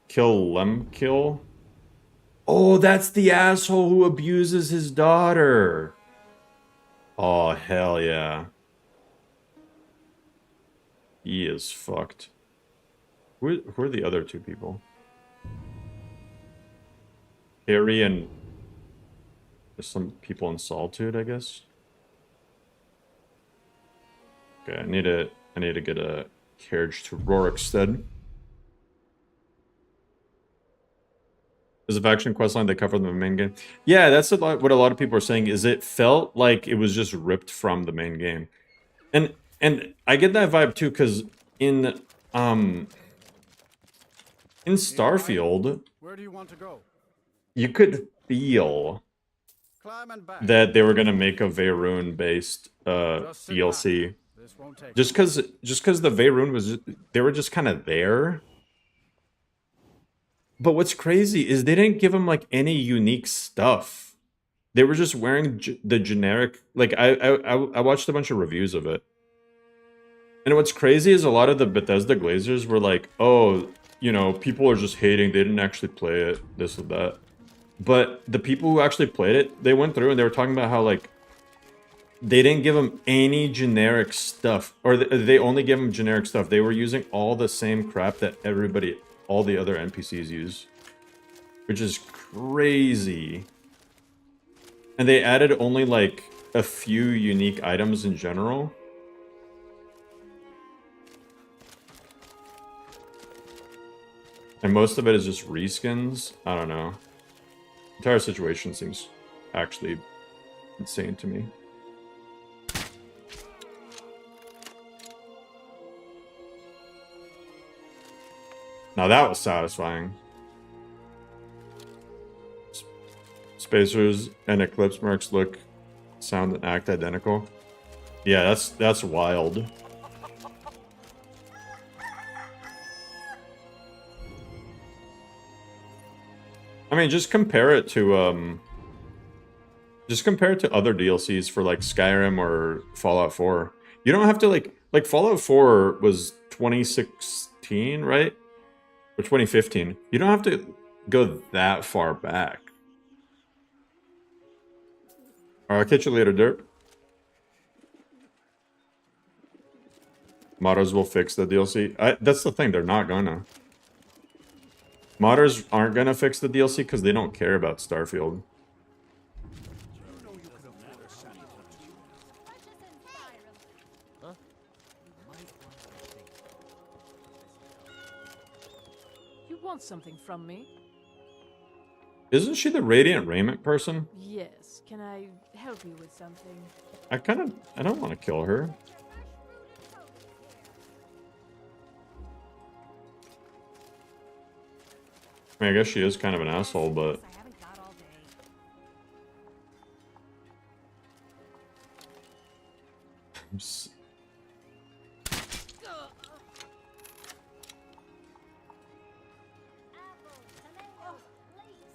Kill Lemkill. Oh, that's the asshole who abuses his daughter. Oh, hell yeah. He is fucked. Who are the other 2 people? Harry and... There's some people in Solitude, I guess. Okay, I need to get a carriage to Rorikstead. There's a faction questline they covered in the main game. Yeah, that's what a lot of people are saying, is it felt like it was just ripped from the main game. And I get that vibe too, because in Starfield,
Where do you want to go?
you could feel that they were gonna make a Veyruun based DLC. Just because the Veyruun was they were just kind of there. But what's crazy is they didn't give him like any unique stuff. They were just wearing the generic. Like I watched a bunch of reviews of it, and what's crazy is a lot of the Bethesda Glazers were like, "Oh, you know, people are just hating. They didn't actually play it. This or that." But the people who actually played it, they went through and they were talking about how like they didn't give them any generic stuff, or they only gave them generic stuff. They were using all the same crap that all the other NPCs use, which is crazy. And they added only like a few unique items in general. And most of it is just reskins. I don't know. The entire situation seems actually insane to me. Now that was satisfying. Spacers and eclipse marks look, sound, and act identical. Yeah, that's wild. I mean, just compare it to other DLCs for like Skyrim or Fallout 4. You don't have to like Fallout 4 was 2016, right? Or 2015. You don't have to go that far back. Alright, I'll catch you later, Dirt. Modders will fix the DLC. That's the thing, they're not gonna. Modders aren't gonna fix the DLC because they don't care about Starfield.
You want something from me?
Isn't she the Radiant Raiment person?
Yes. Can I help you with something?
I don't want to kill her. I mean, I guess she is kind of an asshole, but...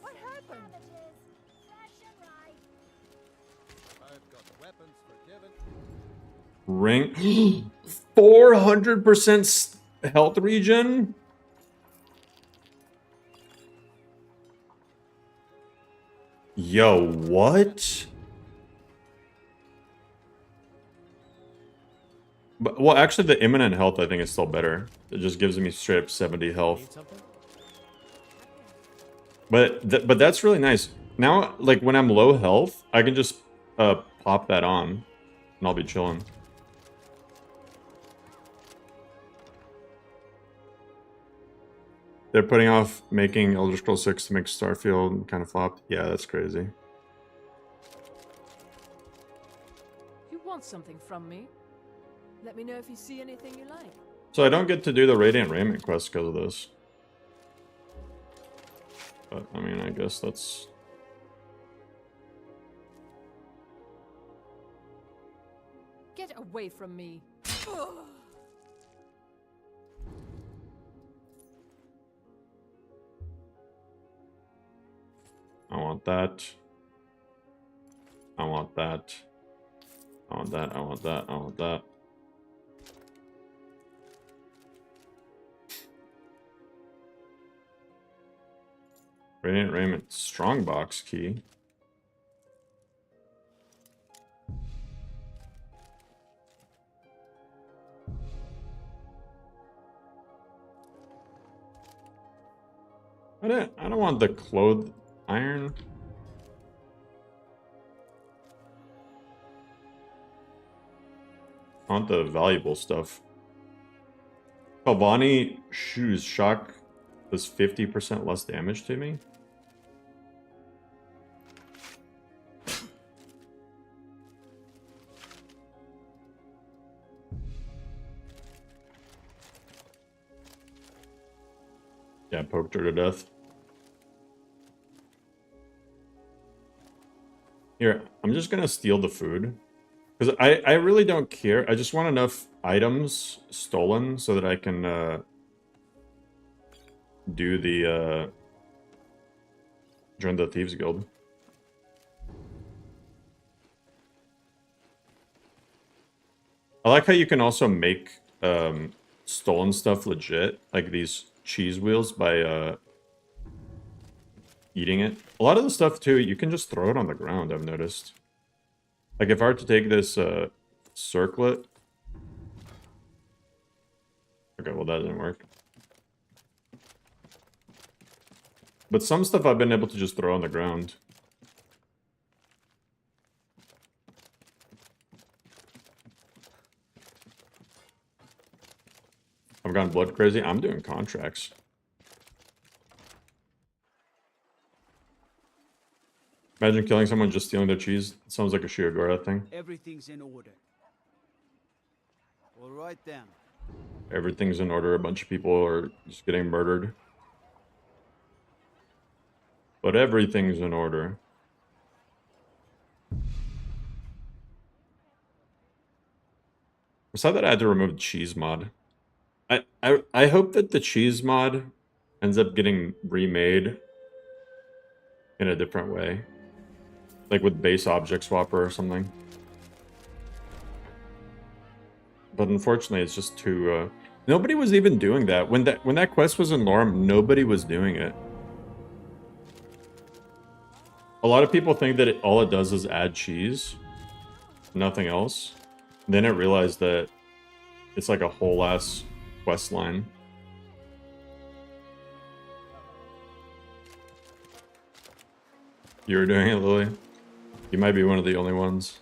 What happened?
I've got weapons forgiven.
Ring... 400% health regen? Yo, what? But, well, actually, the imminent health, I think, is still better. It just gives me straight up 70 health. But that's really nice. Now, like, when I'm low health, I can just pop that on, and I'll be chilling. They're putting off making Elder Scrolls 6 to make Starfield kind of flopped. Yeah, that's crazy.
You want something from me? Let me know if you see anything you like.
So I don't get to do the Radiant Raiment quest because of this. But, I mean, I guess that's...
Get away from me.
I want that. I want that. I want that. I want that. I want that. Radiant Raiment Strongbox key. I don't want the clothed iron. I want the valuable stuff. Kalvani shoes shock does 50% less damage to me. Yeah, poked her to death. Here, I'm just gonna steal the food. Because I really don't care. I just want enough items stolen so that I can do the join the Thieves Guild. I like how you can also make stolen stuff legit, like these cheese wheels, by eating it. A lot of the stuff too, you can just throw it on the ground, I've noticed. Like if I were to take this circlet. Okay, well that didn't work. But some stuff I've been able to just throw on the ground. I've gone blood crazy. I'm doing contracts. Imagine killing someone just stealing their cheese. It sounds like a Shiogara thing.
Everything's in order. All right then.
Everything's in order. A bunch of people are just getting murdered. But everything's in order. I saw that I had to remove the cheese mod. I hope that the cheese mod ends up getting remade in a different way. Like with base object swapper or something. But unfortunately it's just too nobody was even doing that. When that quest was in LoreRim, nobody was doing it. A lot of people think that all it does is add cheese. Nothing else. Then it realized that it's like a whole ass quest line. You were doing it, Lily? You might be one of the only ones.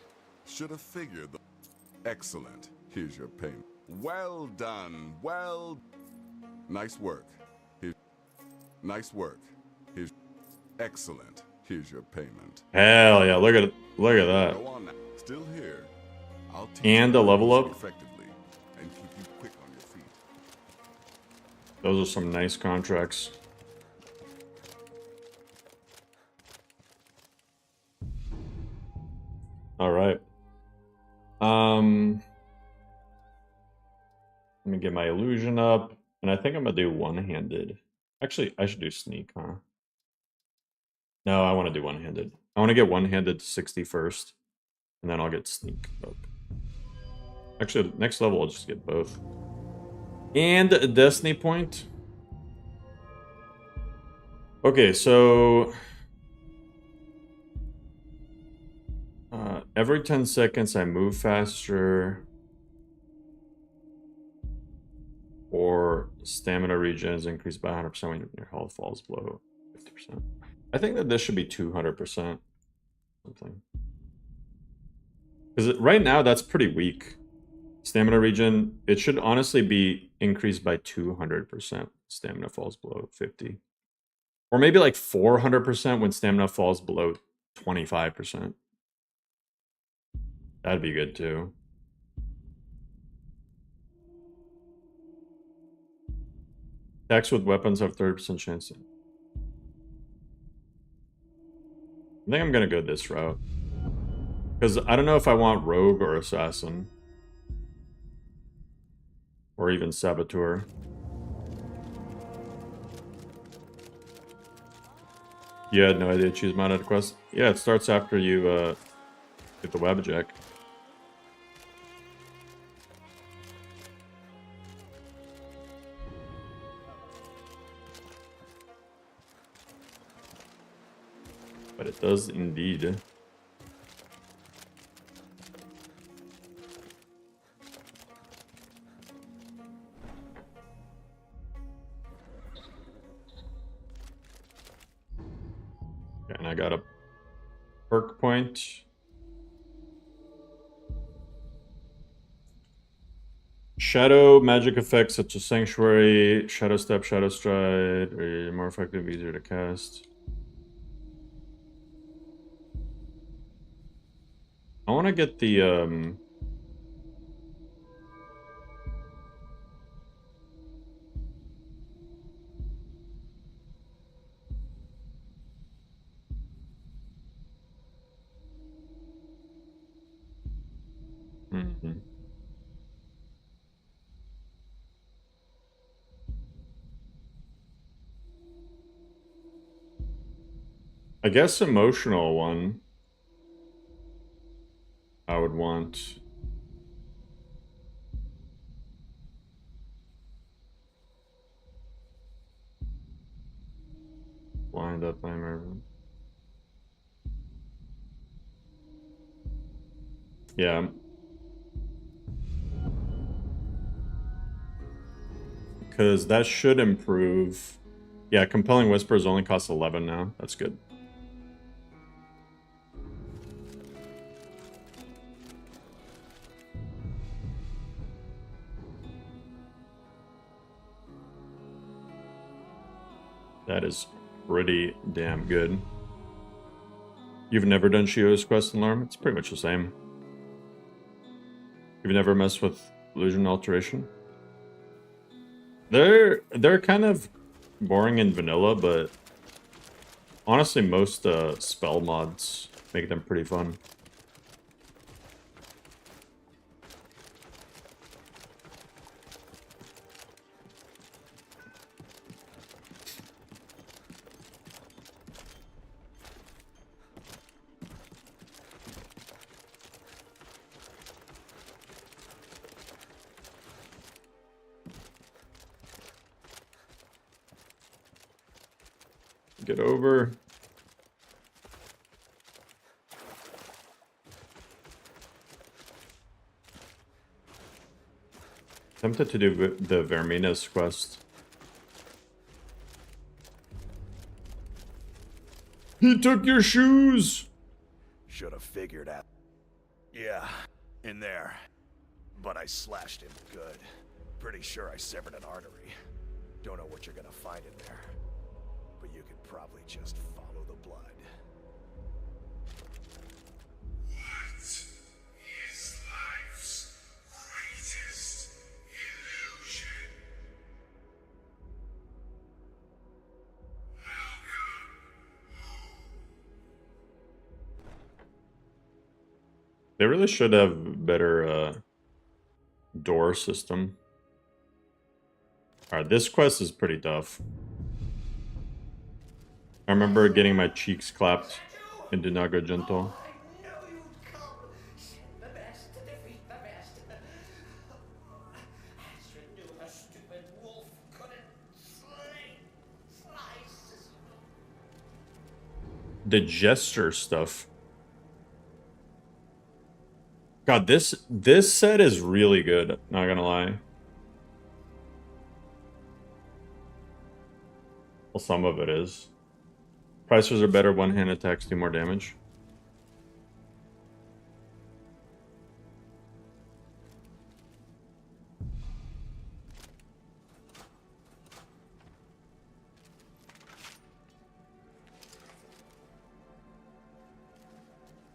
Should have figured. Excellent. Here's your payment. Well done. Well. Nice work. Nice work. Here's. Excellent. Here's your payment.
Hell yeah! Look at that.
Go on now. Still here. I'll teach
And a level up.
effectively and keep you quick on your feet.
Those are some nice contracts. All right. Let me get my illusion up, and I think I'm gonna do one-handed. Actually, I should do sneak, huh? No, I want to do one-handed. I want to get one-handed to 60 first, and then I'll get sneak up. Actually, next level I'll just get both. And a destiny point. Okay, so every 10 seconds I move faster, or stamina regen is increased by 100% when your health falls below 50%. I think that this should be 200% something. Because right now that's pretty weak. Stamina regen, it should honestly be increased by 200%. Stamina falls below 50. Or maybe like 400% when stamina falls below 25%. That'd be good too. Attacks with weapons have 30% chance. I think I'm gonna go this route. Because I don't know if I want rogue or assassin. Or even saboteur. You had no idea choose mod at a quest? Yeah, it starts after you get the Wabbajack. But it does indeed. And I got a perk point. Shadow magic effects such as Sanctuary, Shadow Step, Shadow Stride are more effective, easier to cast. I want to get the I guess emotional one. I would want. Blind up, I'm urban. Yeah. Because that should improve. Yeah, Compelling Whispers only costs 11 now. That's good. That is pretty damn good. You've never done Shio's quest in LoreRim? It's pretty much the same. You've never messed with Illusion Alteration? They're kind of boring in vanilla, but honestly, most spell mods make them pretty fun. Get over. Tempted to do the Vermina's quest. He took your shoes!
Should have figured out. Yeah, in there. But I slashed him good. Pretty sure I severed an artery. Don't know what you're gonna find in there. But you could probably just follow the blood.
What is life's greatest illusion?
They really should have better door system. Alright, this quest is pretty tough. I remember getting my cheeks clapped in Do Not Go Gentle. The Jester stuff. God, this set is really good, not gonna lie. Well, some of it is. Pricers are better, one-hand attacks do more damage.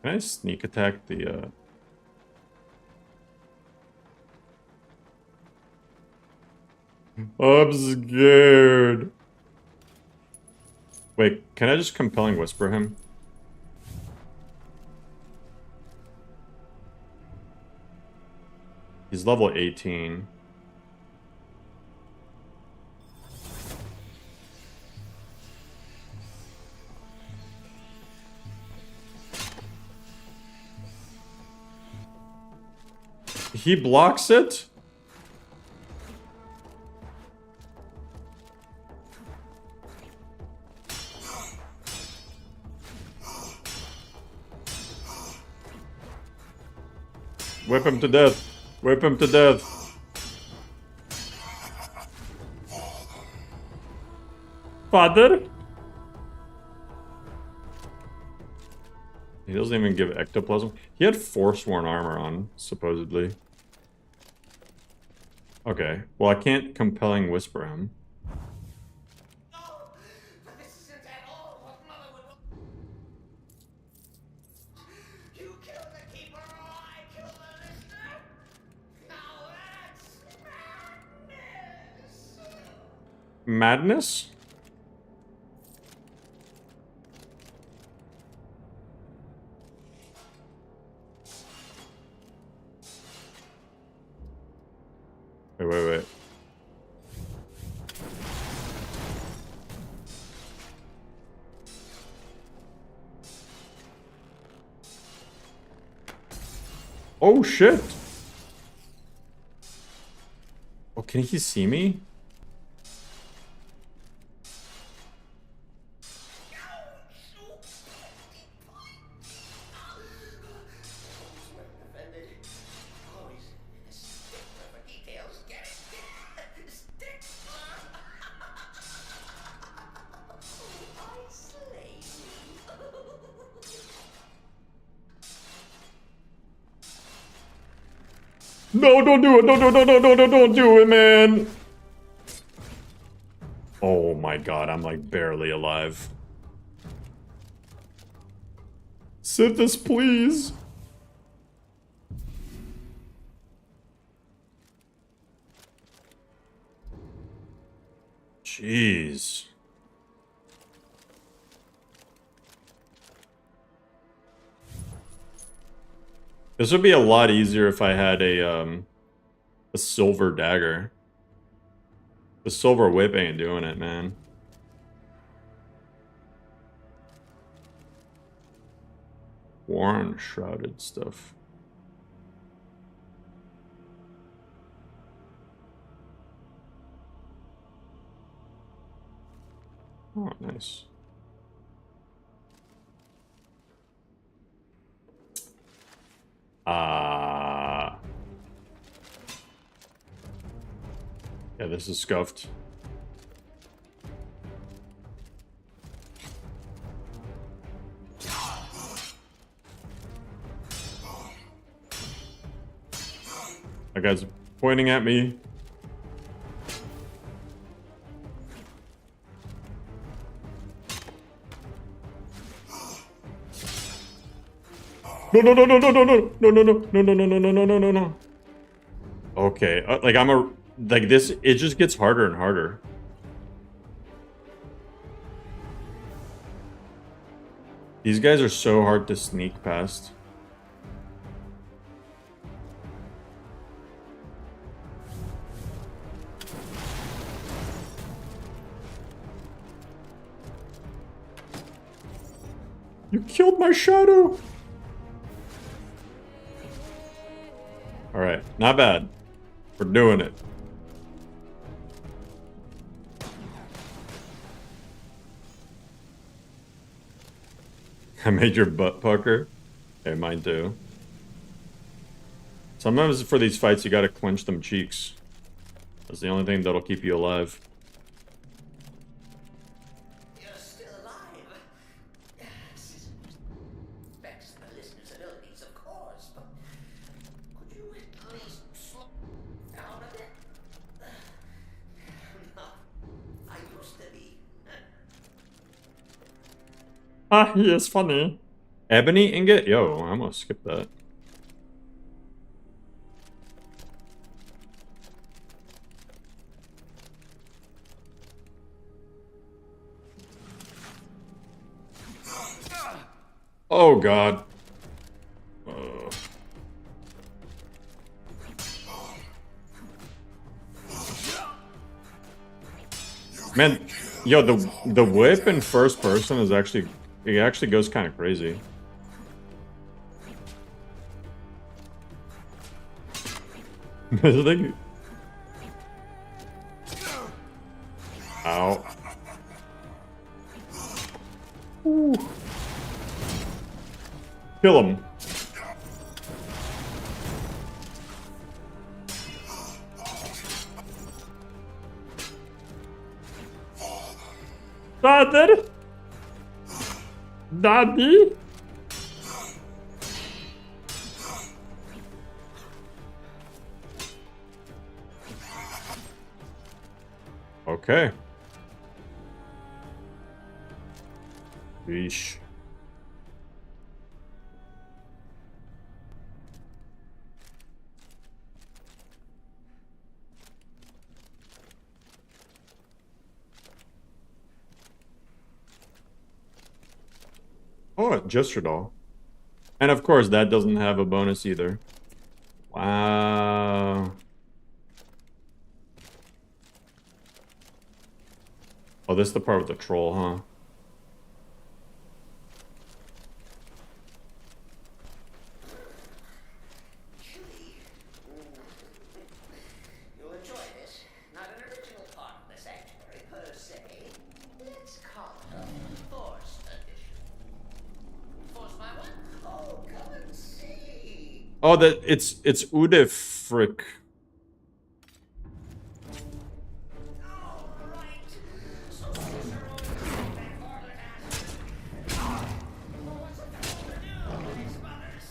Can I sneak attack the I'm scared. Wait, can I just Compelling Whisper him? He's level 18. He blocks it? Whip him to death. Whip him to death. Father? He doesn't even give ectoplasm. He had Forsworn armor on, supposedly. Okay, well I can't Compelling Whisper him. Madness? Wait. Oh shit! Oh, can he see me? No, don't do it. Don't do it, man. Oh my god, I'm like barely alive. Sithis, please. Jeez. This would be a lot easier if I had a silver dagger. The silver whip ain't doing it, man. Warren shrouded stuff. Oh, nice. Yeah, this is scuffed. That guy's pointing at me. No, no, no, no, no, no, no, no, no, no, no, no, no, no, no, no, no, no. Okay, like like this, it just gets harder and harder. These guys are so hard to sneak past. You killed my shadow! Alright, not bad. We're doing it. I made your butt pucker. Okay, mine too. Sometimes for these fights you gotta clench them cheeks. That's the only thing that'll keep you alive.
You're still alive. Thanks to the listeners and oldies, of course, but could you at least slow down a bit? No, I used to be.
Ah, he is funny. Ebony ingot? Yo, I'm gonna skip that. Oh god. Man, yo, the whip in first person is actually, it actually goes kind of crazy. Ow. Ooh. Kill him. Father? Daddy? Okay. Yeesh. Oh, it gestured all. And of course, that doesn't have a bonus either. Wow. Oh, this is the part with the troll, huh?
You'll enjoy this. Not an original part of the sanctuary per se. Let's call it a forced addition. Forced by what? Oh, come and see.
Oh, that it's Udefrick.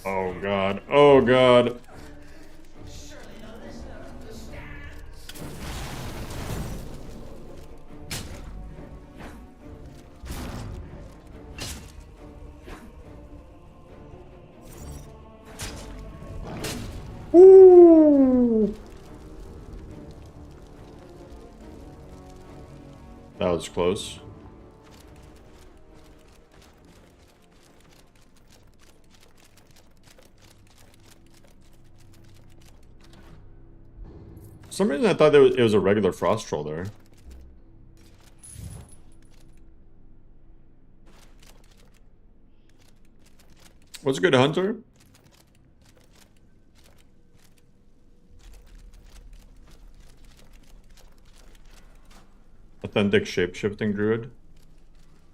Oh god. Oh god. Ooh. That was close. For some reason I thought it was a regular frost troll there. What's good, Hunter? Authentic shapeshifting druid.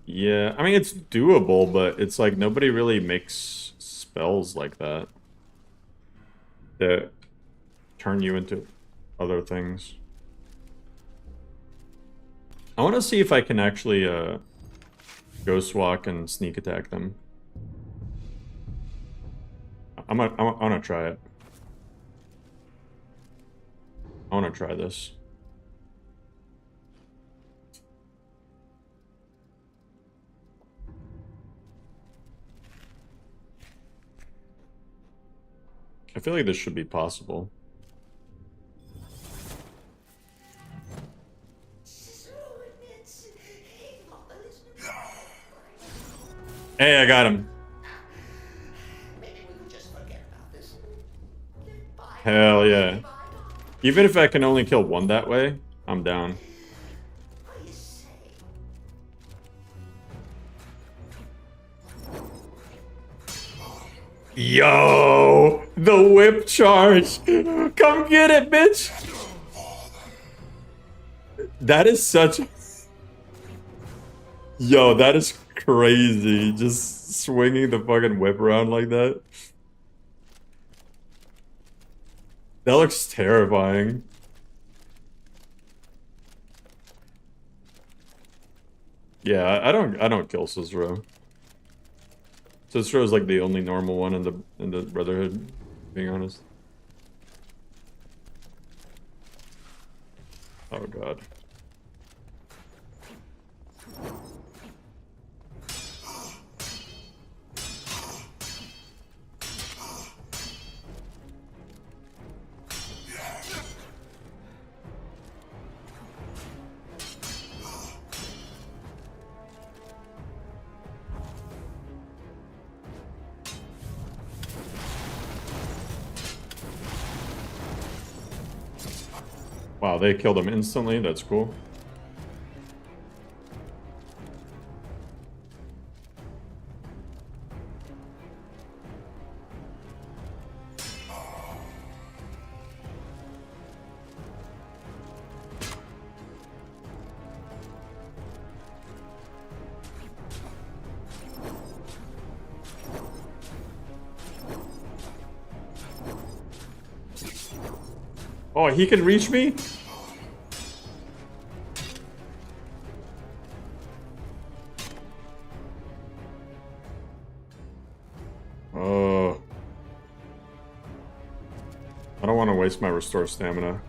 Yeah, I mean it's doable, but it's like nobody really makes spells like that that turn you into other things. I want to see if I can actually ghost walk and sneak attack them. I want to try it. I want to try this. I feel like this should be possible. Hey, I got him. Hell yeah. Even if I can only kill one that way, I'm down. Yo! The whip charge! Come get it, bitch! That is such... Yo, that is crazy. Just swinging the fucking whip around like that. That looks terrifying. Yeah, I don't kill Cicero. Cicero is like the only normal one in the Brotherhood, being honest. Oh god. Wow, they killed him instantly. That's cool. Oh, he can reach me? Oh. I don't want to waste my restore stamina.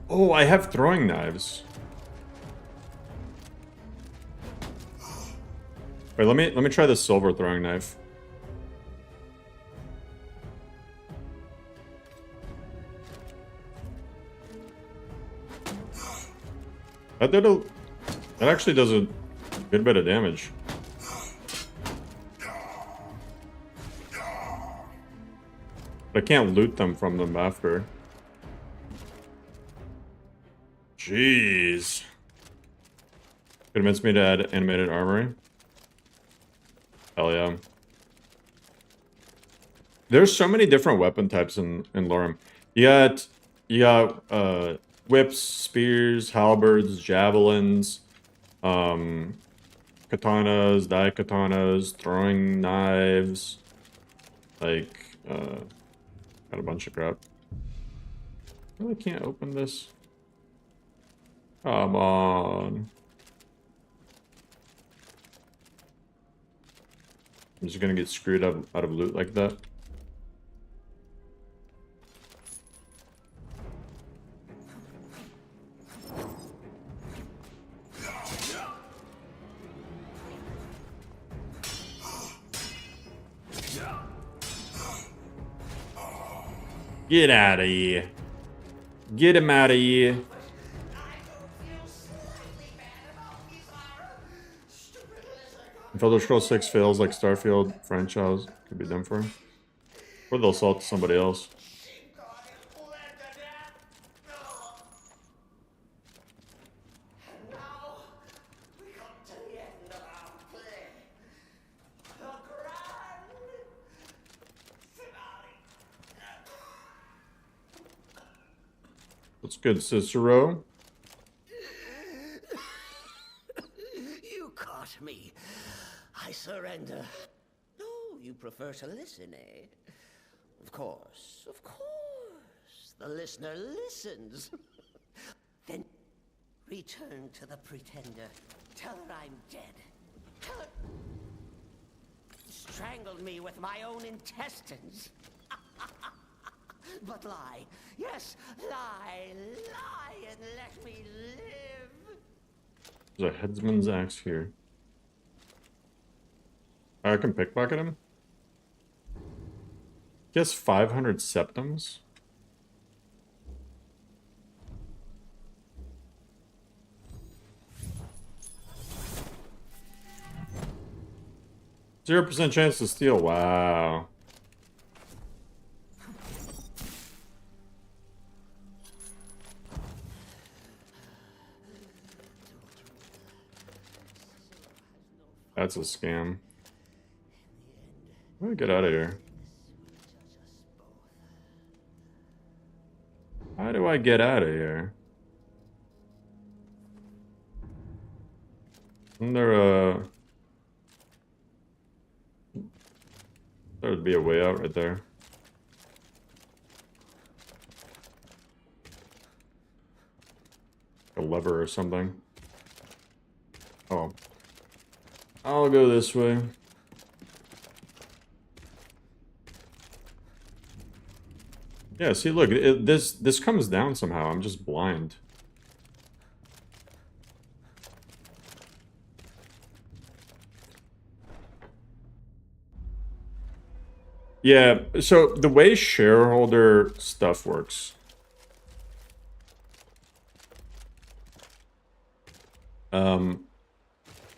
Oh, I have throwing knives. Wait, let me try the silver throwing knife. That actually does a good bit of damage. But I can't loot them from them after. Jeez. Convince me to add animated armory. Hell yeah. There's so many different weapon types in LoreRim. You got whips, spears, halberds, javelins, katanas, daikatanas, throwing knives, like, got a bunch of crap. I really can't open this. Come on. I'm just gonna get screwed up out of loot like that. Get out of here. Get him out of here. If Elder Scrolls 6 fails like Starfield franchise, could be done for. Or they'll sell it to somebody else. What's good, Cicero?
You caught me. I surrender. No, you prefer to listen, eh? Of course, of course. The listener listens. Then return to the pretender. Tell her I'm dead. Tell her strangled me with my own intestines. But lie. Yes, lie. Lie and let me live.
There's a headsman's axe here. I can pickpocket him? He has 500 septums? %0 chance to steal. Wow. That's a scam. How do I get out of here? How do I get out of here? Isn't there a... There would be a way out right there. A lever or something. Oh. I'll go this way. Yeah, see, look, this comes down somehow. I'm just blind. Yeah, so the way shareholder stuff works.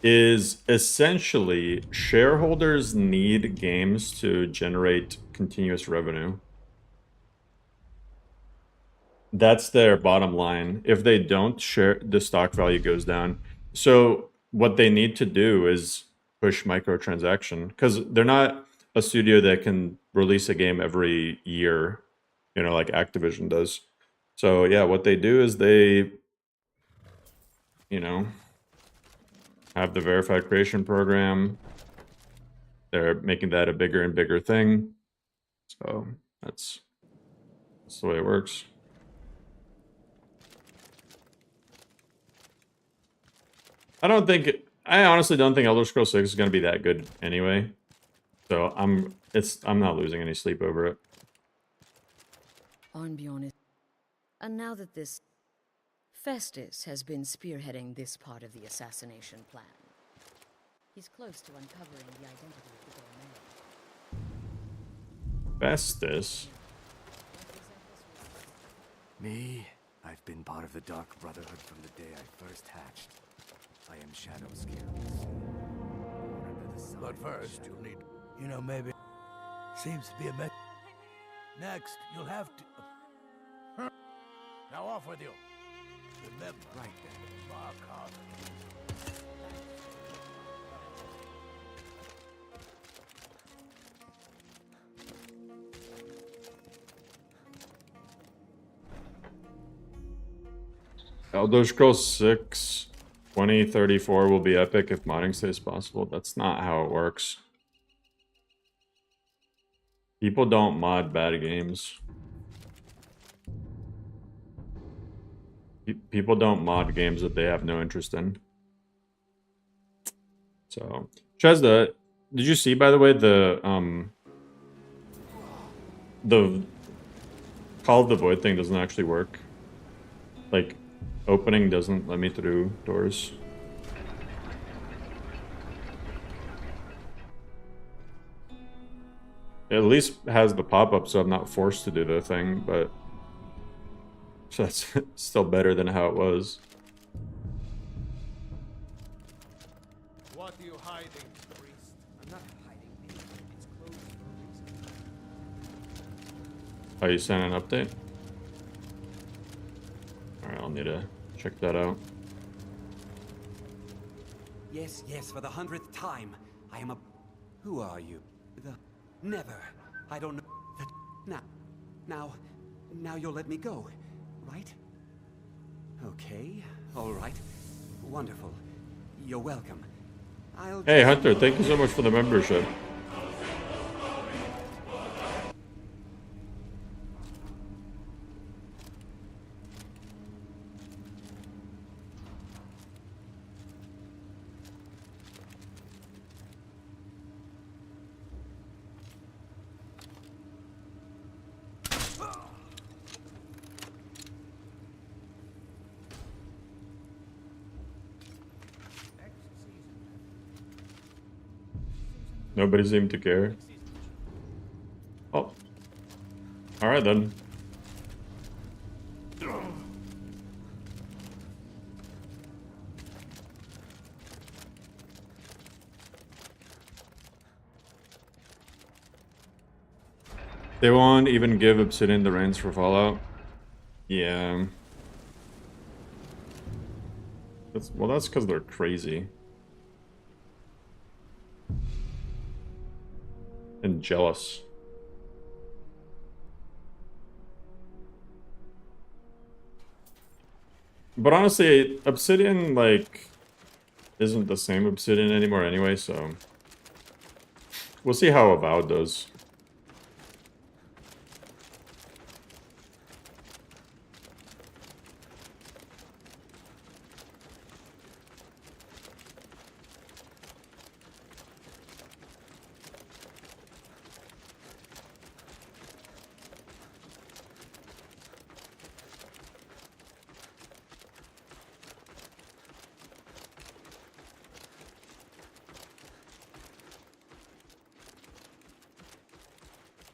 Is essentially shareholders need games to generate continuous revenue. That's their bottom line. If they don't, share the stock value goes down. So what they need to do is push microtransaction, because they're not a studio that can release a game every year, you know, like Activision does. So yeah, what they do is they, you know, have the verified creation program. They're making that a bigger and bigger thing. So that's the way it works. I honestly don't think Elder Scrolls 6 is going to be that good anyway. So I'm not losing any sleep over it.
Argonian. And now that this Festus has been spearheading this part of the assassination plan. He's close to uncovering the identity of the doorman.
Festus?
Me? I've been part of the Dark Brotherhood from the day I first hatched. I am Shadow Skills.
But first, you'll need... You know, maybe... Seems to be a mess. Next, you'll have to... Now off with you. Remember... Right then.
Elder Scrolls 6 2034 will be epic if modding stays possible. That's not how it works. People don't mod bad games. People don't mod games that they have no interest in. So, Chesda, did you see, by the way, the Call of the Void thing doesn't actually work? Like, opening doesn't let me through doors. It at least has the pop-up, so I'm not forced to do the thing, but So that's still better than how it was.
What are you hiding, priest?
I'm not hiding anything. It's closed for a reason.
Oh, you sent an update? Alright, I'll need to check that out.
Yes, yes, for the 100th time. I am a... Who are you? The... Never. I don't know... The... Now you'll let me go, right? Okay, all right. Wonderful. You're welcome. I'll...
Hey, Hunter, thank you so much for the membership. Nobody seemed to care. Oh. Alright then. They won't even give Obsidian the reins for Fallout. Yeah. Well, that's because they're crazy. And jealous. But honestly, Obsidian, like, isn't the same Obsidian anymore anyway, so... We'll see how Avowed does.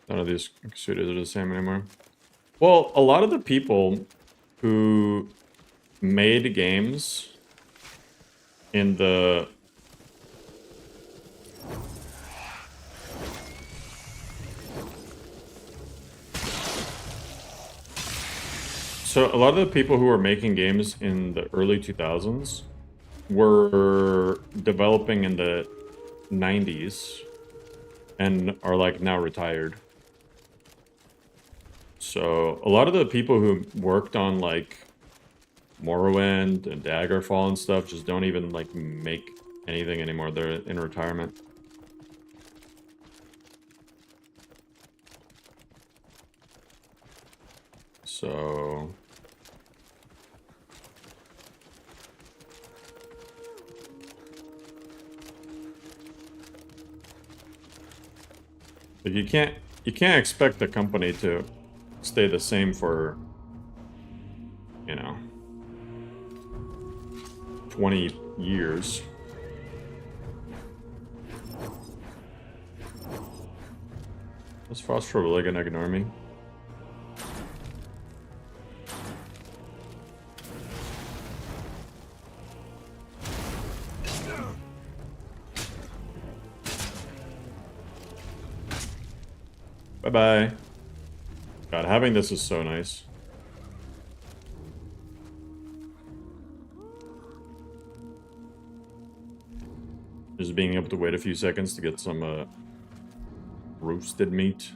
None of these suitors are the same anymore. Well, a lot of the people who made games in the... So a lot of the people who were making games in the early 2000s were developing in the 90s and are like now retired. So a lot of the people who worked on like Morrowind and Daggerfall and stuff just don't even like make anything anymore. They're in retirement. So like you can't expect the company to stay the same for, you know, 20 years. Is Phosphor really gonna ignore me? Bye-bye. God, having this is so nice. Just being able to wait a few seconds to get some roasted meat.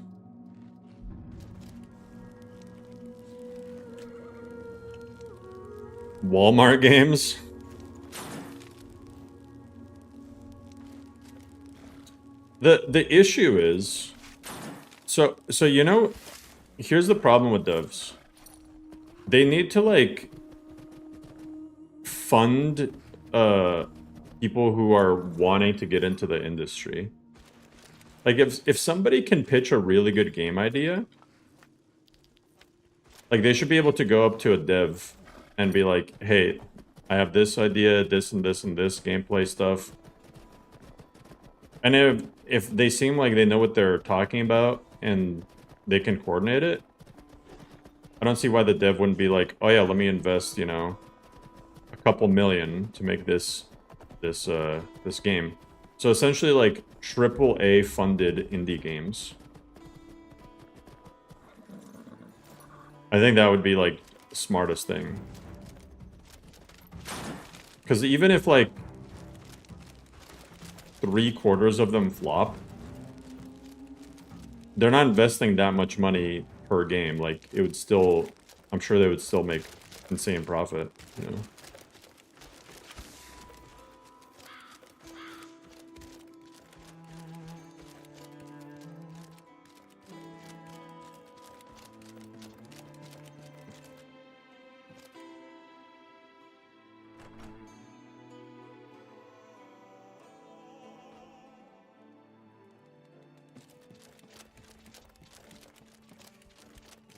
Walmart games. The issue is, so you know, here's the problem with devs. They need to like fund people who are wanting to get into the industry. Like if somebody can pitch a really good game idea, like they should be able to go up to a dev and be like, hey, I have this idea, this and this and this gameplay stuff. And if they seem like they know what they're talking about and they can coordinate it, I don't see why the dev wouldn't be like, oh yeah, let me invest, you know, a couple million to make this game. So essentially like AAA funded indie games. I think that would be like the smartest thing. Because even if like 3/4 of them flop, they're not investing that much money per game. Like it would still, I'm sure they would still make insane profit, you know.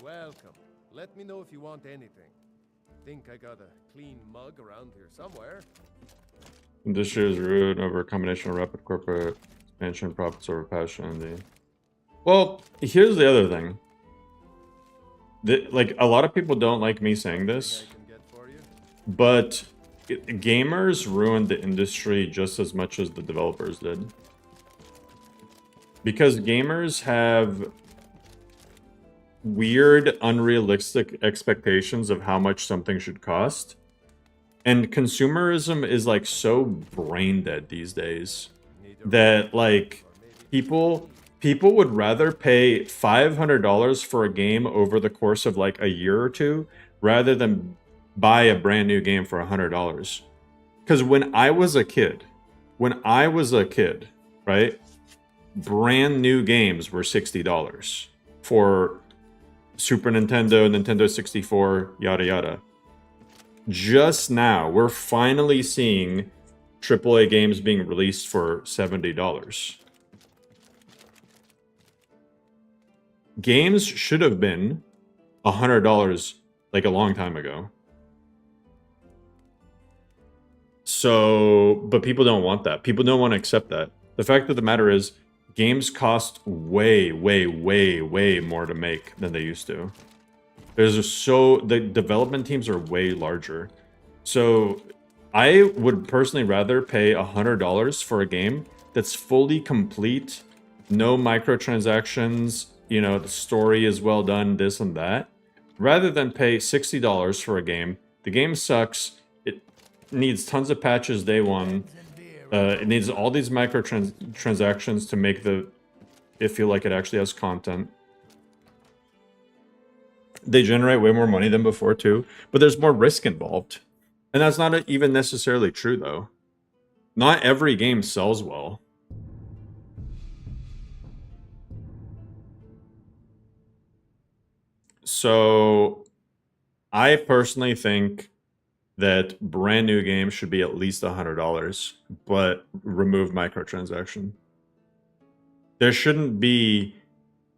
Welcome. Let me know if you want anything. Think I got a clean mug around here somewhere.
Industry is rude over a combination of rapid corporate expansion, profits over passion, and the... Well, here's the other thing. Like, a lot of people don't like me saying this, but gamers ruined the industry just as much as the developers did. Because gamers have weird, unrealistic expectations of how much something should cost. And consumerism is like so brain dead these days that like people would rather pay $500 for a game over the course of like a year or two rather than buy a brand new game for $100. Because when I was a kid, right, brand new games were $60 for Super Nintendo, Nintendo 64, yada yada. Just now, we're finally seeing AAA games being released for $70. Games should have been $100 like a long time ago. So, but people don't want that. People don't want to accept that. The fact of the matter is, games cost way, way, way, way more to make than they used to. The development teams are way larger. So I would personally rather pay $100 for a game that's fully complete, no microtransactions, you know, the story is well done, this and that, rather than pay $60 for a game. The game sucks. It needs tons of patches day one. It needs all these microtransactions to make it feel like it actually has content. They generate way more money than before too, but there's more risk involved. And that's not even necessarily true though. Not every game sells well. So I personally think that brand new games should be at least $100, but remove microtransaction. There shouldn't be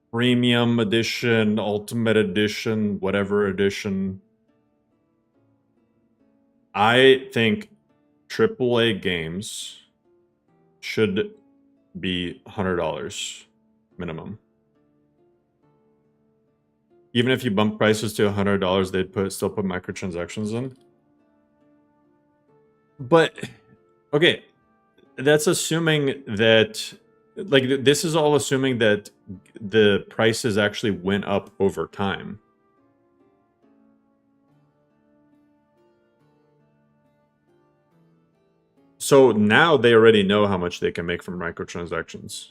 premium edition, ultimate edition, whatever edition. I think AAA games should be $100 minimum. Even if you bump prices to $100, they'd still put microtransactions in. But, okay, that's assuming that, like, this is all assuming that the prices actually went up over time. So now they already know how much they can make from microtransactions.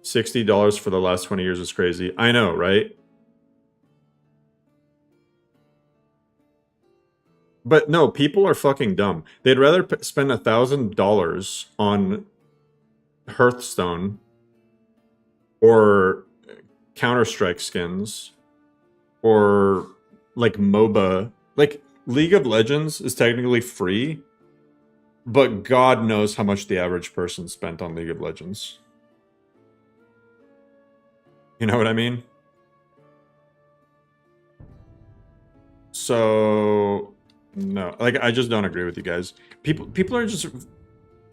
$60 for the last 20 years is crazy. I know, right? But no, people are fucking dumb. They'd rather spend $1,000 on Hearthstone or Counter-Strike skins or like MOBA. Like League of Legends is technically free, but God knows how much the average person spent on League of Legends. You know what I mean? So no, like I just don't agree with you guys. People are just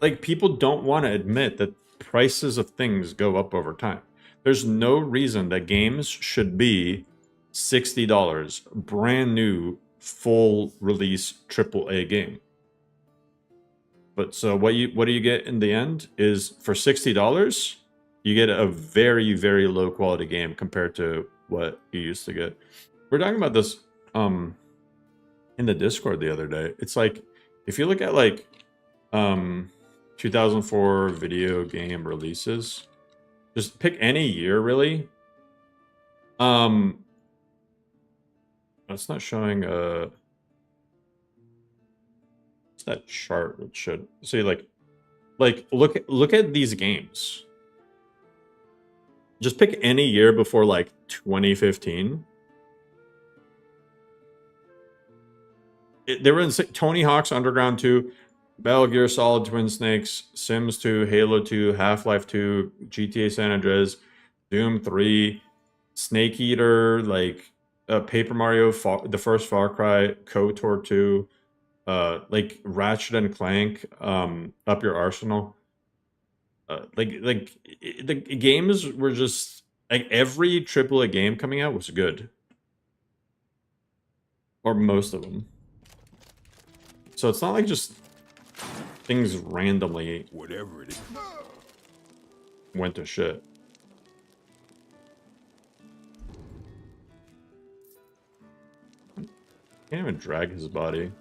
like, people don't want to admit that prices of things go up over time. There's no reason that games should be $60, brand new, full release AAA game. But so what do you get in the end is for $60, you get a very, very low quality game compared to what you used to get. We're talking about this in the Discord the other day. It's like if you look at like 2004 video game releases, just pick any year really. It's not showing it's that chart. It should see like look at these games. Just pick any year before like 2015. They were in Tony Hawk's Underground 2, Metal Gear Solid Twin Snakes, Sims 2, Halo 2, Half-Life 2, GTA San Andreas, Doom 3, Snake Eater, like Paper Mario, the first Far Cry, KOTOR 2, like Ratchet and Clank, Up Your Arsenal. The games were just like every AAA game coming out was good, or most of them. So it's not like just things randomly
whatever it is
went to shit. Can't even drag his body.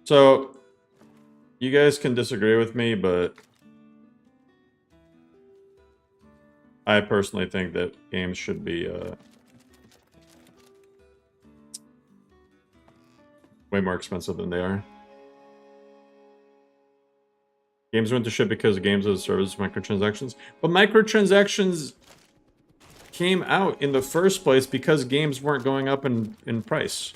So you guys can disagree with me, but I personally think that games should be way more expensive than they are. Games went to shit because games as a service microtransactions. But microtransactions came out in the first place because games weren't going up in price.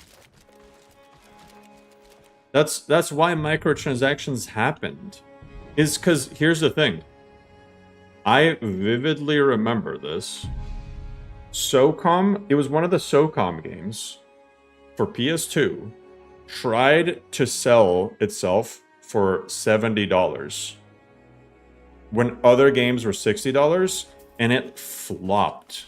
That's why microtransactions happened. Is because here's the thing. I vividly remember this. SOCOM, it was one of the SOCOM games for PS2, tried to sell itself for $70 when other games were $60, and it flopped.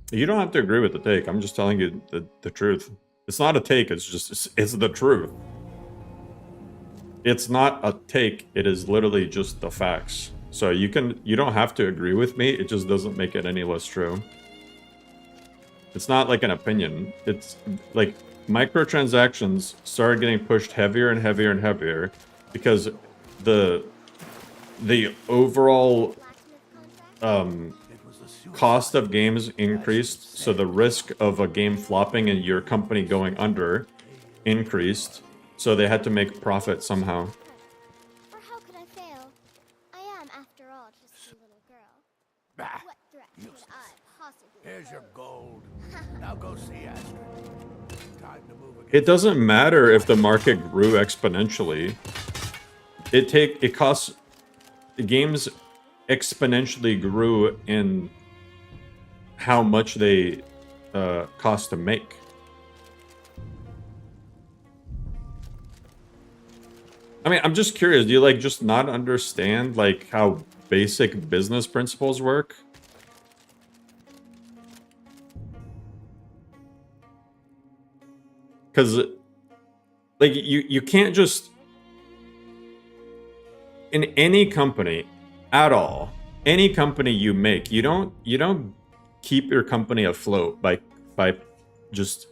You don't have to agree with the take. I'm just telling you the truth. It's not a take, it's the truth. It's not a take, it is literally just the facts. So you don't have to agree with me, it just doesn't make it any less true. It's not like an opinion. It's like microtransactions started getting pushed heavier and heavier and heavier because the overall cost of games increased, so the risk of a game flopping and your company going under increased, so they had to make profit somehow.
Or how could I fail? I am, after all, just a little girl.
Bah,
What threat could I possibly
here's your gold. Now go see Astrid. Time to move again.
It doesn't matter if the market grew exponentially. It costs, the games exponentially grew in how much they cost to make. I mean, I'm just curious, do you like just not understand like how basic business principles work? Because like you can't just, in any company at all, any company you make, you don't keep your company afloat by just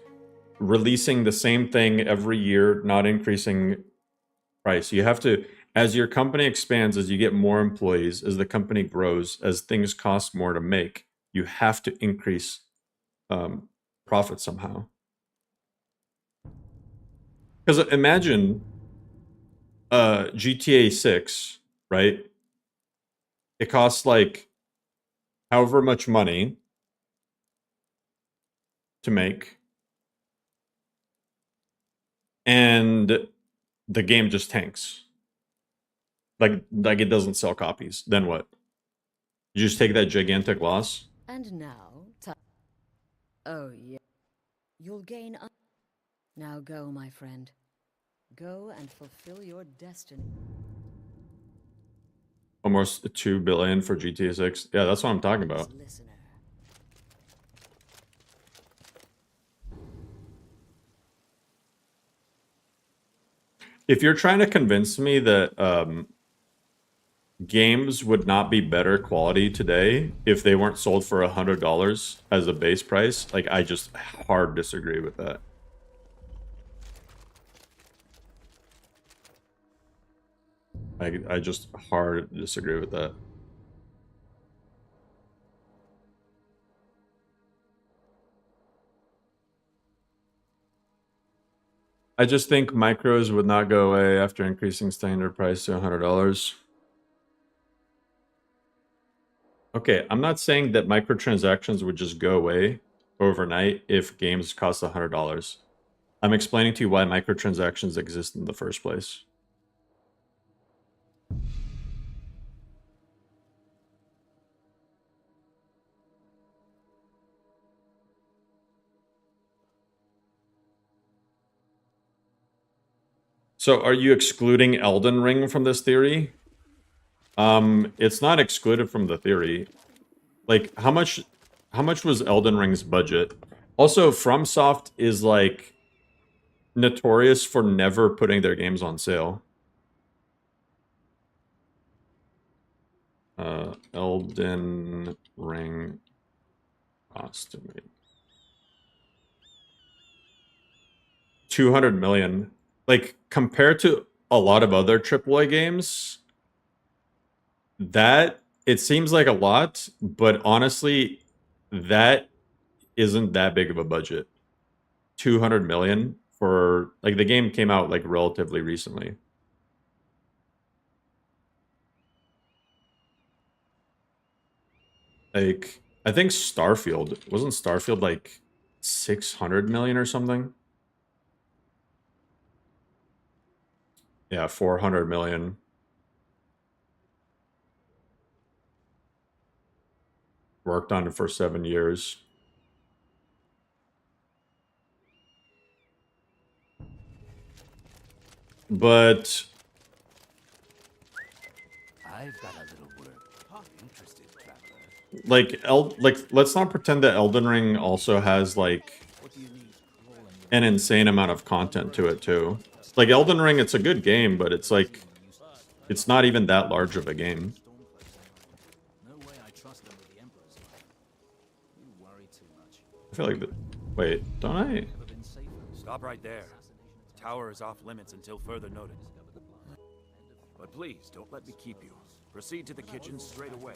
releasing the same thing every year, not increasing price. You have to, as your company expands, as you get more employees, as the company grows, as things cost more to make, you have to increase profit somehow. Because imagine GTA 6, right? It costs like however much money to make, and the game just tanks. Like it doesn't sell copies. Then what? You just take that gigantic loss?
And now, Oh, yeah. You'll gain. Now go, my friend. Go and fulfill your destiny.
Almost 2 billion for GTA 6. Yeah, that's what I'm talking about.
Listener.
If you're trying to convince me that games would not be better quality today if they weren't sold for $100 as a base price, like, I just hard disagree with that. I just hard disagree with that. I just think micros would not go away after increasing standard price to $100. Okay, I'm not saying that microtransactions would just go away overnight if games cost $100. I'm explaining to you why microtransactions exist in the first place. So are you excluding Elden Ring from this theory? It's not excluded from the theory. Like, how much was Elden Ring's budget? Also, FromSoft is like notorious for never putting their games on sale. Elden Ring estimate. 200 million. Like, compared to a lot of other AAA games, that it seems like a lot, but honestly, that isn't that big of a budget. 200 million for, like, the game came out like relatively recently. Like, I think Starfield, wasn't Starfield like 600 million or something? Yeah, 400 million. Worked on it for 7 years. But
I've got a little work. Interested, traveler.
like, let's not pretend that Elden Ring also has like an insane amount of content to it too. Like, Elden Ring, it's a good game, but it's like, it's not even that large of a game. I feel like the, wait, don't I?
Stop right there. Tower is off limits until further notice. But please, don't let me keep you. Proceed to the kitchen straight away.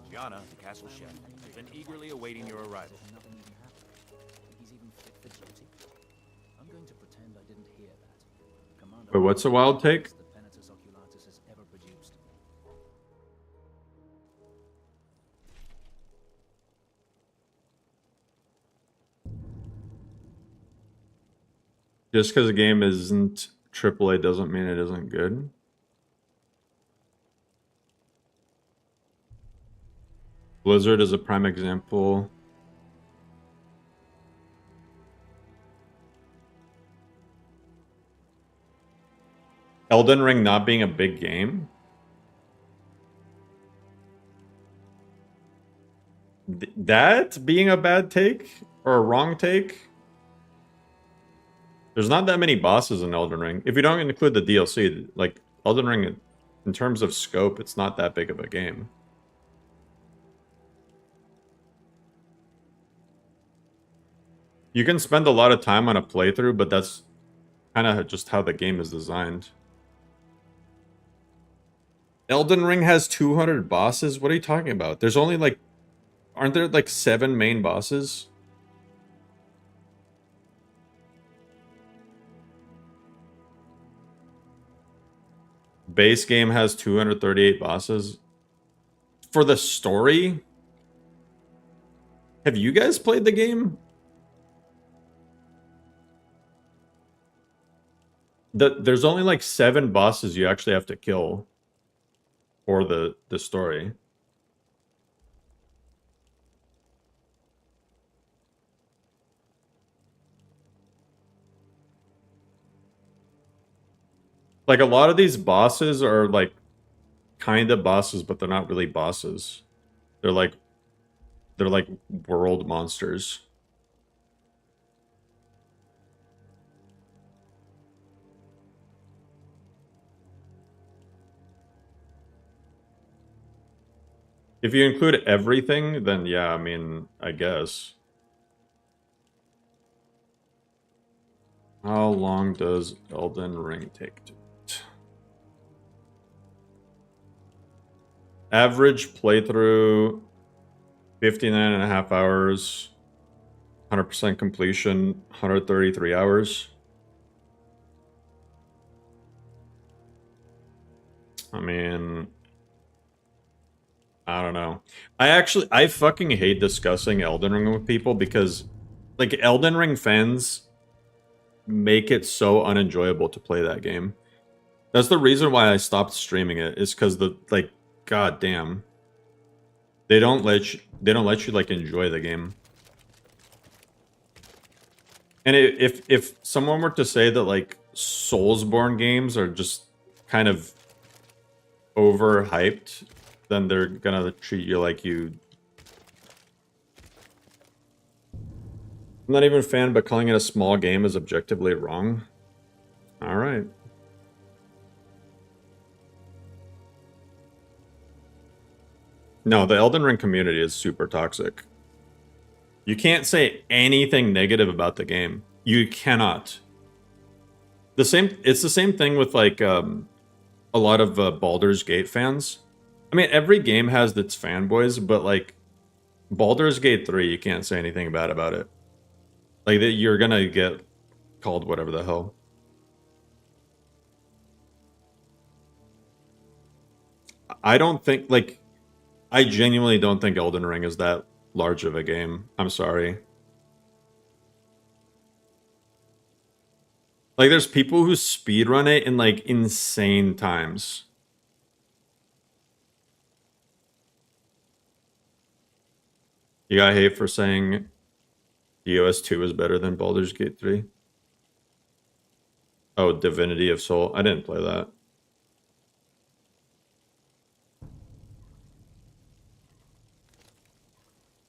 Gianna, the castle chef, has been eagerly awaiting your arrival.
Wait, what's a wild take? Just because a game isn't AAA doesn't mean it isn't good. Blizzard is a prime example. Elden Ring not being a big game? That being a bad take? Or a wrong take? There's not that many bosses in Elden Ring. If you don't include the DLC, like, Elden Ring, in terms of scope, it's not that big of a game. You can spend a lot of time on a playthrough, but that's kind of just how the game is designed. Elden Ring has 200 bosses? What are you talking about? There's only like... Aren't there like 7 main bosses? Base game has 238 bosses. For the story? Have you guys played the game? There's only like 7 bosses you actually have to kill for the story. Like, a lot of these bosses are, like, kind of bosses, but they're not really bosses. They're like world monsters. If you include everything, then yeah, I mean, I guess. How long does Elden Ring take to beat? Average playthrough, 59.5 hours. 100% completion, 133 hours. I mean, I don't know. I fucking hate discussing Elden Ring with people because, like, Elden Ring fans make it so unenjoyable to play that game. That's the reason why I stopped streaming it, is because god damn. They don't let you like enjoy the game. And if someone were to say that like Soulsborne games are just kind of overhyped, then they're gonna treat you like you... I'm not even a fan, but calling it a small game is objectively wrong. Alright. No, the Elden Ring community is super toxic. You can't say anything negative about the game. You cannot. It's the same thing with like a lot of Baldur's Gate fans. I mean, every game has its fanboys, but like Baldur's Gate 3, you can't say anything bad about it. Like you're gonna get called whatever the hell. I don't think, like, I genuinely don't think Elden Ring is that large of a game. I'm sorry. Like, there's people who speedrun it in, like, insane times. You got hate for saying DOS 2 is better than Baldur's Gate 3? Oh, Divinity of Soul. I didn't play that.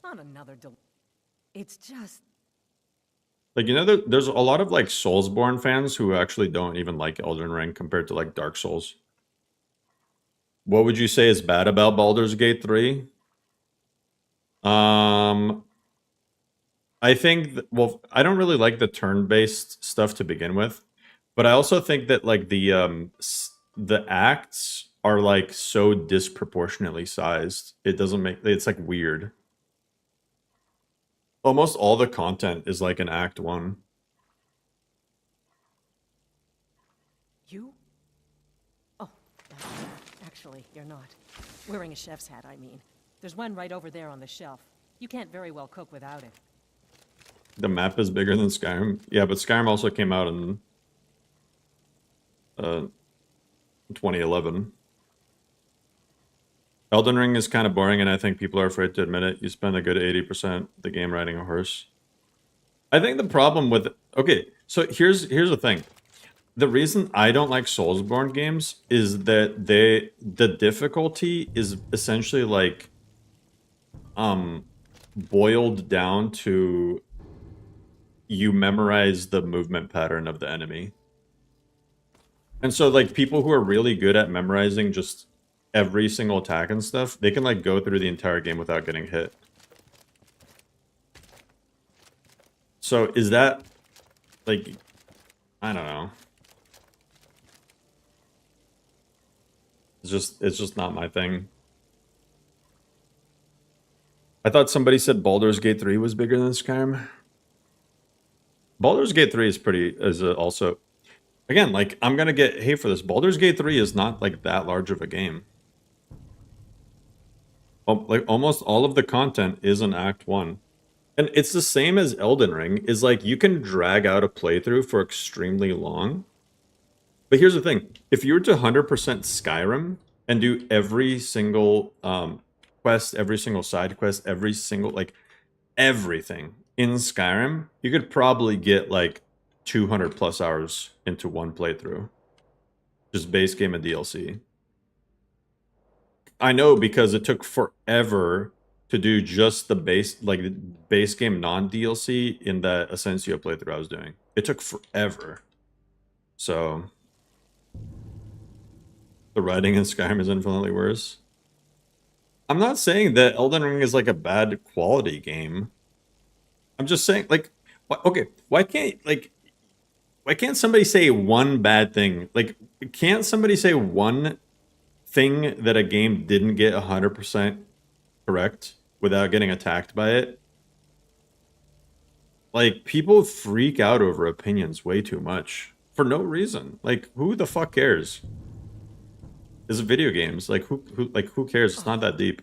Not another It's just...
Like, you know, there's a lot of, like, Soulsborne fans who actually don't even like Elden Ring compared to, like, Dark Souls. What would you say is bad about Baldur's Gate 3? I think, well, I don't really like the turn-based stuff to begin with, but I also think that, like, the acts are, like, so disproportionately sized. It doesn't make... It's, like, weird. Almost all the content is like an Act 1.
You? Oh, actually, you're not. Wearing a chef's hat, I mean. There's one right over there on the shelf. You can't very well cook without it.
The map is bigger than Skyrim. Yeah, but Skyrim also came out in 2011. Elden Ring is kind of boring, and I think people are afraid to admit it. You spend a good 80% of the game riding a horse. I think the problem with... Okay, so here's the thing. The reason I don't like Soulsborne games is that the difficulty is essentially like boiled down to you memorize the movement pattern of the enemy. And so like people who are really good at memorizing just every single attack and stuff, they can like go through the entire game without getting hit. So is that like, I don't know. It's just not my thing. I thought somebody said Baldur's Gate 3 was bigger than Skyrim. Baldur's Gate 3 is also, again, like, I'm gonna get hate for this. Baldur's Gate 3 is not like that large of a game. Like almost all of the content is in Act 1. And it's the same as Elden Ring, is like you can drag out a playthrough for extremely long. But here's the thing, if you were to 100% Skyrim and do every single quest, every single side quest, every single, like, everything in Skyrim, you could probably get like 200 plus hours into one playthrough. Just base game and DLC. I know because it took forever to do just the base game non-DLC in that Ascensio playthrough I was doing. It took forever. So the writing in Skyrim is infinitely worse. I'm not saying that Elden Ring is like a bad quality game. I'm just saying, like, okay, why can't somebody say one bad thing? Like, can't somebody say one thing that a game didn't get 100% correct without getting attacked by it? Like, people freak out over opinions way too much for no reason. Like, who the fuck cares? It's video games. Like, who cares? It's not that deep.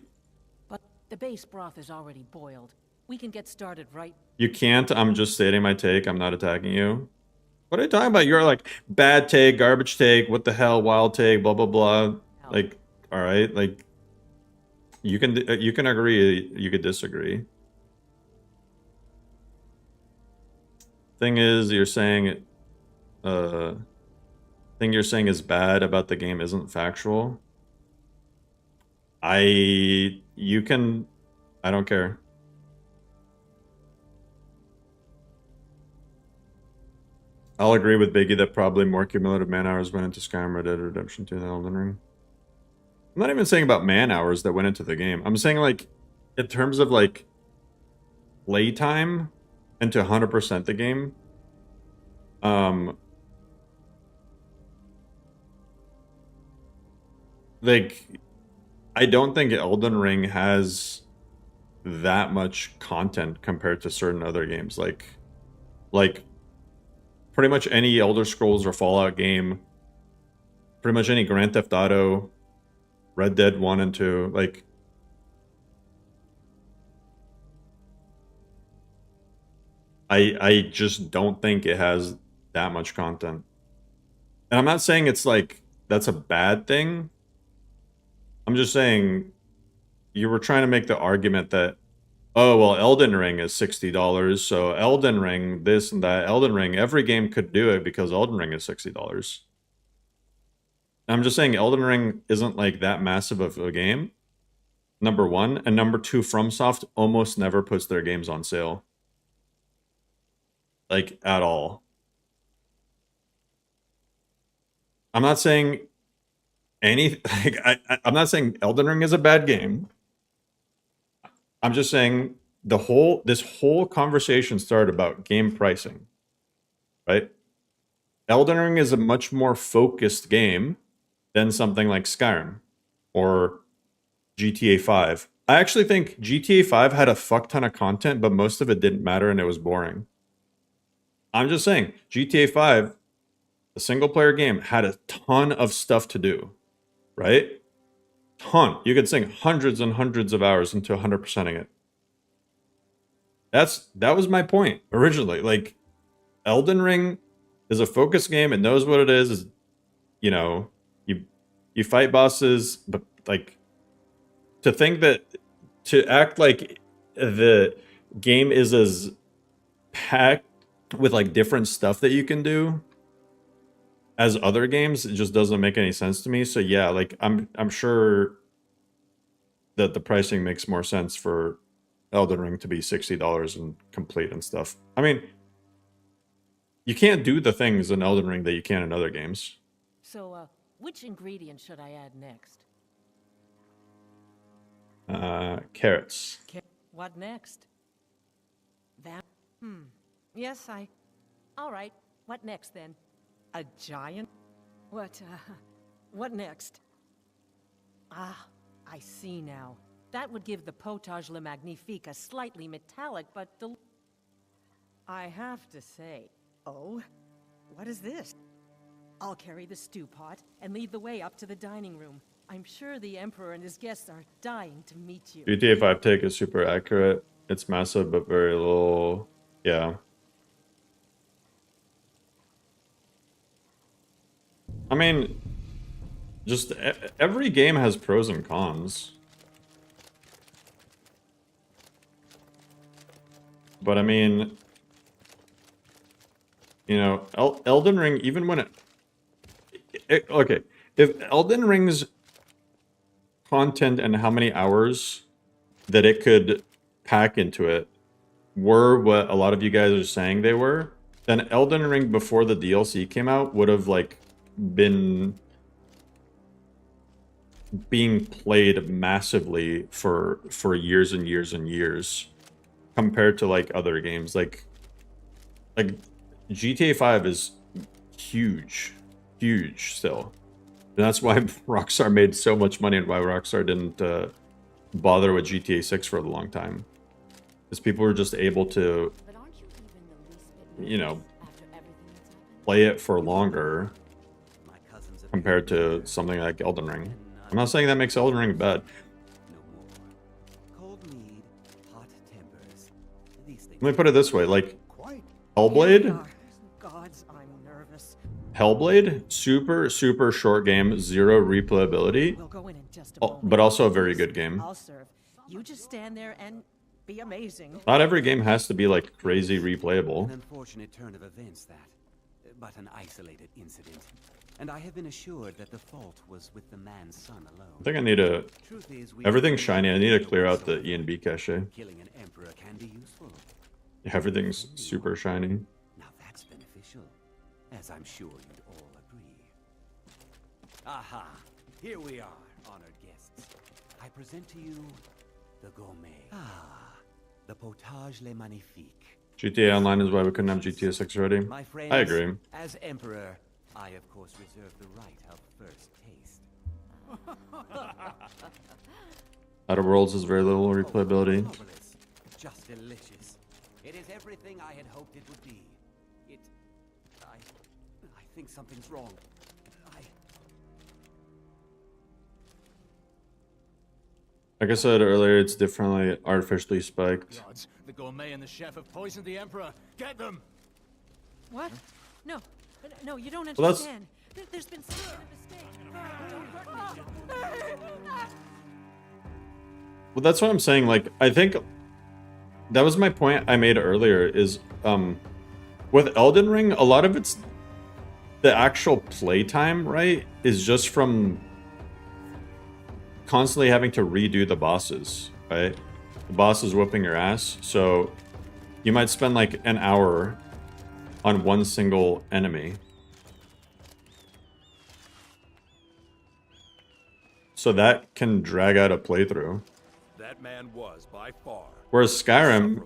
But the base broth is already boiled. We can get started right.
You can't. I'm just stating my take. I'm not attacking you. What are you talking about? You're like, bad take, garbage take, what the hell, wild take, blah, blah, blah. Like, all right, like, you can agree, you could disagree. Thing is, you're saying, thing you're saying is bad about the game isn't factual. I don't care. I'll agree with Biggie that probably more cumulative man hours went into Skyrim, Red Dead Redemption 2 than Elden Ring. I'm not even saying about man hours that went into the game. I'm saying, like, in terms of, like, playtime into 100% the game, like, I don't think Elden Ring has that much content compared to certain other games. Like pretty much any Elder Scrolls or Fallout game, pretty much any Grand Theft Auto, Red Dead 1 and 2, like, I just don't think it has that much content. And I'm not saying it's like, that's a bad thing. I'm just saying, you were trying to make the argument that, oh, well, Elden Ring is $60, so Elden Ring, this and that. Elden Ring, every game could do it because Elden Ring is $60. I'm just saying Elden Ring isn't like that massive of a game, number one. And number two, FromSoft almost never puts their games on sale. Like, at all. I'm not saying I'm not saying Elden Ring is a bad game. I'm just saying this whole conversation started about game pricing, right? Elden Ring is a much more focused game than something like Skyrim or GTA 5. I actually think GTA 5 had a fuck ton of content, but most of it didn't matter and it was boring. I'm just saying, GTA 5, the single player game, had a ton of stuff to do, right? Ton. You could sink hundreds and hundreds of hours into 100%ing it. That was my point originally. Like, Elden Ring is a focus game. It knows what it is, you know, you fight bosses, but like, to act like the game is as packed with like different stuff that you can do as other games, it just doesn't make any sense to me. So yeah, like, I'm sure that the pricing makes more sense for Elden Ring to be $60 and complete and stuff. I mean, you can't do the things in Elden Ring that you can in other games.
So, which ingredient should I add next?
Carrots.
What next? That? Yes, all right. What next, then? A giant? What next? Ah, I see now. That would give the potage le magnifique a slightly metallic but I have to say, oh, what is this? I'll carry the stew pot and lead the way up to the dining room. I'm sure the Emperor and his guests are dying to meet you.
GTA 5 take is super accurate. It's massive, but very little. Yeah. I mean, just every game has pros and cons. But I mean, you know, Elden Ring, even when okay, if Elden Ring's content and how many hours that it could pack into it were what a lot of you guys are saying they were, then Elden Ring before the DLC came out would have like been being played massively for years and years and years compared to like other games like GTA 5 is huge still. And that's why Rockstar made so much money and why Rockstar didn't bother with GTA 6 for a long time. Because people were just able to, you know, play it for longer compared to something like Elden Ring. I'm not saying that makes Elden Ring bad. Let me put it this way, like, Hellblade? Hellblade, super short game, 0 replayability, but also a very good game.
I'll serve. You just stand there and be amazing.
Not every game has to be like crazy replayable.
An unfortunate turn of events that, but an isolated incident. And I have been assured that the fault was with the man's son alone.
I think I need to... Everything's shiny. I need to clear out the E and B cache.
Killing an emperor can be useful.
Yeah, everything's super shiny.
Now that's beneficial, as I'm sure you'd all agree. Aha! Here we are, honored guests. I present to you the gourmet. Ah, the potage le magnifique.
GTA Online is why we couldn't have GTA 6 ready.
My friends,
I agree.
As emperor, I of course reserve the right of first taste.
Outer Worlds has very little replayability.
Marvelous. Just delicious. It is everything I had hoped it would be. I think something's wrong.
Like I said earlier, it's differently artificially spiked.
Gods, the gourmet and the chef have poisoned the Emperor. Get them!
What? No. No, you don't
Well, that's-
understand. There's been some kind of mistake.
Well, that's what I'm saying. Like, I think that was my point I made earlier is, with Elden Ring, a lot of it's the actual playtime, right, is just from constantly having to redo the bosses, right? The boss is whipping your ass, so you might spend like an hour on one single enemy. So that can drag out a playthrough.
That man was by far.
Whereas Skyrim,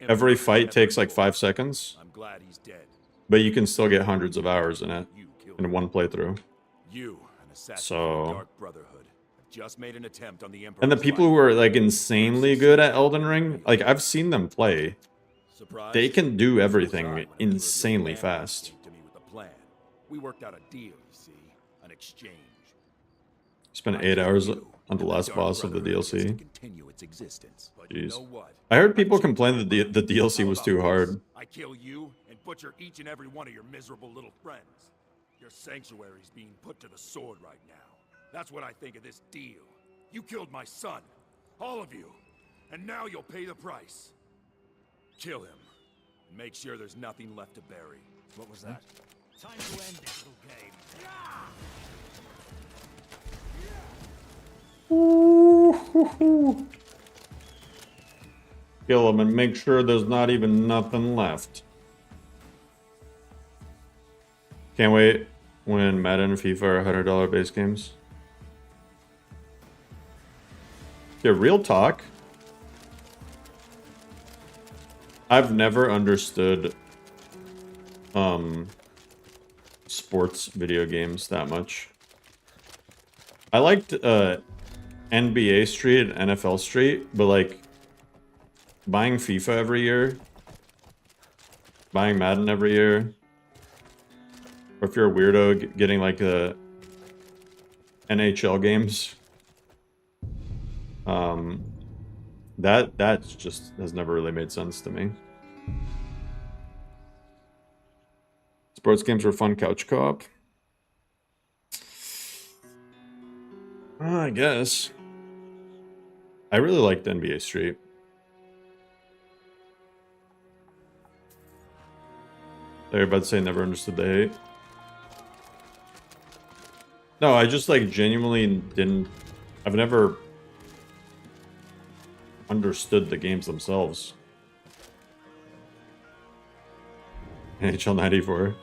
every fight takes like 5 seconds.
I'm glad he's dead.
But you can still get hundreds of hours in it in one playthrough.
You, an assassin
So-
of the Dark Brotherhood, just made an attempt on the Emperor.
And the people who are like insanely good at Elden Ring, like I've seen them play. They can do everything insanely fast.
To me with a plan. We worked out a deal, you see, an exchange.
Spent 8 hours on the last boss of the DLC.
Continue its existence. But you
Jeez.
know what?
I heard people complain that the DLC was too hard.
I kill you and butcher each and every one of your miserable little friends. Your sanctuary's being put to the sword right now. That's what I think of this deal. You killed my son. All of you. And now you'll pay the price. Kill him. And make sure there's nothing left to bury.
What was that? Time to end this little game.
Kill him and make sure there's not even nothing left. Can't wait when Madden and FIFA are $100 base games. Yeah, real talk. I've never understood sports video games that much. I liked NBA Street and NFL Street, but like buying FIFA every year, buying Madden every year, or if you're a weirdo, getting like the NHL games, that just has never really made sense to me. Sports games were fun couch co-op. I guess. I really liked NBA Street. They're about to say never understood the hate. No, I just like genuinely didn't. I've never understood the games themselves. NHL 94.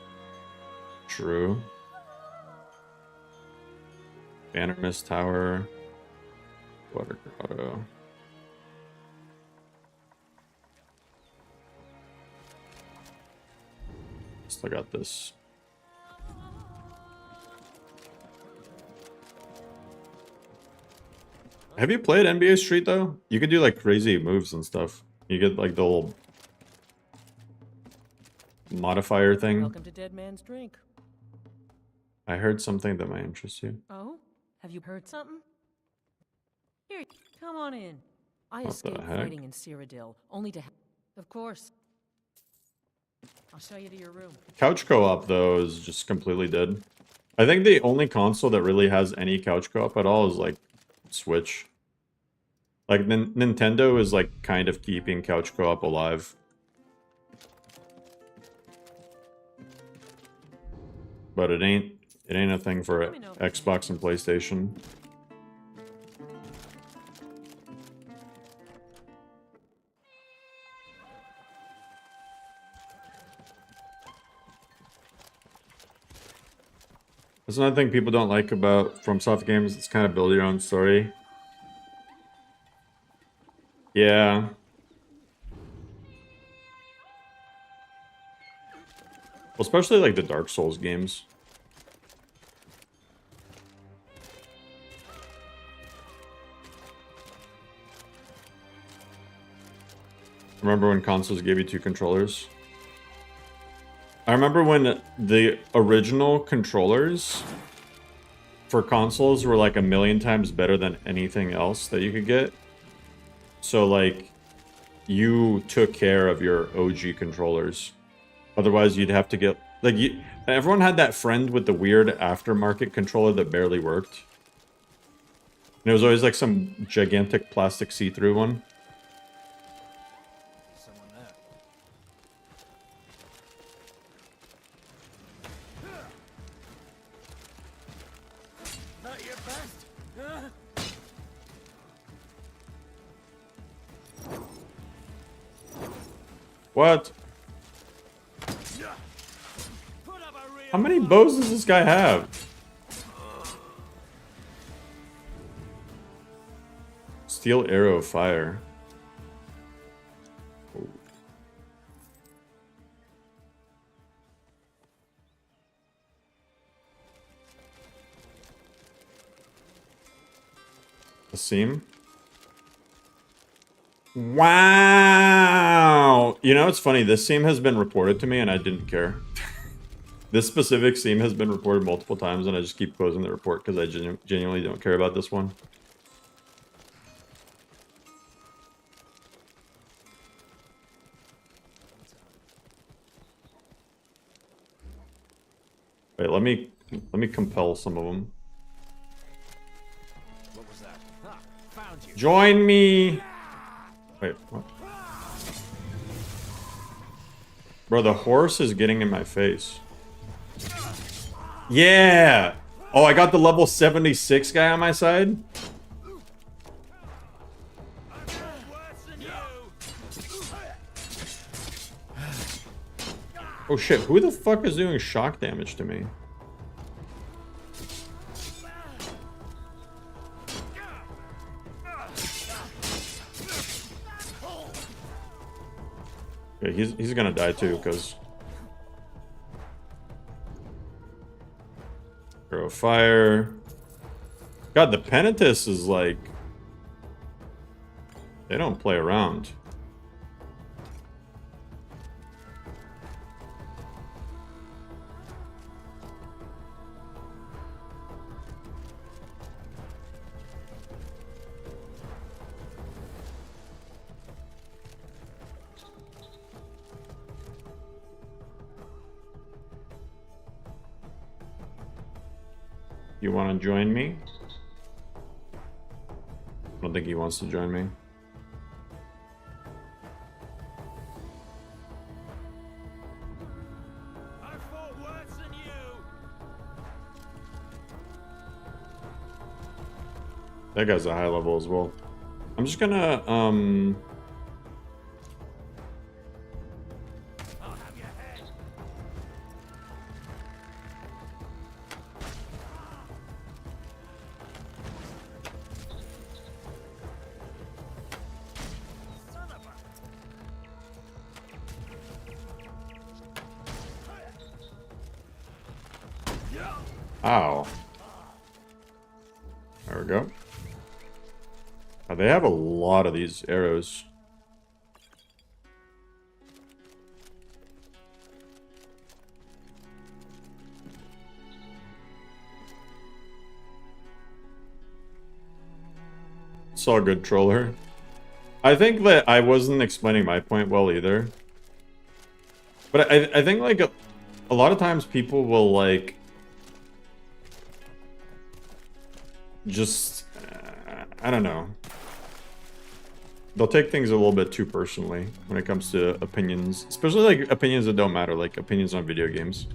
True. Banner Mist Tower. Water Grotto. Still got this. Have you played NBA Street though? You could do like crazy moves and stuff. You get like the little modifier thing.
Welcome to Dead Man's Drink.
I heard something that might interest you.
Oh? Have you heard something? Here, come on in. I
What the
escaped
heck?
fighting in Cyrodiil, only to... Of course. I'll show you to your room.
Couch co-op though is just completely dead. I think the only console that really has any couch co-op at all is like Switch. Like Nintendo is like kind of keeping couch co-op alive. But it ain't a thing for Xbox and PlayStation. That's another thing people don't like about FromSoft games. It's kind of build your own story. Yeah. Well, especially like the Dark Souls games. Remember when consoles gave you 2 controllers? I remember when the original controllers for consoles were like 1,000,000 times better than anything else that you could get. So like, you took care of your OG controllers. Otherwise, you'd have to get like everyone had that friend with the weird aftermarket controller that barely worked. And it was always like some gigantic plastic see-through one.
Someone there.
Not your best. Huh?
What? How many bows does this guy have? Steel arrow fire. Oh. A seam? Wow! You know, it's funny. This seam has been reported to me and I didn't care. This specific seam has been reported multiple times and I just keep closing the report because I genuinely don't care about this one. Wait, let me compel some of them.
What was that? Ah, found you.
Join me! Wait, what? Bro, the horse is getting in my face. Yeah! Oh, I got the level 76 guy on my side? Oh shit, who the fuck is doing shock damage to me? Okay, he's gonna die too, because... Arrow fire. God, the Penitus is like... They don't play around. You want to join me? I don't think he wants to join me. That guy's a high level as well. I'm just gonna Ow. There we go. They have a lot of these arrows. It's all good, troller. I think that I wasn't explaining my point well either. But I think like a lot of times people will like just I don't know. They'll take things a little bit too personally when it comes to opinions, especially like opinions that don't matter, like opinions on video games.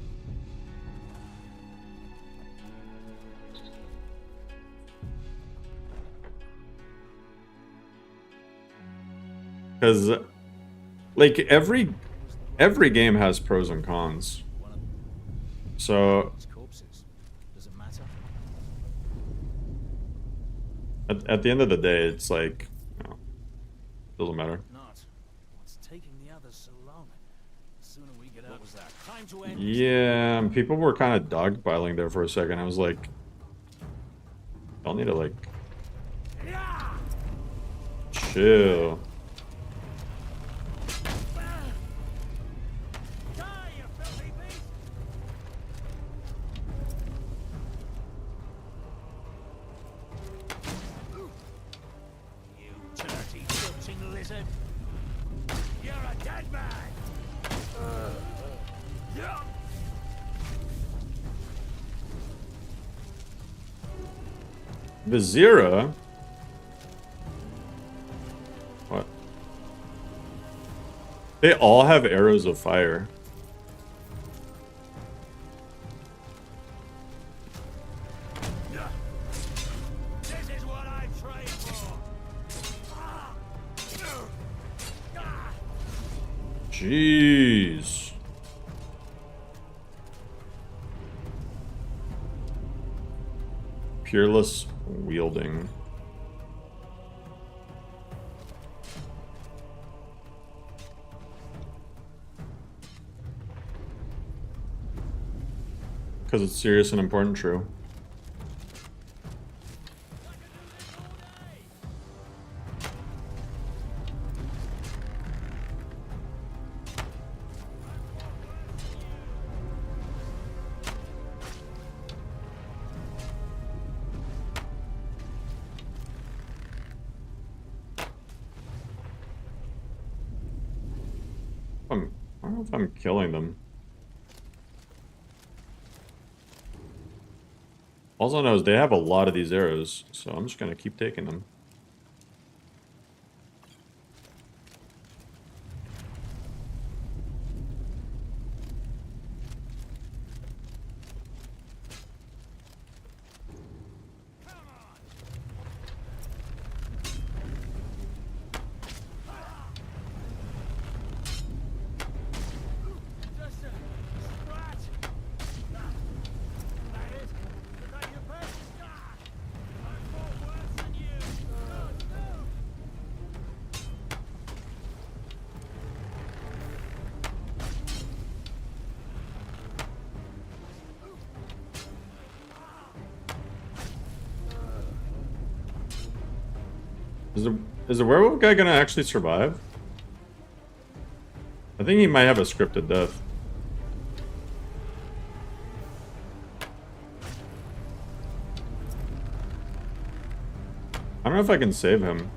Because like every game has pros and cons. So at the end of the day, it's like, you know, doesn't matter.
What's taking the others so long? The sooner we get out. What was that? Time to end.
Yeah, people were kind of dogpiling there for a second. I was like, y'all need to like chill. Vizira? What? They all have arrows of fire.
This is what I trained for.
Jeez. Peerless wielding. Because it's serious and important, true. I don't know if I'm killing them. All I know is they have a lot of these arrows, so I'm just gonna keep taking them. Is the werewolf guy gonna actually survive? I think he might have a scripted death. I don't know if I can save him.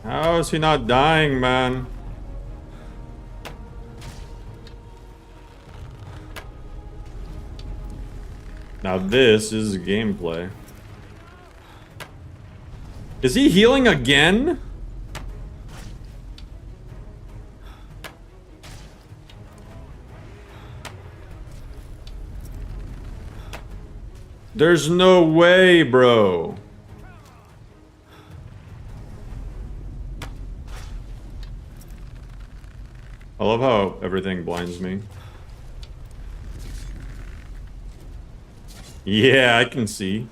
How is he not dying, man? Now this is gameplay. Is he healing again? There's no way, bro. I love how everything blinds me. Yeah, I can see.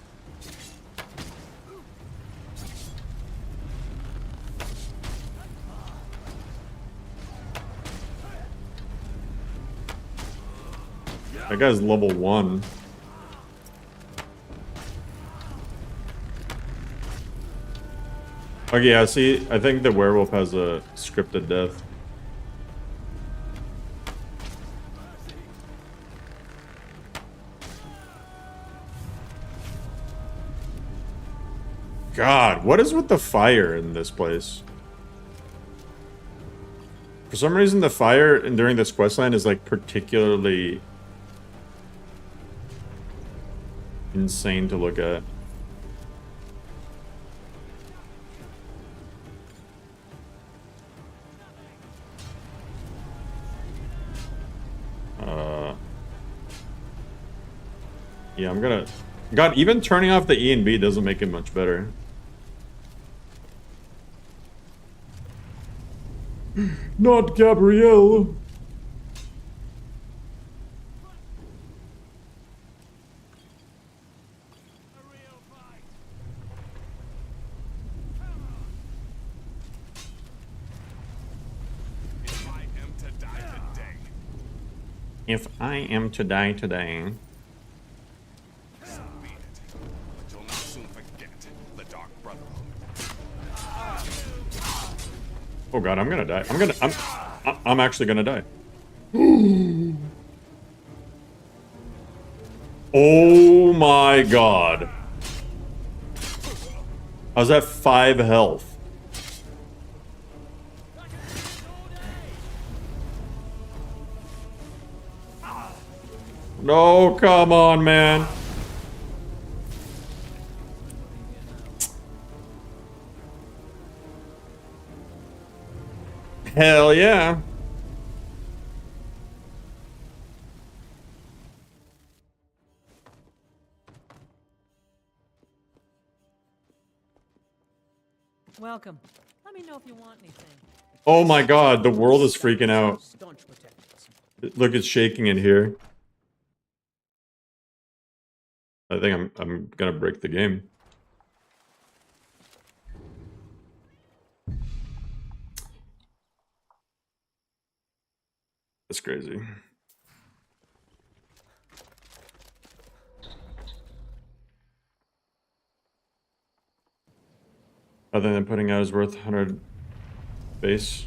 That guy's level 1. Okay, yeah, see, I think the werewolf has a scripted death. God, what is with the fire in this place? For some reason, the fire during this questline is like particularly insane to look at. Yeah, I'm gonna... God, even turning off the E and B doesn't make it much better. Not Gabrielle. If I am to die today. Oh God, I'm gonna die. I'm actually gonna die. Oh my God. I was at 5 health. No, come on, man. Hell yeah.
Welcome. Let me know if you want anything.
Oh my God, the world is freaking out. Look, it's shaking in here. I think I'm gonna break the game. That's crazy. Other than putting out is worth 100 base.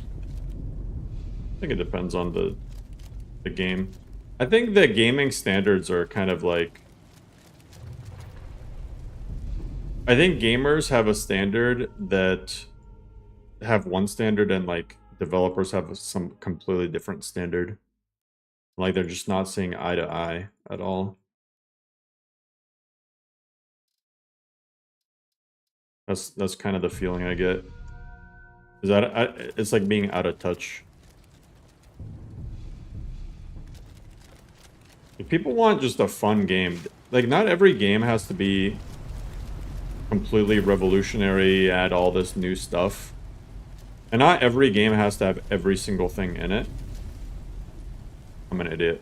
I think it depends on the game. I think the gaming standards are kind of like... I think gamers have a standard that have one standard and like developers have some completely different standard. Like they're just not seeing eye to eye at all. That's kind of the feeling I get. Is that it's like being out of touch. If people want just a fun game, like not every game has to be completely revolutionary, add all this new stuff. And not every game has to have every single thing in it. I'm an idiot.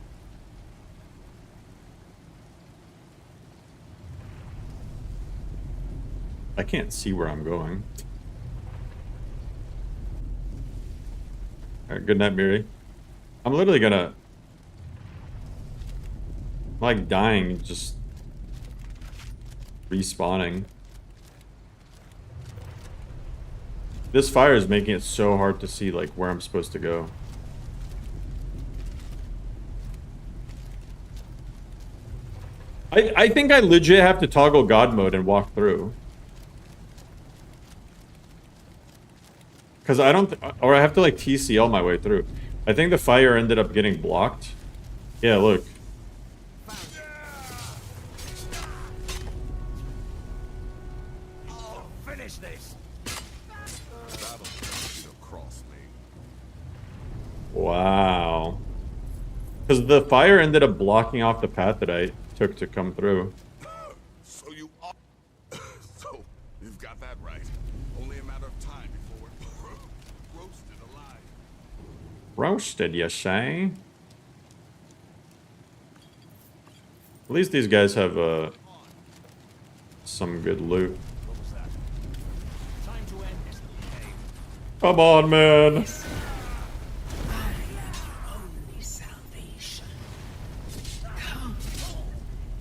I can't see where I'm going. Alright, good night, Miri. I'm literally gonna... I'm like dying, just... respawning. This fire is making it so hard to see like where I'm supposed to go. I think I legit have to toggle God mode and walk through. Because I don't... or I have to like TCL my way through. I think the fire ended up getting blocked. Yeah, look. Wow. Because the fire ended up blocking off the path that I took to come through.
So you are... So, you've got that right. Only a matter of time before we're roasted alive.
Roasted, you say? At least these guys have some good loot. Come on, man.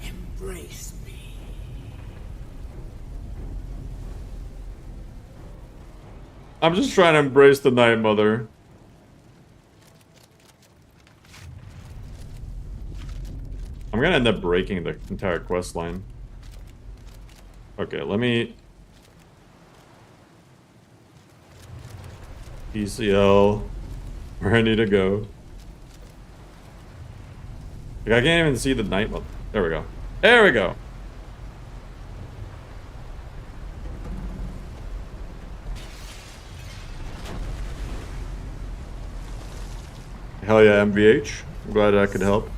Embrace me.
I'm just trying to embrace the Night Mother. I'm gonna end up breaking the entire quest line. Okay, let me... PCL. Where I need to go. Like, I can't even see the Night Mother. There we go. There we go. Hell yeah, MVH. I'm glad I could help.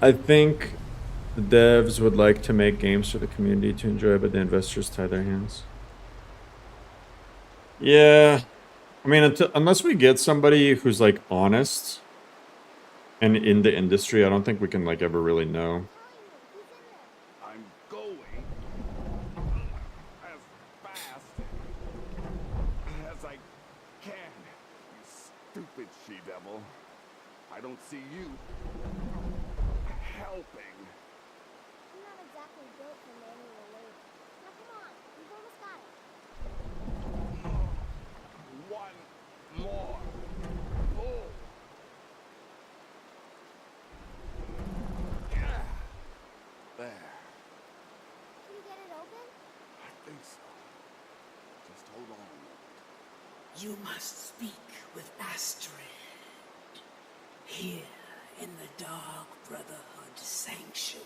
I think the devs would like to make games for the community to enjoy, but the investors tie their hands. Yeah. I mean, unless we get somebody who's, like, honest and in the industry, I don't think we can, like, ever really know.
I'm going as fast as I can, you stupid she-devil. I don't see you helping.
I'm not exactly built for manual labor. Now come on, we've almost got it.
One more pull. There.
Can you get it open?
I think so. Just hold on a moment.
You must speak with Astrid. Here in the Dark Brotherhood Sanctuary.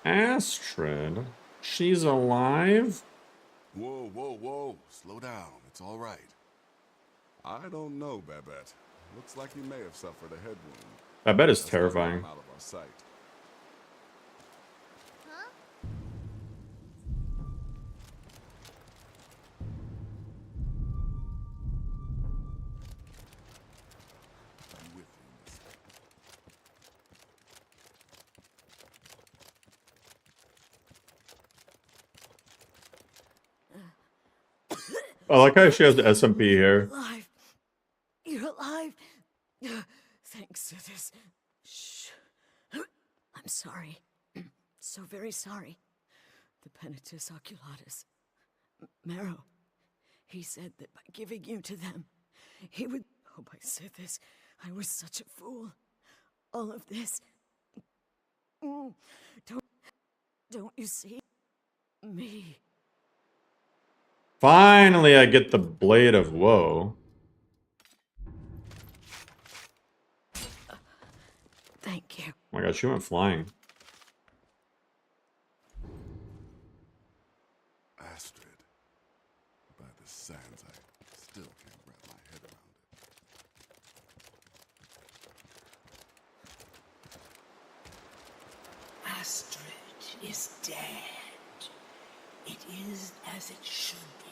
Astrid? She's alive?
Whoa, whoa, whoa. Slow down. It's all right. I don't know, Babette. Looks like you may have suffered a head wound.
Babette is
That's
terrifying.
out of our sight.
Huh?
I'm with you, miss.
I like how she has the SMP here.
Alive. You're alive. Thanks to this. Shh. I'm sorry. So very sorry. The Penitus Oculatus. Marrow. He said that by giving you to them, he would... Hope I said this. I was such a fool. All of this. Don't you see? Me.
Finally, I get the Blade of Woe.
Thank you.
Oh my god, she went flying.
Astrid. By the sands, I still can't wrap my head around it.
Astrid is dead. It is as it should be.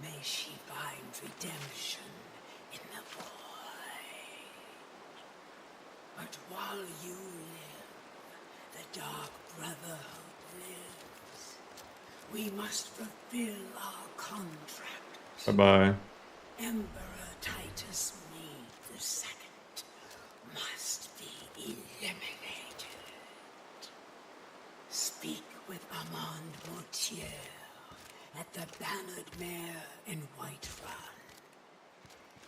May she find redemption in the void. But while you live, the Dark Brotherhood lives. We must fulfill our contract.
Bye-bye.
Emperor Titus Meade II must be eliminated. Speak with Armand Mortier at the Bannered Mare in Whiterun.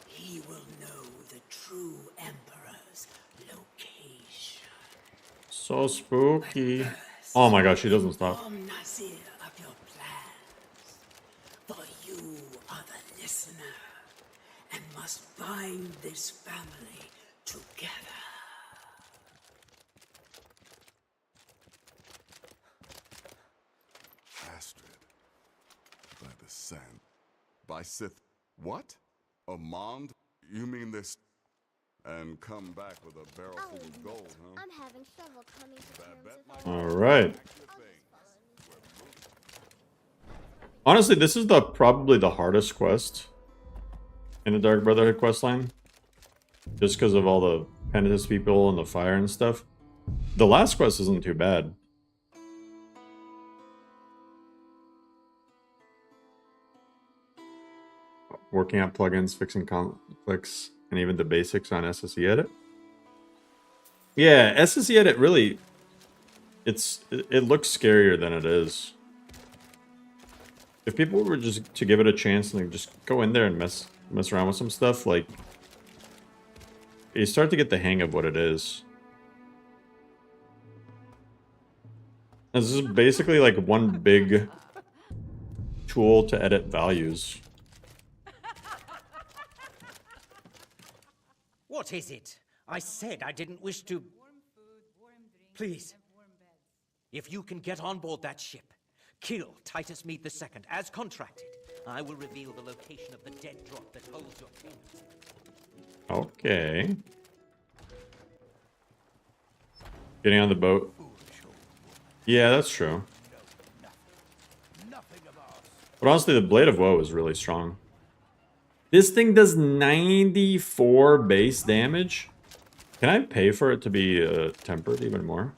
He will know the true Emperor's location.
So spooky. Oh my god, she doesn't stop.
Inform Nazir of your plans, for you are the listener, and must bind this family together.
sand. By Sith, what? Amand? You mean this? And come back with a barrel full of gold, huh?
I'm having trouble coming to terms with
All right. Honestly, this is probably the hardest quest in the Dark Brotherhood questline. Just because of all the Penitence people and the fire and stuff. The last quest isn't too bad. Working out plugins, fixing conflicts, and even the basics on SSE Edit. Yeah, SSE Edit really... It looks scarier than it is. If people were just to give it a chance and just go in there and mess around with some stuff, like... You start to get the hang of what it is. This is basically like one big tool to edit values.
What is it? I said I didn't wish to... Please. If you can get on board that ship, kill Titus Mead II as contracted, I will reveal the location of the dead drop that holds your payment.
Okay. Getting on the boat. Yeah, that's true. But honestly, the Blade of Woe is really strong. This thing does 94 base damage. Can I pay for it to be tempered even more?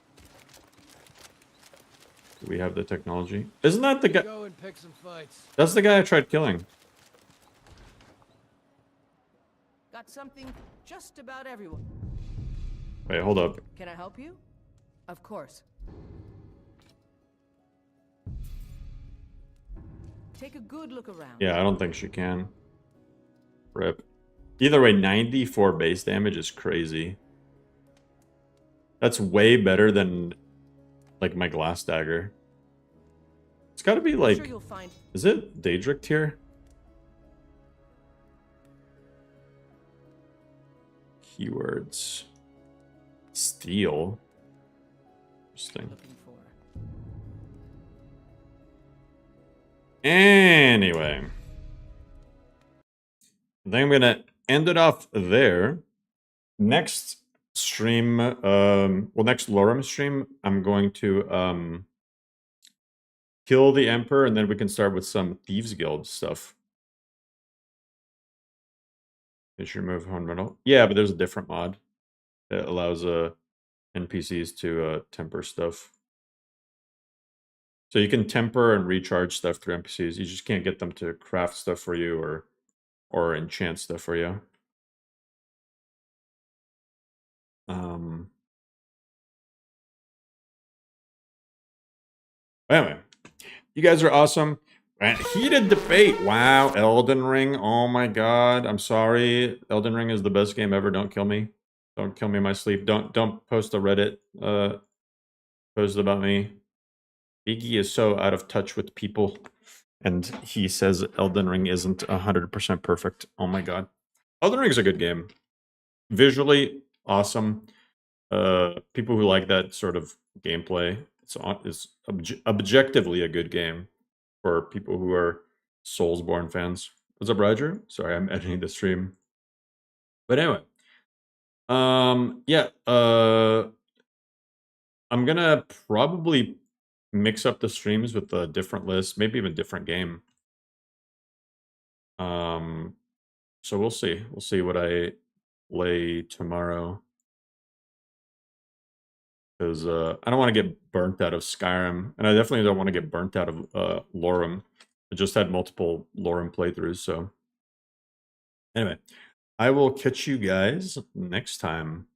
Do we have the technology? Isn't that the guy?
Go and pick some fights.
That's the guy I tried killing.
Got something just about everyone.
Wait, hold up.
Can I help you? Of course. Take a good look around.
Yeah, I don't think she can. Rip. Either way, 94 base damage is crazy. That's way better than, like, my glass dagger. It's gotta be, like...
Sure, find...
Is it Daedric tier? Keywords. Steel. Interesting. Anyway. I think I'm gonna end it off there. Next stream, next LoreRim stream, I'm going to kill the Emperor, and then we can start with some Thieves Guild stuff. Just remove ornamental. Yeah, but there's a different mod that allows NPCs to temper stuff. So you can temper and recharge stuff through NPCs. You just can't get them to craft stuff for you or enchant stuff for you. Anyway, you guys are awesome. Heated debate. Wow, Elden Ring. Oh my god. I'm sorry. Elden Ring is the best game ever. Don't kill me. Don't kill me in my sleep. Don't post a Reddit post about me. Iggy is so out of touch with people. And he says Elden Ring isn't 100% perfect. Oh my god. Elden Ring is a good game. Visually, awesome. People who like that sort of gameplay, it's objectively a good game for people who are Soulsborne fans. What's up, Roger? Sorry, I'm editing the stream. But anyway. Yeah. I'm gonna probably mix up the streams with a different list, maybe even different game. So we'll see. We'll see what I play tomorrow. Because I don't want to get burnt out of Skyrim, and I definitely don't want to get burnt out of LoreRim. I just had multiple LoreRim playthroughs, so anyway, I will catch you guys next time.